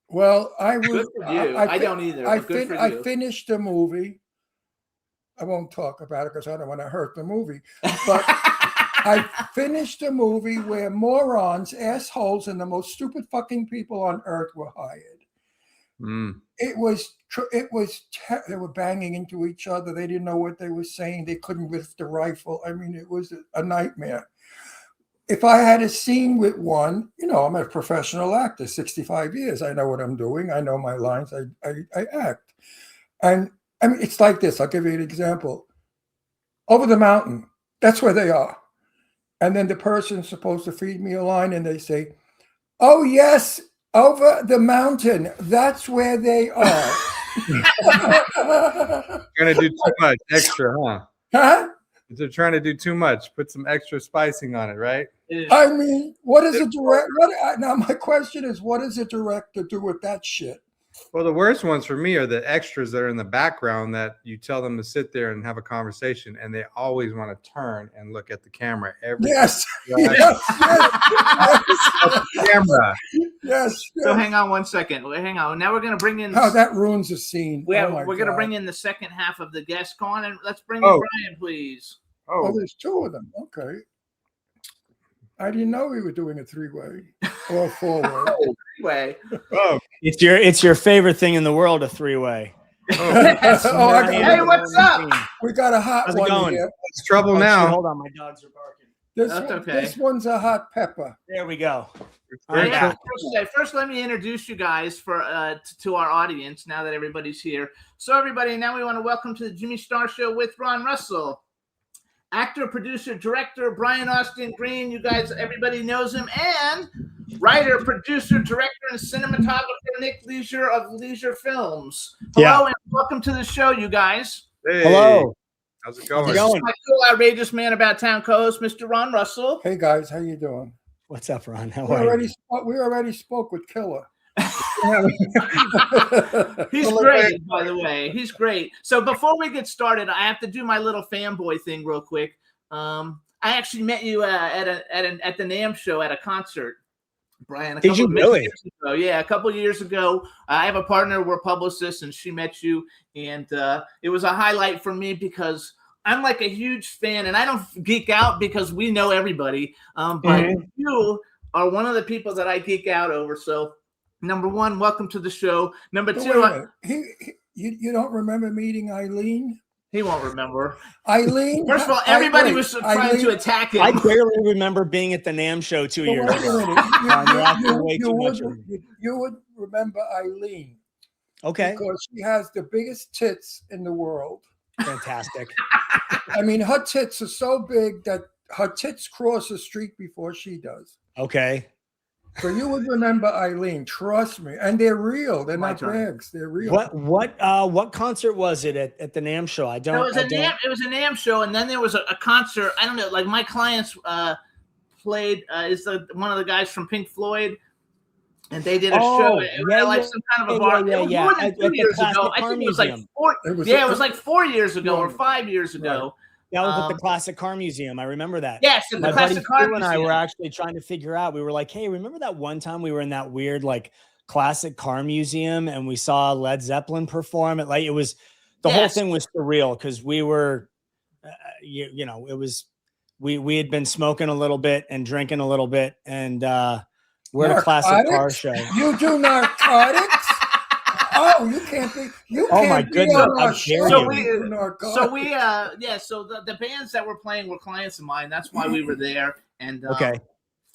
Speaker 5: Well, I was.
Speaker 4: Good for you. I don't either. Good for you.
Speaker 5: I finished the movie. I won't talk about it because I don't want to hurt the movie. But I finished a movie where morons, assholes, and the most stupid fucking people on earth were hired.
Speaker 7: Mm.
Speaker 5: They were banging into each other. They didn't know what they were saying. They couldn't lift the rifle. I mean, it was a nightmare. If I had a scene with one, I'm a professional actor, 65 years. I know what I'm doing. I know my lines. I act. And I mean, it's like this. I'll give you an example. Over the mountain, that's where they are. And then the person's supposed to feed me a line and they say, "Oh, yes, over the mountain. That's where they are."
Speaker 7: Trying to do too much extra, huh?
Speaker 5: Huh?
Speaker 7: They're trying to do too much. Put some extra spicing on it, right?
Speaker 5: I mean, what is a director? Now, my question is, what does a director do with that shit?
Speaker 7: Well, the worst ones for me are the extras that are in the background that you tell them to sit there and have a conversation, and they always want to turn and look at the camera every
Speaker 5: Yes.
Speaker 7: time.
Speaker 5: Yes.
Speaker 7: Camera.
Speaker 5: Yes.
Speaker 4: So hang on one second. Hang on. Now we're gonna bring in.
Speaker 5: Oh, that ruins the scene.
Speaker 4: We're
Speaker 5: my
Speaker 4: gonna
Speaker 5: God.
Speaker 4: bring in the second half of the guest. Come on, and let's bring in
Speaker 7: Oh.
Speaker 4: Brian, please.
Speaker 5: Oh,
Speaker 7: Oh,
Speaker 5: there's two of them. Okay. I didn't know we were doing a three-way or a four-way.
Speaker 4: Anyway,
Speaker 7: oh,
Speaker 8: It's your favorite thing in the world, a three-way.
Speaker 5: Oh, I
Speaker 4: hey,
Speaker 5: got,
Speaker 4: what's up?
Speaker 5: we got a hot
Speaker 8: How's it
Speaker 5: one
Speaker 8: going?
Speaker 5: here.
Speaker 7: it's trouble
Speaker 8: Oh,
Speaker 7: now.
Speaker 8: shoot, hold on, my dogs are barking.
Speaker 4: That's okay.
Speaker 5: This one's a hot pepper.
Speaker 8: There we go.
Speaker 7: Very
Speaker 4: Yeah,
Speaker 7: trouble.
Speaker 4: first, let me introduce you guys to our audience now that everybody's here. So, everybody, now we want to welcome to the Jimmy Star Show with Ron Russell, actor, producer, director Brian Austin Green. You guys, everybody knows him, and writer, producer, director, and cinematographer Nick Leisure of Leisure Films. Hello, and welcome to the show, you guys.
Speaker 7: Hey,
Speaker 8: Hello.
Speaker 7: how's it
Speaker 8: How's
Speaker 7: going?
Speaker 8: it going?
Speaker 4: My cool, outrageous man about town co-host, Mr. Ron Russell.
Speaker 5: Hey guys, how you doing?
Speaker 8: What's up, Ron? How
Speaker 5: We
Speaker 8: are you?
Speaker 5: already spoke with Killer.
Speaker 4: He's great, by the way. He's great. So before we get started, I have to do my little fanboy thing real quick. I actually met you at the NAMM show at a concert, Brian.
Speaker 8: Did you really?
Speaker 4: Years ago. Yeah, a couple years ago. I have a partner. We're publicists, and she met you, and it was a highlight for me because I'm like a huge fan, and I don't geek out because we know everybody. But you are one of the people that I geek out over. So, number one, welcome to the show. Number
Speaker 5: But
Speaker 4: two,
Speaker 5: wait a minute. You don't remember meeting Eileen?
Speaker 4: he won't remember.
Speaker 5: Eileen?
Speaker 4: First of all, everybody
Speaker 5: wait,
Speaker 4: was trying
Speaker 5: Eileen-
Speaker 4: to attack him.
Speaker 8: I barely remember being at the NAMM show 2
Speaker 5: But
Speaker 8: years
Speaker 5: wait a
Speaker 8: ago.
Speaker 5: minute.
Speaker 8: You're asking way too much of me.
Speaker 5: You would remember Eileen
Speaker 8: Okay,
Speaker 5: because she has the biggest tits in the world.
Speaker 8: fantastic.
Speaker 5: I mean, her tits are so big that her tits cross the street before she does.
Speaker 8: Okay.
Speaker 5: So you would remember Eileen, trust me. And they're real. They're
Speaker 4: My
Speaker 5: not
Speaker 4: turn.
Speaker 5: brags. They're real.
Speaker 8: What concert was it at the NAMM show? I don't.
Speaker 4: It was a NAMM show, and then there was a concert. I don't know, like my clients played one of the guys from Pink Floyd, and they did a show. It was like some kind of a bar. It was more than 2 years ago. I think it was like four.
Speaker 5: It was-
Speaker 4: Yeah, it was like 4 years ago or 5 years ago.
Speaker 8: That was at the Classic Car Museum. I remember that.
Speaker 4: Yes, at the
Speaker 8: My
Speaker 4: Classic
Speaker 8: buddy
Speaker 4: Car
Speaker 8: Stu and I
Speaker 4: Museum.
Speaker 8: were actually trying to figure out. We were like, "Hey, remember that one time we were in that weird like Classic Car Museum and we saw Led Zeppelin perform?" It was the whole
Speaker 4: Yes.
Speaker 8: thing was surreal because we were, you know, it was we had been smoking a little bit and drinking a little bit, and we're at a Classic Car show.
Speaker 5: You do narcotics? Oh, you can't be. You
Speaker 8: Oh,
Speaker 5: can't
Speaker 8: my
Speaker 5: be
Speaker 8: goodness,
Speaker 5: on
Speaker 8: how
Speaker 5: our
Speaker 8: dare
Speaker 5: show
Speaker 8: you.
Speaker 5: with narcotics.
Speaker 4: So the bands that were playing were clients of mine. That's why we were there. And
Speaker 8: Okay.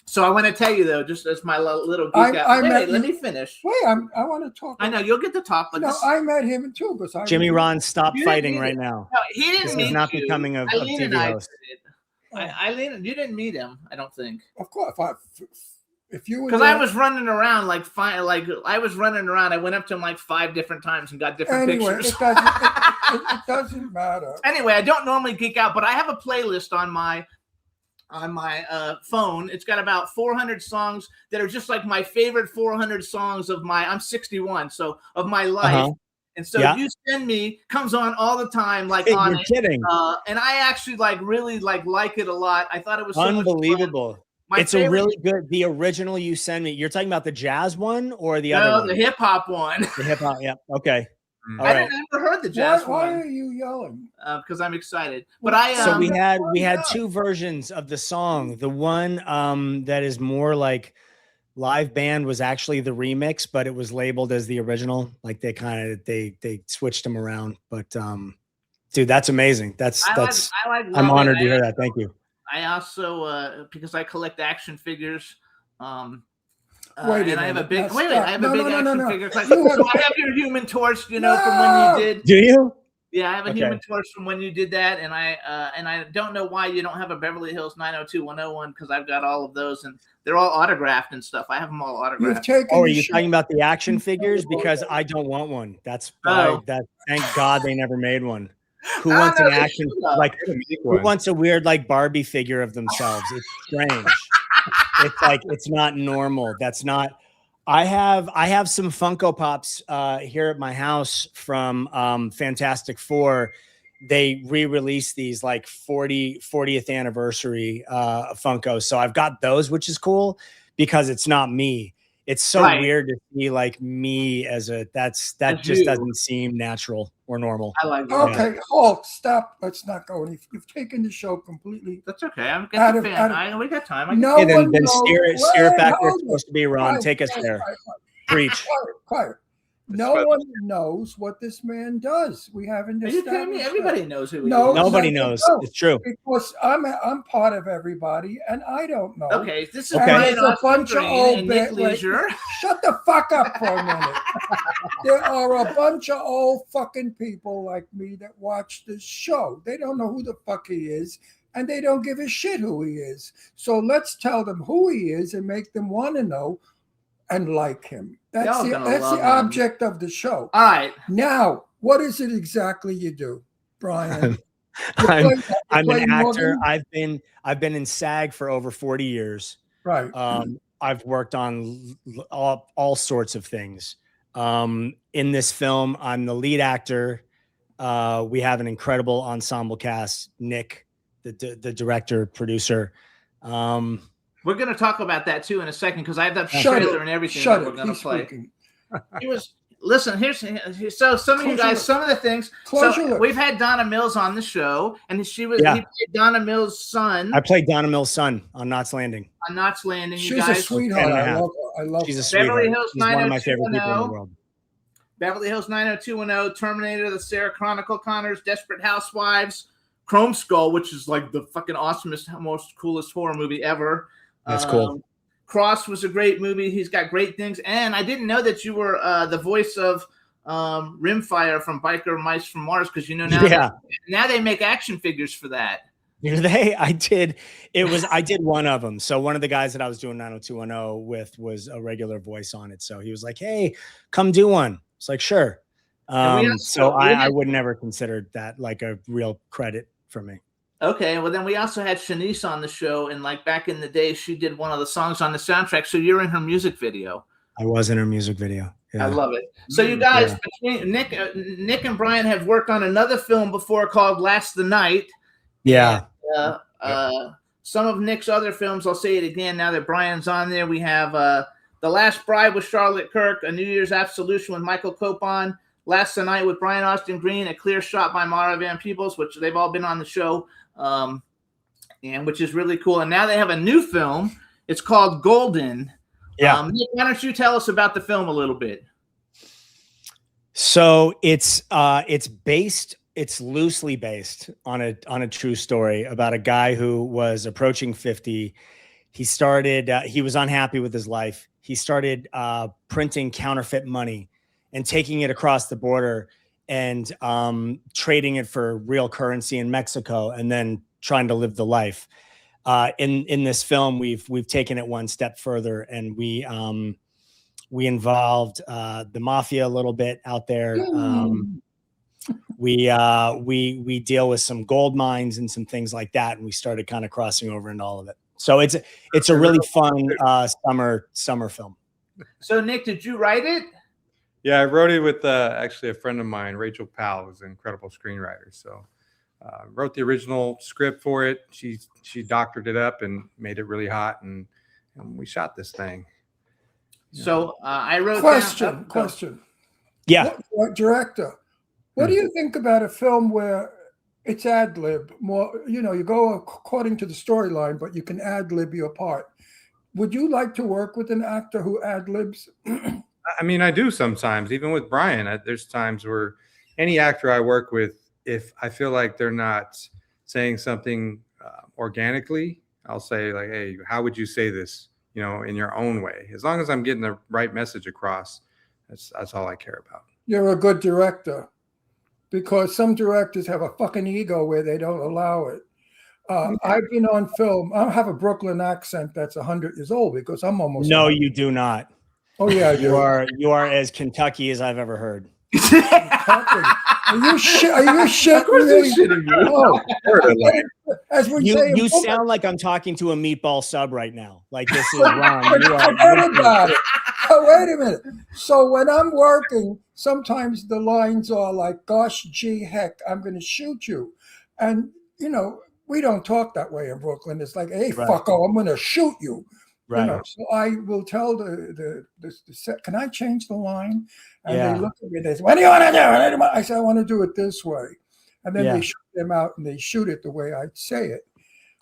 Speaker 4: So I want to tell you though, just as my little geek out.
Speaker 5: I
Speaker 4: Wait,
Speaker 5: met
Speaker 4: let
Speaker 5: you-
Speaker 4: me finish.
Speaker 5: Wait, I want to talk.
Speaker 4: I know you'll get to talk, but
Speaker 5: No,
Speaker 4: this,
Speaker 5: I met him too. Because I
Speaker 8: Jimmy Ron, stop
Speaker 4: You didn't
Speaker 8: fighting
Speaker 4: need
Speaker 8: right
Speaker 4: it.
Speaker 8: now.
Speaker 4: no, he didn't
Speaker 8: This
Speaker 4: meet
Speaker 8: is not
Speaker 4: you.
Speaker 8: becoming a
Speaker 4: Eileen and
Speaker 8: TV
Speaker 4: I
Speaker 8: host.
Speaker 4: did. Eileen, you didn't meet him. I don't think.
Speaker 5: Of course, if you were
Speaker 4: Because
Speaker 5: there-
Speaker 4: I was running around I was running around. I went up to him like 5 different times and got different
Speaker 5: anyway,
Speaker 4: pictures.
Speaker 5: it doesn't matter.
Speaker 4: Anyway, I don't normally geek out, but I have a playlist on my phone. It's got about 400 songs that are just like my favorite 400 songs of I'm 61, so of my life.
Speaker 8: Uh-huh.
Speaker 4: And so
Speaker 8: Yeah.
Speaker 4: You Send Me comes on all the time, like
Speaker 8: Hey,
Speaker 4: on
Speaker 8: you're
Speaker 4: it.
Speaker 8: kidding.
Speaker 4: And I actually really like it a lot. I thought it was so much fun.
Speaker 8: Unbelievable.
Speaker 4: My
Speaker 8: It's a
Speaker 4: favorite-
Speaker 8: really good. The original You Send Me. You're talking about the jazz one or the other
Speaker 4: no,
Speaker 8: one?
Speaker 4: the hip hop one.
Speaker 8: The hip hop. Yeah. Okay. All
Speaker 4: I
Speaker 8: right.
Speaker 4: didn't ever heard the
Speaker 5: Why,
Speaker 4: jazz
Speaker 5: why
Speaker 4: one
Speaker 5: are you yelling?
Speaker 4: because I'm excited. But I
Speaker 8: So we had
Speaker 5: yeah.
Speaker 8: two versions of the song. The one that is more like live band was actually the remix, but it was labeled as the original. Like they switched them around. But dude, that's amazing. That's
Speaker 4: I like
Speaker 8: I'm
Speaker 4: Love It.
Speaker 8: honored to hear that. Thank you.
Speaker 4: I also because I collect action figures.
Speaker 5: Wait a
Speaker 4: and I have a
Speaker 5: minute.
Speaker 4: big
Speaker 5: Now
Speaker 4: wait.
Speaker 5: stop.
Speaker 4: I have
Speaker 5: No,
Speaker 4: a big
Speaker 5: no, no,
Speaker 4: action
Speaker 5: no, no.
Speaker 4: figure collection.
Speaker 5: You have-
Speaker 4: So I have your Human Torch, from when
Speaker 5: No.
Speaker 4: you did.
Speaker 8: Do you?
Speaker 4: Yeah, I have a
Speaker 8: Okay.
Speaker 4: Human Torch from when you did that, and I don't know why you don't have a Beverly Hills 90210 because I've got all of those and they're all autographed and stuff. I have them all
Speaker 5: You've
Speaker 4: autographed.
Speaker 5: taken.
Speaker 8: Oh, are
Speaker 5: the
Speaker 8: you
Speaker 5: show-
Speaker 8: talking about the action figures? Because I don't want one. That's why.
Speaker 4: Oh.
Speaker 8: Thank God they never made one. Who
Speaker 4: I
Speaker 8: wants
Speaker 4: don't
Speaker 8: an
Speaker 4: know, they
Speaker 8: action
Speaker 4: should have.
Speaker 8: like?
Speaker 7: Make
Speaker 8: Who
Speaker 7: one.
Speaker 8: wants a weird like Barbie figure of themselves? It's strange. It's like it's not normal. That's not. I have some Funko Pops here at my house from Fantastic Four. They re-released these like 40th anniversary Funkos. So I've got those, which is cool because it's not me. it's so
Speaker 4: Right.
Speaker 8: weird to see like me as that
Speaker 4: As
Speaker 8: just
Speaker 4: you.
Speaker 8: doesn't seem natural or normal.
Speaker 4: I like that.
Speaker 5: Okay, Hulk, stop. Let's not go any. You've taken the show completely.
Speaker 4: That's okay. I'm
Speaker 5: Out
Speaker 4: getting
Speaker 5: of-
Speaker 4: fan.
Speaker 5: out of-
Speaker 4: We got time.
Speaker 5: No
Speaker 8: Yeah,
Speaker 5: one
Speaker 8: then
Speaker 5: knows.
Speaker 8: steer it back where
Speaker 5: hold
Speaker 8: it's supposed to be, Ron.
Speaker 5: Quiet,
Speaker 8: Take us
Speaker 5: quiet,
Speaker 8: there.
Speaker 5: quiet, quiet.
Speaker 8: Preach.
Speaker 5: Quiet. No one knows what this man does. We haven't
Speaker 4: Are you kidding me?
Speaker 5: established
Speaker 4: Everybody
Speaker 5: that.
Speaker 4: knows who he
Speaker 5: No,
Speaker 4: is.
Speaker 8: Nobody
Speaker 5: no,
Speaker 8: knows.
Speaker 5: no.
Speaker 8: It's true.
Speaker 5: Because I'm part of everybody, and I don't know.
Speaker 4: Okay, this is
Speaker 8: Okay.
Speaker 4: Brian
Speaker 5: There's a
Speaker 4: Austin
Speaker 5: bunch of
Speaker 4: Green
Speaker 5: old
Speaker 4: and Nick
Speaker 5: wait,
Speaker 4: Leisure.
Speaker 5: Shut the fuck up for a minute. There are a bunch of old fucking people like me that watch this show. They don't know who the fuck he is, and they don't give a shit who he is. So let's tell them who he is and make them want to know and like him. That's
Speaker 4: Y'all
Speaker 5: the
Speaker 4: gonna love him.
Speaker 5: object of the show.
Speaker 4: All right.
Speaker 5: Now, what is it exactly you do, Brian?
Speaker 8: I'm
Speaker 5: play
Speaker 8: an actor.
Speaker 5: Morgan?
Speaker 8: I've been in SAG for over 40 years.
Speaker 5: Right.
Speaker 8: I've worked on all sorts of things. In this film, I'm the lead actor. We have an incredible ensemble cast. Nick, the director, producer.
Speaker 4: We're going to talk about that too in a second because I have that
Speaker 5: Shut
Speaker 4: trailer
Speaker 5: it.
Speaker 4: and everything
Speaker 5: Shut
Speaker 4: that
Speaker 5: it.
Speaker 4: we're going to
Speaker 5: He's
Speaker 4: play.
Speaker 5: speaking.
Speaker 4: He was listen. Here's so some of you
Speaker 5: Close
Speaker 4: guys.
Speaker 5: your
Speaker 4: Some of the things.
Speaker 5: Close your
Speaker 4: So
Speaker 5: lips.
Speaker 4: we've had Donna Mills on the show, and she was
Speaker 8: Yeah.
Speaker 4: he played Donna Mills' son
Speaker 8: I played Donna Mills' son on Knots Landing.
Speaker 4: on Knots Landing. You
Speaker 5: She's a
Speaker 4: guys,
Speaker 5: sweetheart.
Speaker 8: and a
Speaker 5: I
Speaker 8: half.
Speaker 5: love her. I love
Speaker 8: She's a
Speaker 5: her.
Speaker 4: Beverly
Speaker 8: sweetheart.
Speaker 4: Hills
Speaker 8: She's one of my favorite people in
Speaker 4: 90210.
Speaker 8: the world.
Speaker 4: Beverly Hills 90210, Terminator, the Sarah Chronicle Connors, Desperate Housewives, Chrome Skull, which is like the fucking awesomest, most coolest horror movie ever.
Speaker 8: That's cool.
Speaker 4: Cross was a great movie. He's got great things. And I didn't know that you were the voice of Rimfire from Biker Mice from Mars because you know now,
Speaker 8: Yeah.
Speaker 4: now they make action figures for that.
Speaker 8: Do they? I did one of them. So one of the guys that I was doing 90210 with was a regular voice on it. So he was like, "Hey, come do one." It's like, sure. So I would never consider that like a real credit for me.
Speaker 4: Okay, well then we also had Shanice on the show, and like back in the day, she did one of the songs on the soundtrack. So you're in her music video.
Speaker 8: I was in her music video. Yeah.
Speaker 4: I love it. So you guys, between Nick and Brian have worked on another film before called Last the Night.
Speaker 8: Yeah.
Speaker 4: Some of Nick's other films, I'll say it again now that Brian's on there. We have The Last Bride with Charlotte Kirk, A New Year's Absolution with Michael Copon, Last the Night with Brian Austin Green, A Clear Shot by Mara Van Peebles, which they've all been on the show, and which is really cool. And now they have a new film. It's called Golden.
Speaker 8: Yeah.
Speaker 4: Nick, why don't you tell us about the film a little bit?
Speaker 8: So it's loosely based on a true story about a guy who was approaching 50. He started, he was unhappy with his life. He started printing counterfeit money and taking it across the border and trading it for real currency in Mexico and then trying to live the life. In this film, we've taken it one step further, and we involved the mafia a little bit out there. We deal with some gold mines and some things like that, and we started kind of crossing over into all of it. So it's a really fun summer film.
Speaker 4: So Nick, did you write it?
Speaker 7: Yeah, I wrote it with actually a friend of mine, Rachel Powell, who's an incredible screenwriter. So wrote the original script for it. She doctored it up and made it really hot, and we shot this thing.
Speaker 4: So I wrote
Speaker 5: Question.
Speaker 8: Yeah.
Speaker 5: What director? What do you think about a film where it's ad lib? More, you go according to the storyline, but you can ad lib your part. Would you like to work with an actor who ad libs?
Speaker 7: I mean, I do sometimes, even with Brian. There's times where any actor I work with, if I feel like they're not saying something organically, I'll say like, "Hey, how would you say this?" In your own way. As long as I'm getting the right message across, that's all I care about.
Speaker 5: You're a good director, because some directors have a fucking ego where they don't allow it. I've been on film. I have a Brooklyn accent that's 100 years old because I'm almost.
Speaker 8: No, you do not.
Speaker 5: Oh yeah, I do.
Speaker 8: You are as Kentucky as I've ever heard.
Speaker 5: Are you shitting me? Oh. As we say,
Speaker 8: You sound like I'm talking to a meatball sub right now. Like this is Ron.
Speaker 5: Forget about it. Oh, wait a minute. So when I'm working, sometimes the lines are like, "Gosh, gee, heck, I'm going to shoot you," and we don't talk that way in Brooklyn. It's like, "Hey,
Speaker 8: Right.
Speaker 5: fucko, I'm going to shoot you."
Speaker 8: Right.
Speaker 5: So I will tell the set, can I change the line? And
Speaker 8: Yeah.
Speaker 5: they look at me, they say, what do you want to do? I say, I want to do it this way. And then
Speaker 8: Yeah.
Speaker 5: they shoot them out and they shoot it the way I say it.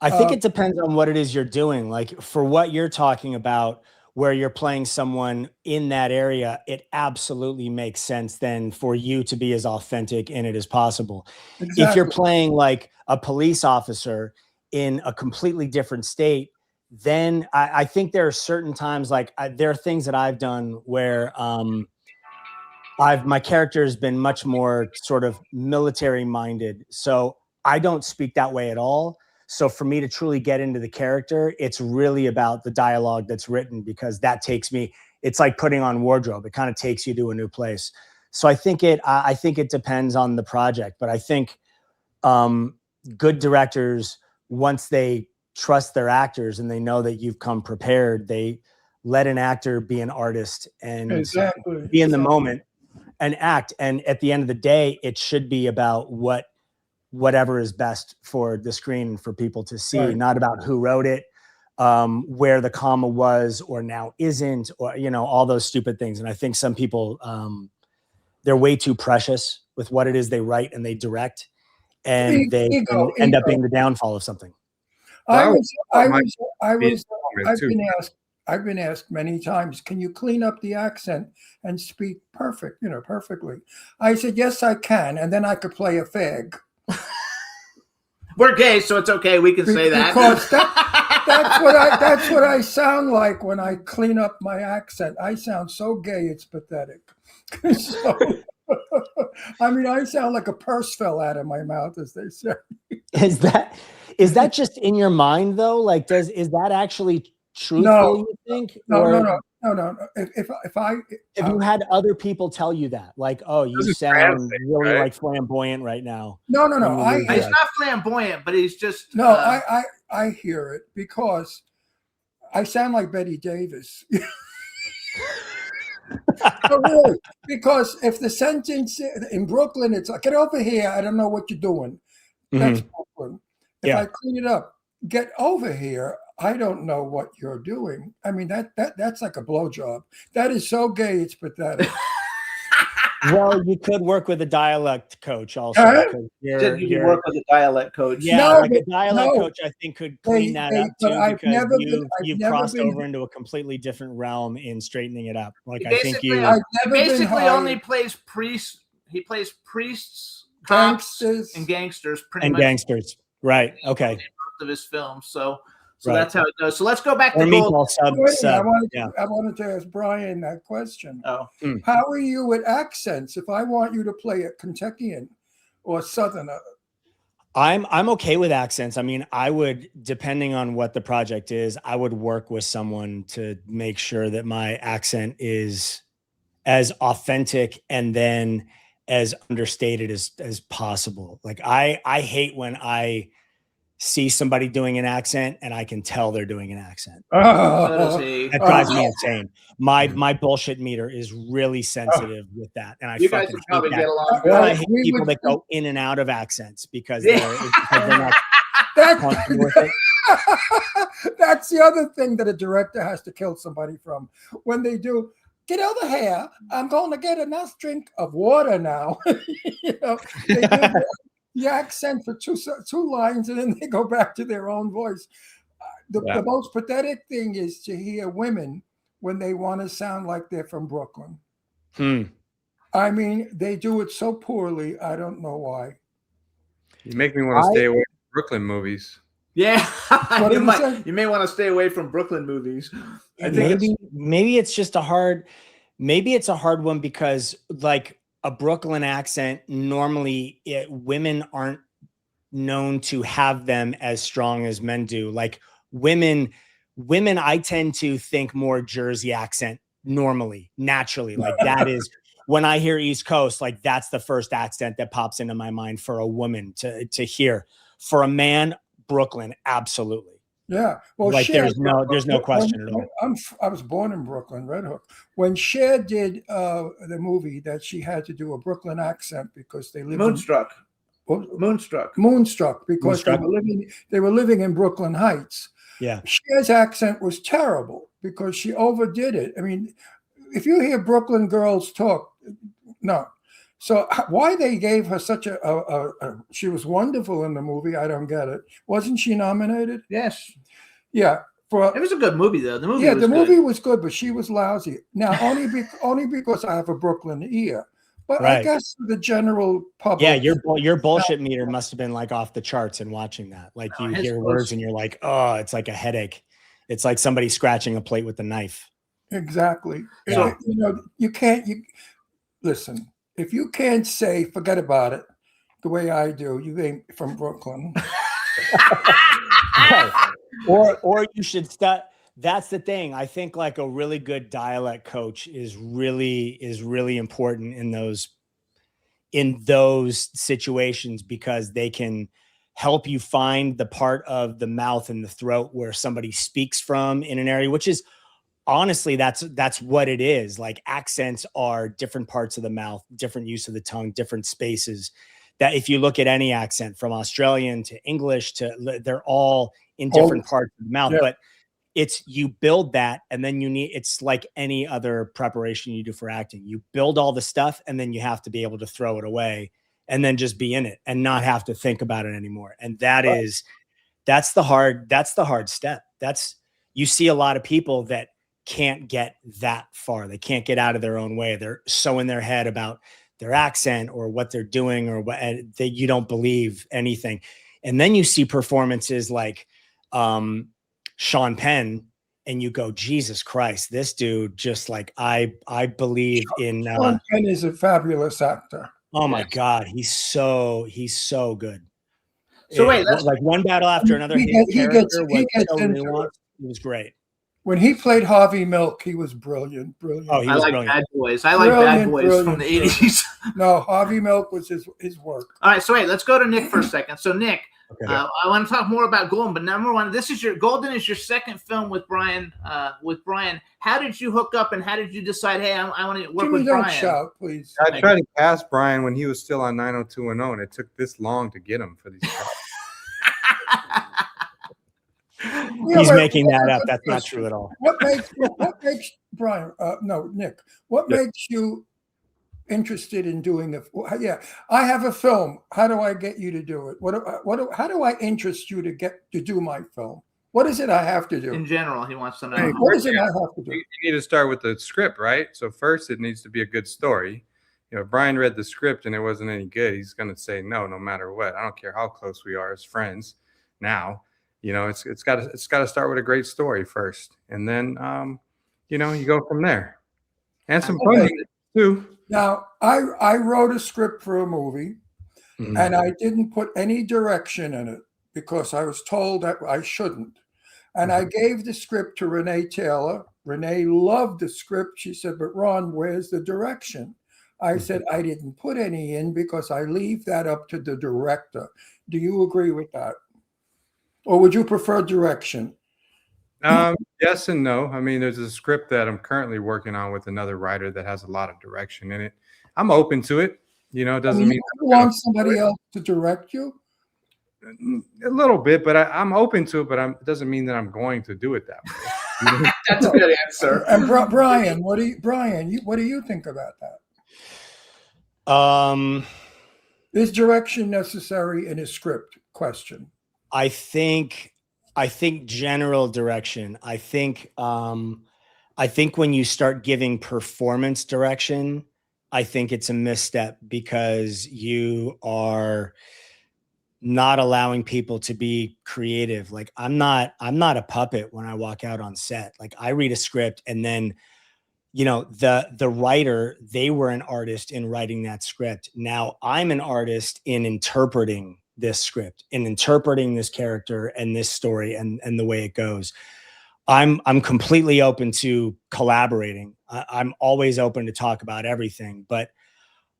Speaker 8: I think it depends on what it is you're doing. Like for what you're talking about, where you're playing someone in that area, it absolutely makes sense then for you to be as authentic in it as possible.
Speaker 5: Exactly.
Speaker 8: If you're playing like a police officer in a completely different state, then I think there are certain times, like there are things that I've done where my character has been much more sort of military minded. So I don't speak that way at all. So for me to truly get into the character, it's really about the dialogue that's written, because that takes me, it's like putting on wardrobe. It kind of takes you to a new place. So I think it depends on the project, but I think good directors, once they trust their actors and they know that you've come prepared, they let an actor be an artist and be in the moment and act. And at the end of the day, it should be about whatever is best for the screen and for people to see, not about who wrote it, where the comma was or now isn't, or, all those stupid things. And I think some people, they're way too precious with what it is they write and they direct, and they end up being the downfall of something.
Speaker 5: I've been asked many times, can you clean up the accent and speak perfectly? I said, yes, I can. And then I could play a fag.
Speaker 4: We're gay, so it's okay. We can say that.
Speaker 5: Because that's what I sound like when I clean up my accent. I sound so gay, it's pathetic. So, I sound like a purse fell out of my mouth, as they say.
Speaker 8: Is that just in your mind though? Like, is that actually truthful? You think?
Speaker 5: No. If
Speaker 8: you had other people tell you that, like, oh, you sound really like flamboyant right now.
Speaker 5: No.
Speaker 4: He's not flamboyant, but he's just.
Speaker 5: No, I hear it because I sound like Betty Davis. Really, because if the sentence in Brooklyn, it's like, get over here, I don't know what you're doing. That's Brooklyn. If I clean it up, get over here, I don't know what you're doing. That's like a blowjob. That is so gay, it's pathetic.
Speaker 8: Well, you could work with a dialect coach also.
Speaker 4: You work with a dialect coach.
Speaker 8: Yeah, a dialect coach, I think, could clean that up too, because you've crossed over into a completely different realm in straightening it up. Like, I think
Speaker 4: he basically only plays priests. He plays priests, cops, and gangsters.
Speaker 8: Gangsters, right? Okay.
Speaker 4: Most of his films, so that's how it goes. So let's go back to
Speaker 5: Gold. I wanted to ask Brian that question. How are you with accents? If I want you to play a Kentuckian or Southerner,
Speaker 8: I'm okay with accents. I would, depending on what the project is, I would work with someone to make sure that my accent is as authentic and then as understated as possible. Like I hate when I see somebody doing an accent and I can tell they're doing an accent. That drives me insane. My bullshit meter is really sensitive with that, and I fucking hate that.
Speaker 4: Get along.
Speaker 8: I hate people that go in and out of accents because they're not comfortable with it.
Speaker 5: That's the other thing that a director has to kill somebody from. When they do, get over here, I'm going to get a nice drink of water now. They do the accent for two lines, and then they go back to their own voice. The most pathetic thing is to hear women when they want to sound like they're from Brooklyn. They do it so poorly. I don't know why.
Speaker 7: You make me want to stay away from Brooklyn movies.
Speaker 4: Yeah, you may want to stay away from Brooklyn movies.
Speaker 8: Maybe it's just a hard one, because like a Brooklyn accent, normally women aren't known to have them as strong as men do. Like women, I tend to think more Jersey accent normally, naturally. Like that is, when I hear East Coast, like that's the first accent that pops into my mind for a woman to hear. For a man, Brooklyn, absolutely.
Speaker 5: Yeah, well,
Speaker 8: like there's no question at all.
Speaker 5: I was born in Brooklyn, Red Hook. When Cher did the movie, that she had to do a Brooklyn accent because they lived Moonstruck because they were living in Brooklyn Heights.
Speaker 8: Yeah.
Speaker 5: Cher's accent was terrible because she overdid it. I mean, if you hear Brooklyn girls talk, no. So why they gave her such she was wonderful in the movie, I don't get it. Wasn't she nominated?
Speaker 4: Yes.
Speaker 5: Yeah.
Speaker 4: It was a good movie, though. The movie was
Speaker 5: the
Speaker 4: good.
Speaker 5: movie was good, but she was lousy. Now, only because I have a Brooklyn ear. But I
Speaker 8: Right.
Speaker 5: guess the general public.
Speaker 8: Yeah, your bullshit meter must have been like off the charts in watching that. Like
Speaker 4: No,
Speaker 8: you
Speaker 4: his
Speaker 8: hear
Speaker 4: was-
Speaker 8: words and you're like, oh, it's like a headache. It's like somebody scratching a plate with a knife.
Speaker 5: Exactly.
Speaker 8: Yeah.
Speaker 5: You know, you listen. If you can't say, forget about it, the way I do, you ain't from Brooklyn.
Speaker 8: Right. Or you should start. That's the thing. I think like a really good dialect coach is really important in those situations, because they can help you find the part of the mouth and the throat where somebody speaks from in an area, which is honestly, that's what it is. Like accents are different parts of the mouth, different use of the tongue, different spaces. That if you look at any accent from Australian to English they're all in different parts of the mouth,
Speaker 5: Yeah.
Speaker 8: but you build that, and then it's like any other preparation you do for acting. You build all the stuff, and then you have to be able to throw it away and then just be in it and not have to think about it anymore. And that's the hard step. You see a lot of people that can't get that far. They can't get out of their own way. They're so in their head about their accent or what they're doing, or that you don't believe anything. And then you see performances like Sean Penn, and you go, Jesus Christ, this dude just like, I believe in
Speaker 5: Sean Penn is a fabulous actor.
Speaker 8: oh my God, he's so good.
Speaker 4: So wait, let's-
Speaker 8: like one battle after another.
Speaker 5: He
Speaker 8: His
Speaker 5: gets-
Speaker 8: character
Speaker 5: he
Speaker 8: was
Speaker 5: gets
Speaker 8: so
Speaker 5: into
Speaker 8: nuanced.
Speaker 5: it.
Speaker 8: It was great.
Speaker 5: When he played Harvey Milk, he was brilliant.
Speaker 8: Oh, he
Speaker 4: I
Speaker 8: was
Speaker 4: like
Speaker 8: brilliant.
Speaker 4: Bad Boys. I like Bad
Speaker 5: Brilliant,
Speaker 4: Boys from the
Speaker 5: brilliant,
Speaker 4: 80s.
Speaker 5: No, Harvey Milk was his work.
Speaker 4: All right, so wait, let's go to Nick for a second. So Nick,
Speaker 8: Okay.
Speaker 4: I want to talk more about Golden, but number one, Golden is your second film with Brian. How did you hook up, and how did you decide, hey, I want to work
Speaker 5: Jimmy,
Speaker 4: with
Speaker 5: don't
Speaker 4: Brian?
Speaker 5: shout, please.
Speaker 7: I tried to cast Brian when he was still on 90210, and it took this long to get him for these jobs.
Speaker 8: He's making that up. That's not true at all.
Speaker 5: What makes Brian? No, Nick. What makes you interested in doing it? Yeah, I have a film. How do I get you to do it? How do I interest you to do my film? What is it I have to do?
Speaker 4: In general, he wants to know.
Speaker 5: Hey, what is it I have to do?
Speaker 7: You need to start with the script, right? So first, it needs to be a good story. You know, if Brian read the script and it wasn't any good, he's going to say no matter what. I don't care how close we are as friends now. You know, it's got to start with a great story first, and then you know, you go from there. And some funding too.
Speaker 5: Now, I wrote a script for a movie, and I didn't put any direction in it because I was told that I shouldn't. And I gave the script to Renee Taylor. Renee loved the script. She said, "But Ron, where's the direction?" I said, "I didn't put any in because I leave that up to the director." Do you agree with that? Or would you prefer direction?
Speaker 7: Yes and no. I mean, there's a script that I'm currently working on with another writer that has a lot of direction in it. I'm open to it. You know, it doesn't mean
Speaker 5: you want somebody else to direct you.
Speaker 7: a little bit, but I'm open to it. But it doesn't mean that I'm going to do it that way.
Speaker 4: That's a good answer.
Speaker 5: And Brian, what do you think about that? Is direction necessary in a script? Question.
Speaker 8: I think general direction. I think when you start giving performance direction, I think it's a misstep because you are not allowing people to be creative. Like I'm not a puppet when I walk out on set. Like I read a script, and then, you know, the writer, they were an artist in writing that script. Now I'm an artist in interpreting this script, in interpreting this character and this story and the way it goes. I'm completely open to collaborating. I'm always open to talk about everything, but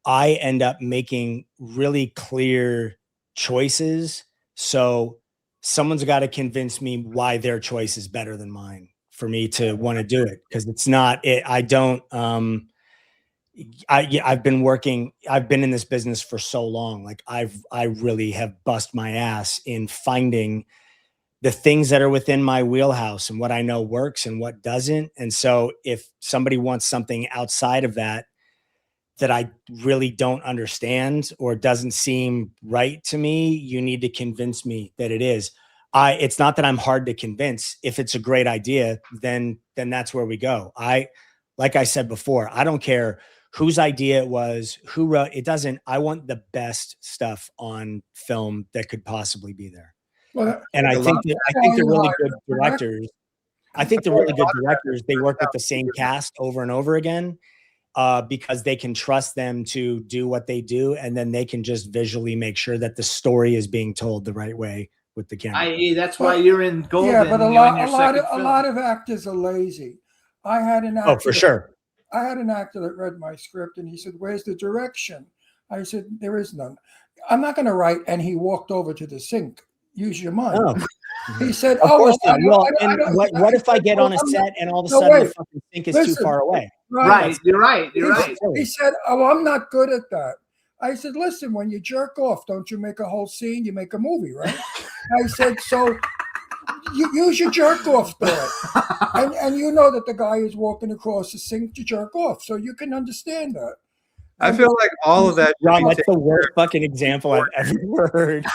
Speaker 8: I end up making really clear choices. So someone's got to convince me why their choice is better than mine for me to want to do it. Cause it's not it. I've been in this business for so long. Like I really have bust my ass in finding the things that are within my wheelhouse and what I know works and what doesn't. And so if somebody wants something outside of that I really don't understand or doesn't seem right to me, you need to convince me that it is. It's not that I'm hard to convince. If it's a great idea, then that's where we go. Like I said before, I don't care whose idea it was, who wrote it. Doesn't. I want the best stuff on film that could possibly be there.
Speaker 5: Well,
Speaker 8: And I think the really good directors, they work with the same cast over and over again, because they can trust them to do what they do, and then they can just visually make sure that the story is being told the right way with the camera.
Speaker 4: I.e., that's why you're in Golden.
Speaker 5: Yeah, but a lot of actors are lazy. I had an actor.
Speaker 8: Oh, for sure.
Speaker 5: I had an actor that read my script, and he said, "Where's the direction?" I said, "There is none. I'm not going to write." And he walked over to the sink. Use your mind.
Speaker 8: Oh.
Speaker 5: He said,
Speaker 8: Of course not. What if I get on a
Speaker 5: I'm
Speaker 8: set and all of a sudden the fucking sink is too far away?
Speaker 4: Right, you're right.
Speaker 5: He said, "Oh, I'm not good at that." I said, "Listen, when you jerk off, don't you make a whole scene? You make a movie, right?" I said, "So you use your jerk off there, and you know that the guy is walking across the sink to jerk off, so you can understand that."
Speaker 7: I feel like all of that.
Speaker 8: Ron, that's the worst fucking example I've ever heard.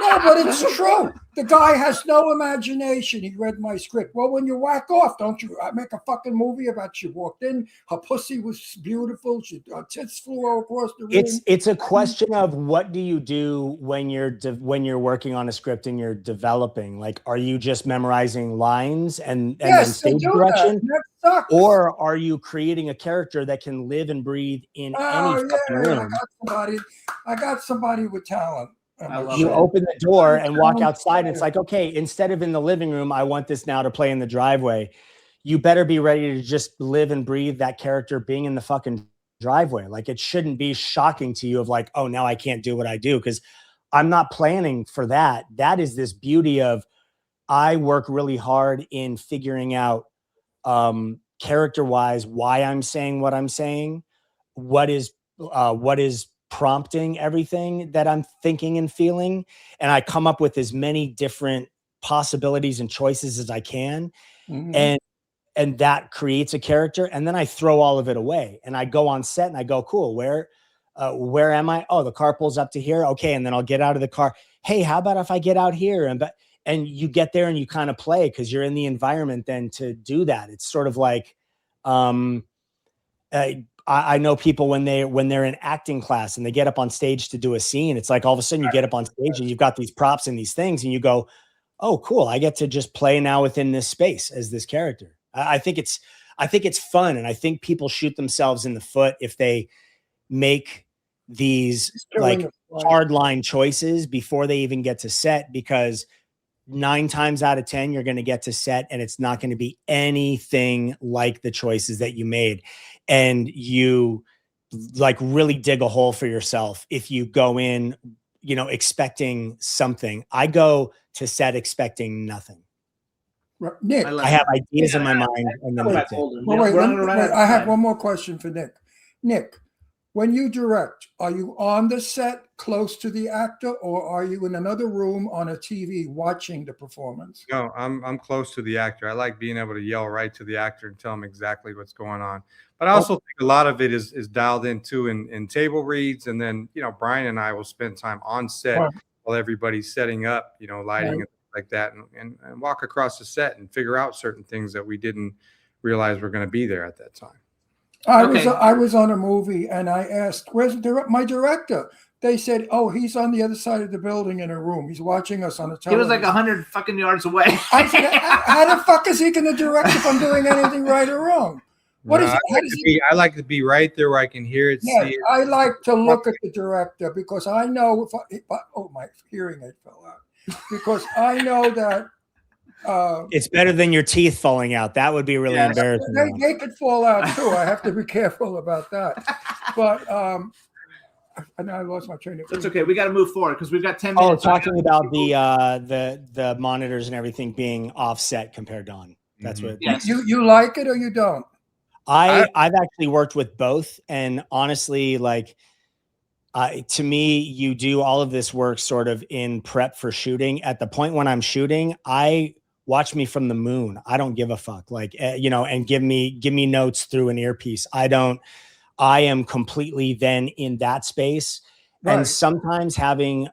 Speaker 5: No, but it's true. The guy has no imagination. He read my script. Well, when you whack off, don't you make a fucking movie about she walked in, her pussy was beautiful, her tits flew all across the room.
Speaker 8: It's a question of what do you do when you're working on a script and you're developing? Like, are you just memorizing lines and then stage direction?
Speaker 5: That sucks.
Speaker 8: Or are you creating a character that can live and breathe in any fucking room?
Speaker 5: I got somebody with talent.
Speaker 8: You open the door and walk outside, and it's like, okay, instead of in the living room, I want this now to play in the driveway. You better be ready to just live and breathe that character being in the fucking driveway. Like, it shouldn't be shocking to you of like, oh, now I can't do what I do, because I'm not planning for that. That is this beauty of I work really hard in figuring out character-wise why I'm saying what I'm saying, what is prompting everything that I'm thinking and feeling. And I come up with as many different possibilities and choices as I can. Mm-hmm. And that creates a character. And then I throw all of it away and I go on set and I go, cool, where am I? Oh, the car pulls up to here. Okay. And then I'll get out of the car. Hey, how about if I get out here? And you get there and you kind of play because you're in the environment then to do that. It's sort of like, I know people when they're in acting class and they get up on stage to do a scene, it's like all of a sudden you get up on stage and you've got these props and these things and you go, oh, cool. I get to just play now within this space as this character. I think it's fun. And I think people shoot themselves in the foot if they make these like hard line choices before they even get to set, because 9 times out of 10, you're going to get to set and it's not going to be anything like the choices that you made. And you like really dig a hole for yourself if you go in, expecting something. I go to set expecting nothing.
Speaker 5: Nick,
Speaker 8: I have ideas in my mind. And then that's it.
Speaker 5: Wait, I have one more question for Nick. Nick, when you direct, are you on the set close to the actor, or are you in another room on a TV watching the performance?
Speaker 7: No, I'm close to the actor. I like being able to yell right to the actor and tell him exactly what's going on. But I also think a lot of it is dialed into in table reads, and then Brian and I will spend time on set while everybody's setting up, lighting and like that, and walk across the set and figure out certain things that we didn't realize were going to be there at that time.
Speaker 5: I was on a movie and I asked, where's my director? They said, oh, he's on the other side of the building in a room. He's watching us on a television.
Speaker 4: He was like 100 fucking yards away.
Speaker 5: I said, how the fuck is he going to direct if I'm doing anything right or wrong?
Speaker 7: I like to be right there where I can hear it, see it.
Speaker 5: I like to look at the director because I know my hearing aid fell out. Because I know that
Speaker 8: it's better than your teeth falling out. That would be really embarrassing.
Speaker 5: They could fall out too. I have to be careful about that. But and I lost my train of thought.
Speaker 4: It's okay. We got to move forward because we've got 10 minutes.
Speaker 8: Oh, talking about the monitors and everything being offset compared to on. That's what.
Speaker 4: Yes.
Speaker 5: You like it or you don't?
Speaker 8: I've actually worked with both, and honestly, like To me, you do all of this work sort of in prep for shooting. At the point when I'm shooting, I watch me from the moon. I don't give a fuck, like, and give me notes through an earpiece. I am completely then in that space.
Speaker 5: Right.
Speaker 8: And sometimes having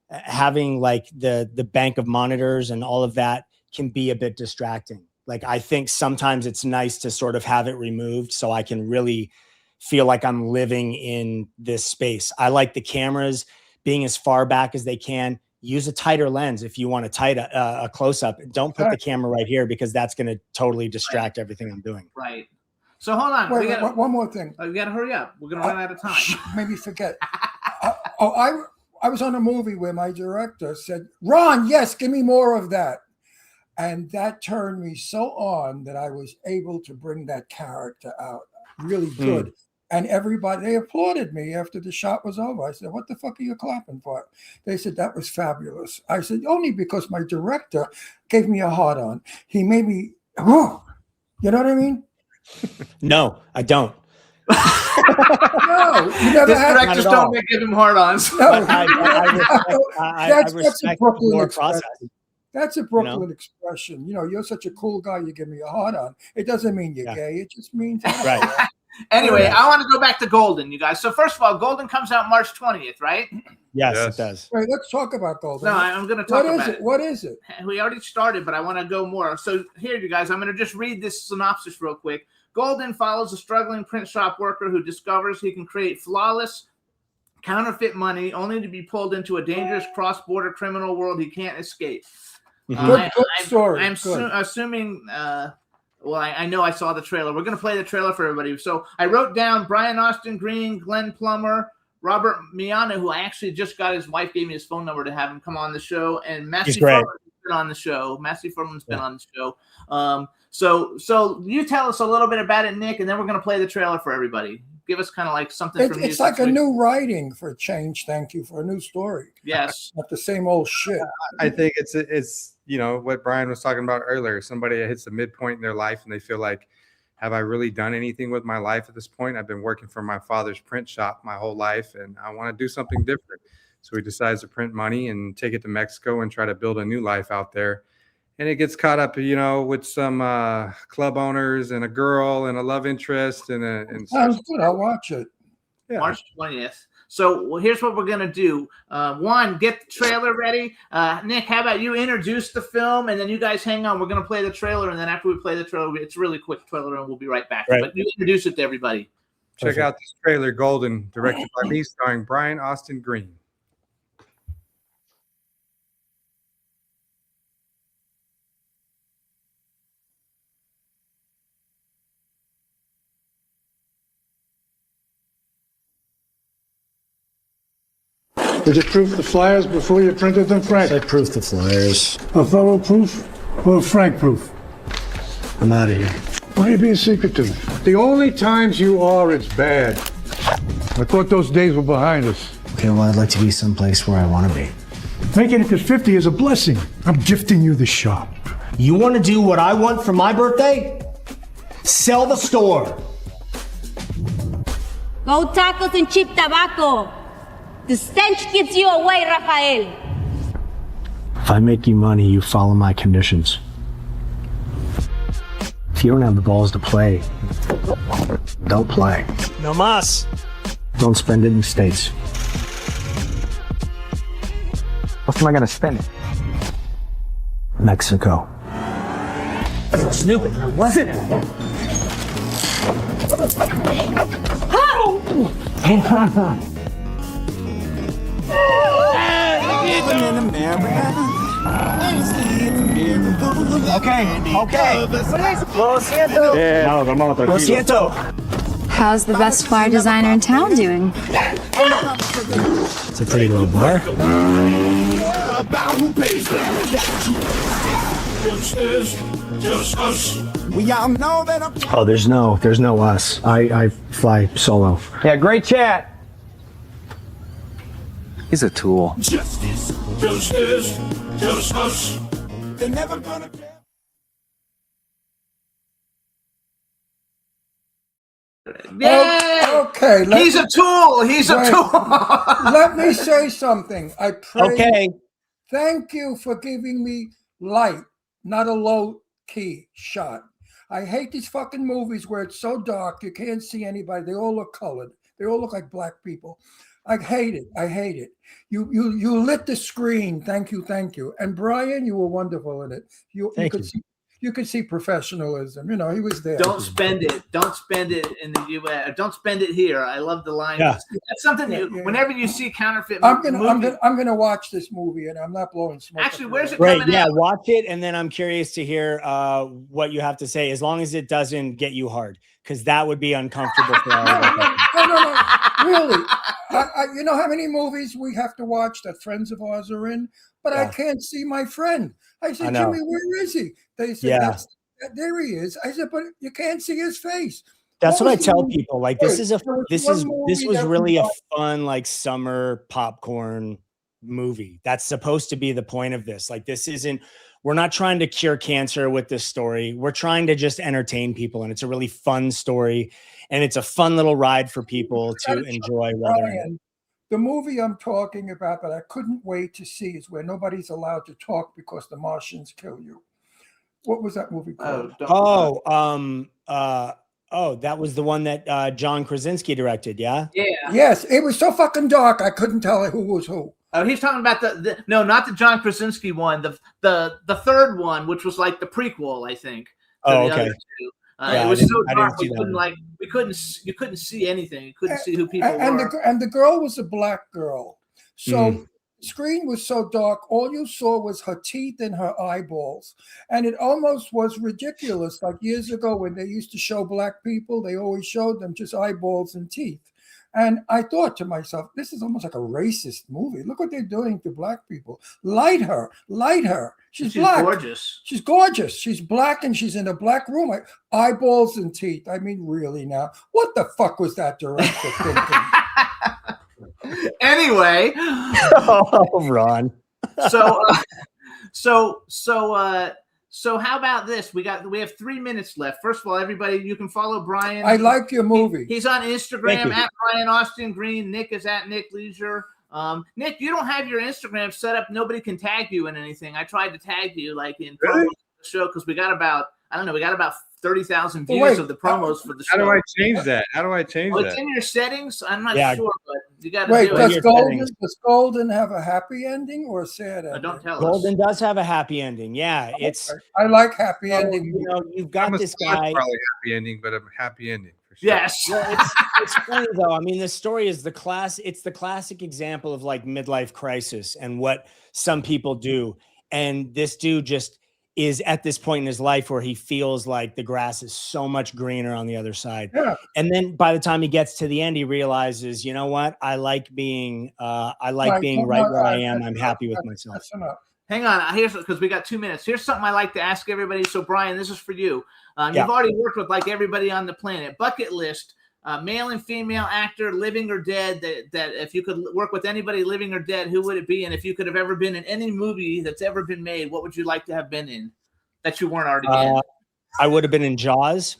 Speaker 8: like the bank of monitors and all of that can be a bit distracting. Like, I think sometimes it's nice to sort of have it removed so I can really feel like I'm living in this space. I like the cameras being as far back as they can. Use a tighter lens if you want to tight a close-up. Don't put the camera right here because that's going to totally distract everything I'm doing.
Speaker 4: Right. So hold on.
Speaker 5: Wait, one more thing.
Speaker 4: We got to hurry up. We're going to run out of time.
Speaker 5: Maybe forget. I was on a movie where my director said, "Ron, yes, give me more of that." And that turned me so on that I was able to bring that character out really good. And everybody, they applauded me after the shot was over. I said, "What the fuck are you clapping for?" They said, "That was fabulous." I said, "Only because my director gave me a hard on. He made me, whoa." You know what I mean?
Speaker 8: No, I don't.
Speaker 5: No, you never had.
Speaker 4: Directors don't give him hard-ons.
Speaker 5: No.
Speaker 8: I respect your process.
Speaker 5: That's a Brooklyn expression. You know, you're such a cool guy, you give me a hard on. It doesn't mean you're gay. It just means
Speaker 8: right.
Speaker 4: Anyway, I want to go back to Golden, you guys. So first of all, Golden comes out March 20th, right?
Speaker 8: Yes, it does.
Speaker 5: Wait, let's talk about Golden.
Speaker 4: No, I'm going to talk about it.
Speaker 5: What is it?
Speaker 4: We already started, but I want to go more. So here, you guys, I'm going to just read this synopsis real quick. Golden follows a struggling print shop worker who discovers he can create flawless counterfeit money only to be pulled into a dangerous cross-border criminal world he can't escape.
Speaker 5: Good story.
Speaker 4: I'm assuming, I know I saw the trailer. We're going to play the trailer for everybody. So I wrote down Brian Austin Green, Glenn Plummer, Robert Miano, who I actually just got, his wife gave me his phone number to have him come on the show, and Massey Furman's been on the show. Massey Furman's been on the show. So you tell us a little bit about it, Nick, and then we're going to play the trailer for everybody. Give us kind of like something from you.
Speaker 5: It's like a new writing for a change. Thank you for a new story.
Speaker 4: Yes.
Speaker 5: Not the same old shit.
Speaker 7: I think it's what Brian was talking about earlier. Somebody that hits the midpoint in their life and they feel like, have I really done anything with my life at this point? I've been working for my father's print shop my whole life, and I want to do something different. So he decides to print money and take it to Mexico and try to build a new life out there. And it gets caught up, with some club owners and a girl and a love interest.
Speaker 5: Sounds good. I'll watch it.
Speaker 7: Yeah.
Speaker 4: March 20th. So here's what we're going to do. One, get the trailer ready. Nick, how about you introduce the film, and then you guys hang on. We're going to play the trailer, and then after we play the trailer, it's a really quick trailer, and we'll be right back. But you introduce it to everybody.
Speaker 7: Check out this trailer, Golden, directed by me, starring Brian Austin Green.
Speaker 9: Did you proof the flyers before you printed them, Frank?
Speaker 10: I proofed the flyers.
Speaker 9: A thorough proof or Frank proof?
Speaker 10: I'm out of here.
Speaker 9: Why are you being secretive? The only times you are, it's bad. I thought those days were behind us.
Speaker 10: Okay, well, I'd like to be someplace where I want to be.
Speaker 9: Making it to 50 is a blessing. I'm gifting you the shop.
Speaker 11: You want to do what I want for my birthday? Sell the store.
Speaker 3: Go tacos and cheap tobacco. The stench gives you away, Rafael.
Speaker 10: If I make you money, you follow my conditions. If you don't have the balls to play, don't play.
Speaker 8: No mas.
Speaker 10: Don't spend it in the States. What am I going to spend it? Mexico.
Speaker 11: Stupid, wasn't it? Okay. Lo siento. Lo siento.
Speaker 12: How's the best flyer designer in town doing?
Speaker 10: It's a pretty low bar. Oh, there's no us. I fly solo.
Speaker 11: Yeah, great chat.
Speaker 10: He's a tool.
Speaker 2: Justice. They're never gonna
Speaker 4: Yay!
Speaker 5: Okay.
Speaker 4: He's a tool. He's a tool.
Speaker 5: Let me say something. I pray.
Speaker 8: Okay.
Speaker 5: Thank you for giving me light, not a low key shot. I hate these fucking movies where it's so dark you can't see anybody. They all look colored. They all look like black people. I hate it. I hate it. You lit the screen. Thank you. And Brian, you were wonderful in it. You could see professionalism. You know, he was there.
Speaker 4: Don't spend it. Don't spend it in the U.S. Don't spend it here. I love the line.
Speaker 8: Yeah.
Speaker 4: That's something. Whenever you see counterfeit,
Speaker 5: I'm gonna watch this movie, and I'm not blowing smoke.
Speaker 4: Actually, where's it
Speaker 8: Right,
Speaker 4: coming
Speaker 8: yeah,
Speaker 4: out?
Speaker 8: watch it, and then I'm curious to hear what you have to say, as long as it doesn't get you hard, because that would be uncomfortable for all of us.
Speaker 5: No, really. You know how many movies we have to watch that friends of ours are in, but I can't see my friend. I said, Jimmy, where is he? They said, there he is. I said, but you can't see his face.
Speaker 8: That's what I tell people. Like, this was really a fun, like, summer popcorn movie. That's supposed to be the point of this. Like, we're not trying to cure cancer with this story. We're trying to just entertain people. And it's a really fun story. And it's a fun little ride for people to enjoy while they're in it.
Speaker 5: The movie I'm talking about that I couldn't wait to see is where nobody's allowed to talk because the Martians kill you. What was that movie called?
Speaker 8: That was the one that John Krasinski directed, yeah?
Speaker 4: Yeah.
Speaker 5: Yes, it was so fucking dark I couldn't tell who was who.
Speaker 4: Oh, he's talking about no, not the John Krasinski one, the third one, which was like the prequel, I think.
Speaker 8: Oh, okay.
Speaker 4: It was so dark you couldn't see anything. You couldn't see who people were.
Speaker 5: And the girl was a black girl. So the screen was so dark, all you saw was her teeth and her eyeballs. And it almost was ridiculous. Like years ago when they used to show black people, they always showed them just eyeballs and teeth. And I thought to myself, this is almost like a racist movie. Look what they're doing to black people. Light her. She's black.
Speaker 4: Gorgeous.
Speaker 5: She's gorgeous. She's black and she's in a black room. Like, eyeballs and teeth. I mean, really now. What the fuck was that director thinking?
Speaker 4: Anyway.
Speaker 8: Oh, Ron.
Speaker 4: So how about this? We have 3 minutes left. First of all, everybody, you can follow Brian.
Speaker 5: I like your movie.
Speaker 4: He's on Instagram at Brian Austin Green. Nick is at Nick Leisure. Nick, you don't have your Instagram set up. Nobody can tag you in anything. I tried to tag you like in the show because we got about 30,000 views of the promos for the show.
Speaker 7: How do I change that?
Speaker 4: It's in your settings. I'm not sure, but you got to do
Speaker 5: it. Does Golden have a happy ending or a sad ending?
Speaker 4: Don't tell us.
Speaker 8: Golden does have a happy ending. Yeah,
Speaker 5: I like happy ending.
Speaker 8: You know, you've got this guy.
Speaker 7: Probably happy ending, but a happy ending. For sure.
Speaker 4: Yes.
Speaker 8: Well, it's funny though. I mean, the story is it's the classic example of like midlife crisis and what some people do. And this dude just is at this point in his life where he feels like the grass is so much greener on the other side. Yeah. And then by the time he gets to the end, he realizes, you know what? I like being right where I am. I'm happy with myself.
Speaker 4: Hang on. Here's because we got 2 minutes. Here's something I like to ask everybody. So Brian, this is for you. You've already worked with like everybody on the planet. Bucket list, male and female actor, living or dead, that if you could work with anybody living or dead, who would it be? And if you could have ever been in any movie that's ever been made, what would you like to have been in that you weren't already in?
Speaker 8: I would have been in Jaws.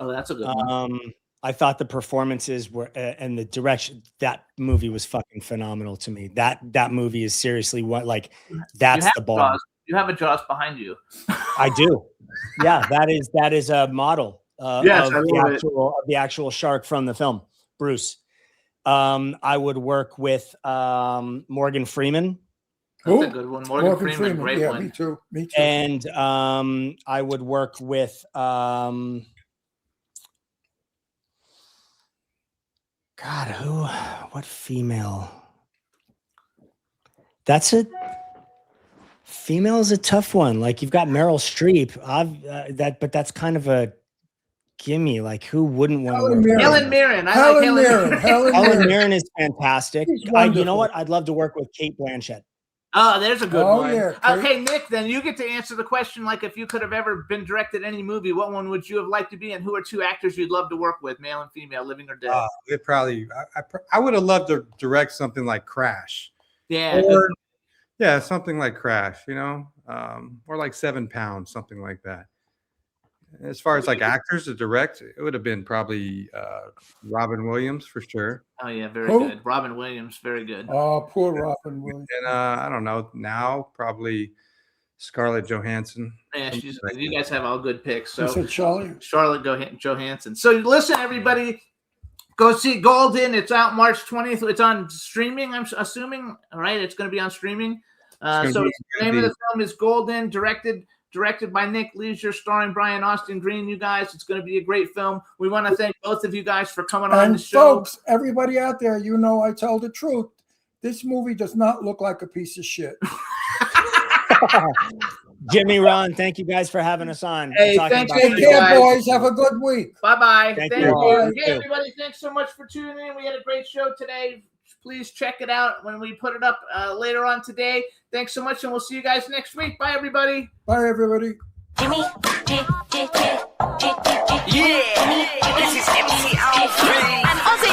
Speaker 4: Oh, that's a good one.
Speaker 8: I thought the performances were and the direction, that movie was fucking phenomenal to me. That movie is seriously that's the ball.
Speaker 4: Jaws. You have a Jaws behind you.
Speaker 8: I do. Yeah, that is a model. Of the actual shark from the film, Bruce. I would work with Morgan Freeman.
Speaker 4: That's a good one. Morgan Freeman, great one.
Speaker 5: Me too.
Speaker 8: And I would work with what female? Female is a tough one. Like you've got Meryl Streep. But that's kind of a gimme. Like who wouldn't want to work?
Speaker 4: Helen Mirren.
Speaker 8: Helen Mirren is fantastic. You know what? I'd love to work with Kate Blanchett.
Speaker 4: Oh, there's a good one.
Speaker 5: Yeah,
Speaker 4: okay, Nick, then you get to answer the question. Like, if you could have ever been directed any movie, what one would you have liked to be? And who are two actors you'd love to work with, male and female, living or dead?
Speaker 7: I would have loved to direct something like Crash.
Speaker 4: Yeah.
Speaker 7: Something like Crash, or like 7 Pounds, something like that. As far as like actors to direct, it would have been probably Robin Williams for sure.
Speaker 4: Oh yeah, very
Speaker 5: Who?
Speaker 4: good. Robin Williams, very good.
Speaker 5: Oh, poor Robin Williams.
Speaker 7: And I don't know now, probably Scarlett Johansson.
Speaker 4: Yeah, you guys have all good picks.
Speaker 5: You
Speaker 4: So
Speaker 5: said Charlie?
Speaker 4: Charlotte Johansson. So listen, everybody, go see Golden. It's out March 20th. It's on streaming, I'm assuming. All right, it's going to be on streaming. So the name of the film is Golden, directed by Nick Leisure, starring Brian Austin Green. You guys, it's going to be a great film. We want to thank both of you guys for coming on
Speaker 5: And
Speaker 4: the show.
Speaker 5: folks, everybody out there, you know I tell the truth. This movie does not look like a piece of shit.
Speaker 8: Jimmy, Ron, thank you guys for having us on.
Speaker 4: Hey,
Speaker 8: Talking
Speaker 4: thank
Speaker 8: about
Speaker 4: you.
Speaker 5: Take
Speaker 8: this.
Speaker 5: care, boys. Have a good week.
Speaker 4: Bye-bye.
Speaker 8: Thank
Speaker 4: Thank
Speaker 8: you.
Speaker 4: you.
Speaker 5: Bye.
Speaker 4: Hey, everybody, thanks so much for tuning in. We had a great show today. Please check it out when we put it up later on today. Thanks so much, and we'll see you guys next week. Bye, everybody.
Speaker 5: Bye, everybody.
Speaker 2: Jimmy, this is MC Alfred. And Ozzy.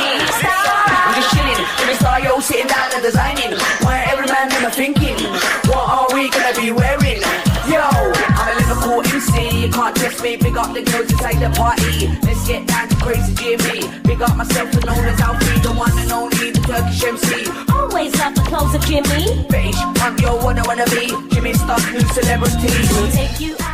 Speaker 2: I'm just chilling, Jimmy Star, yo, sitting down and designing. Why every man never thinking, what are we gonna be wearing? Yo, I'm a Liverpool MC, you can't test me. Big up the girls inside the party. Let's get down to crazy Jimmy. Big up myself and known as Alfred, the one and only, the Turkish MC.
Speaker 3: Always love the clothes of Jimmy.
Speaker 2: Bitch, I'm your one I wanna be. Jimmy Star, new celebrity.
Speaker 3: We'll take you out.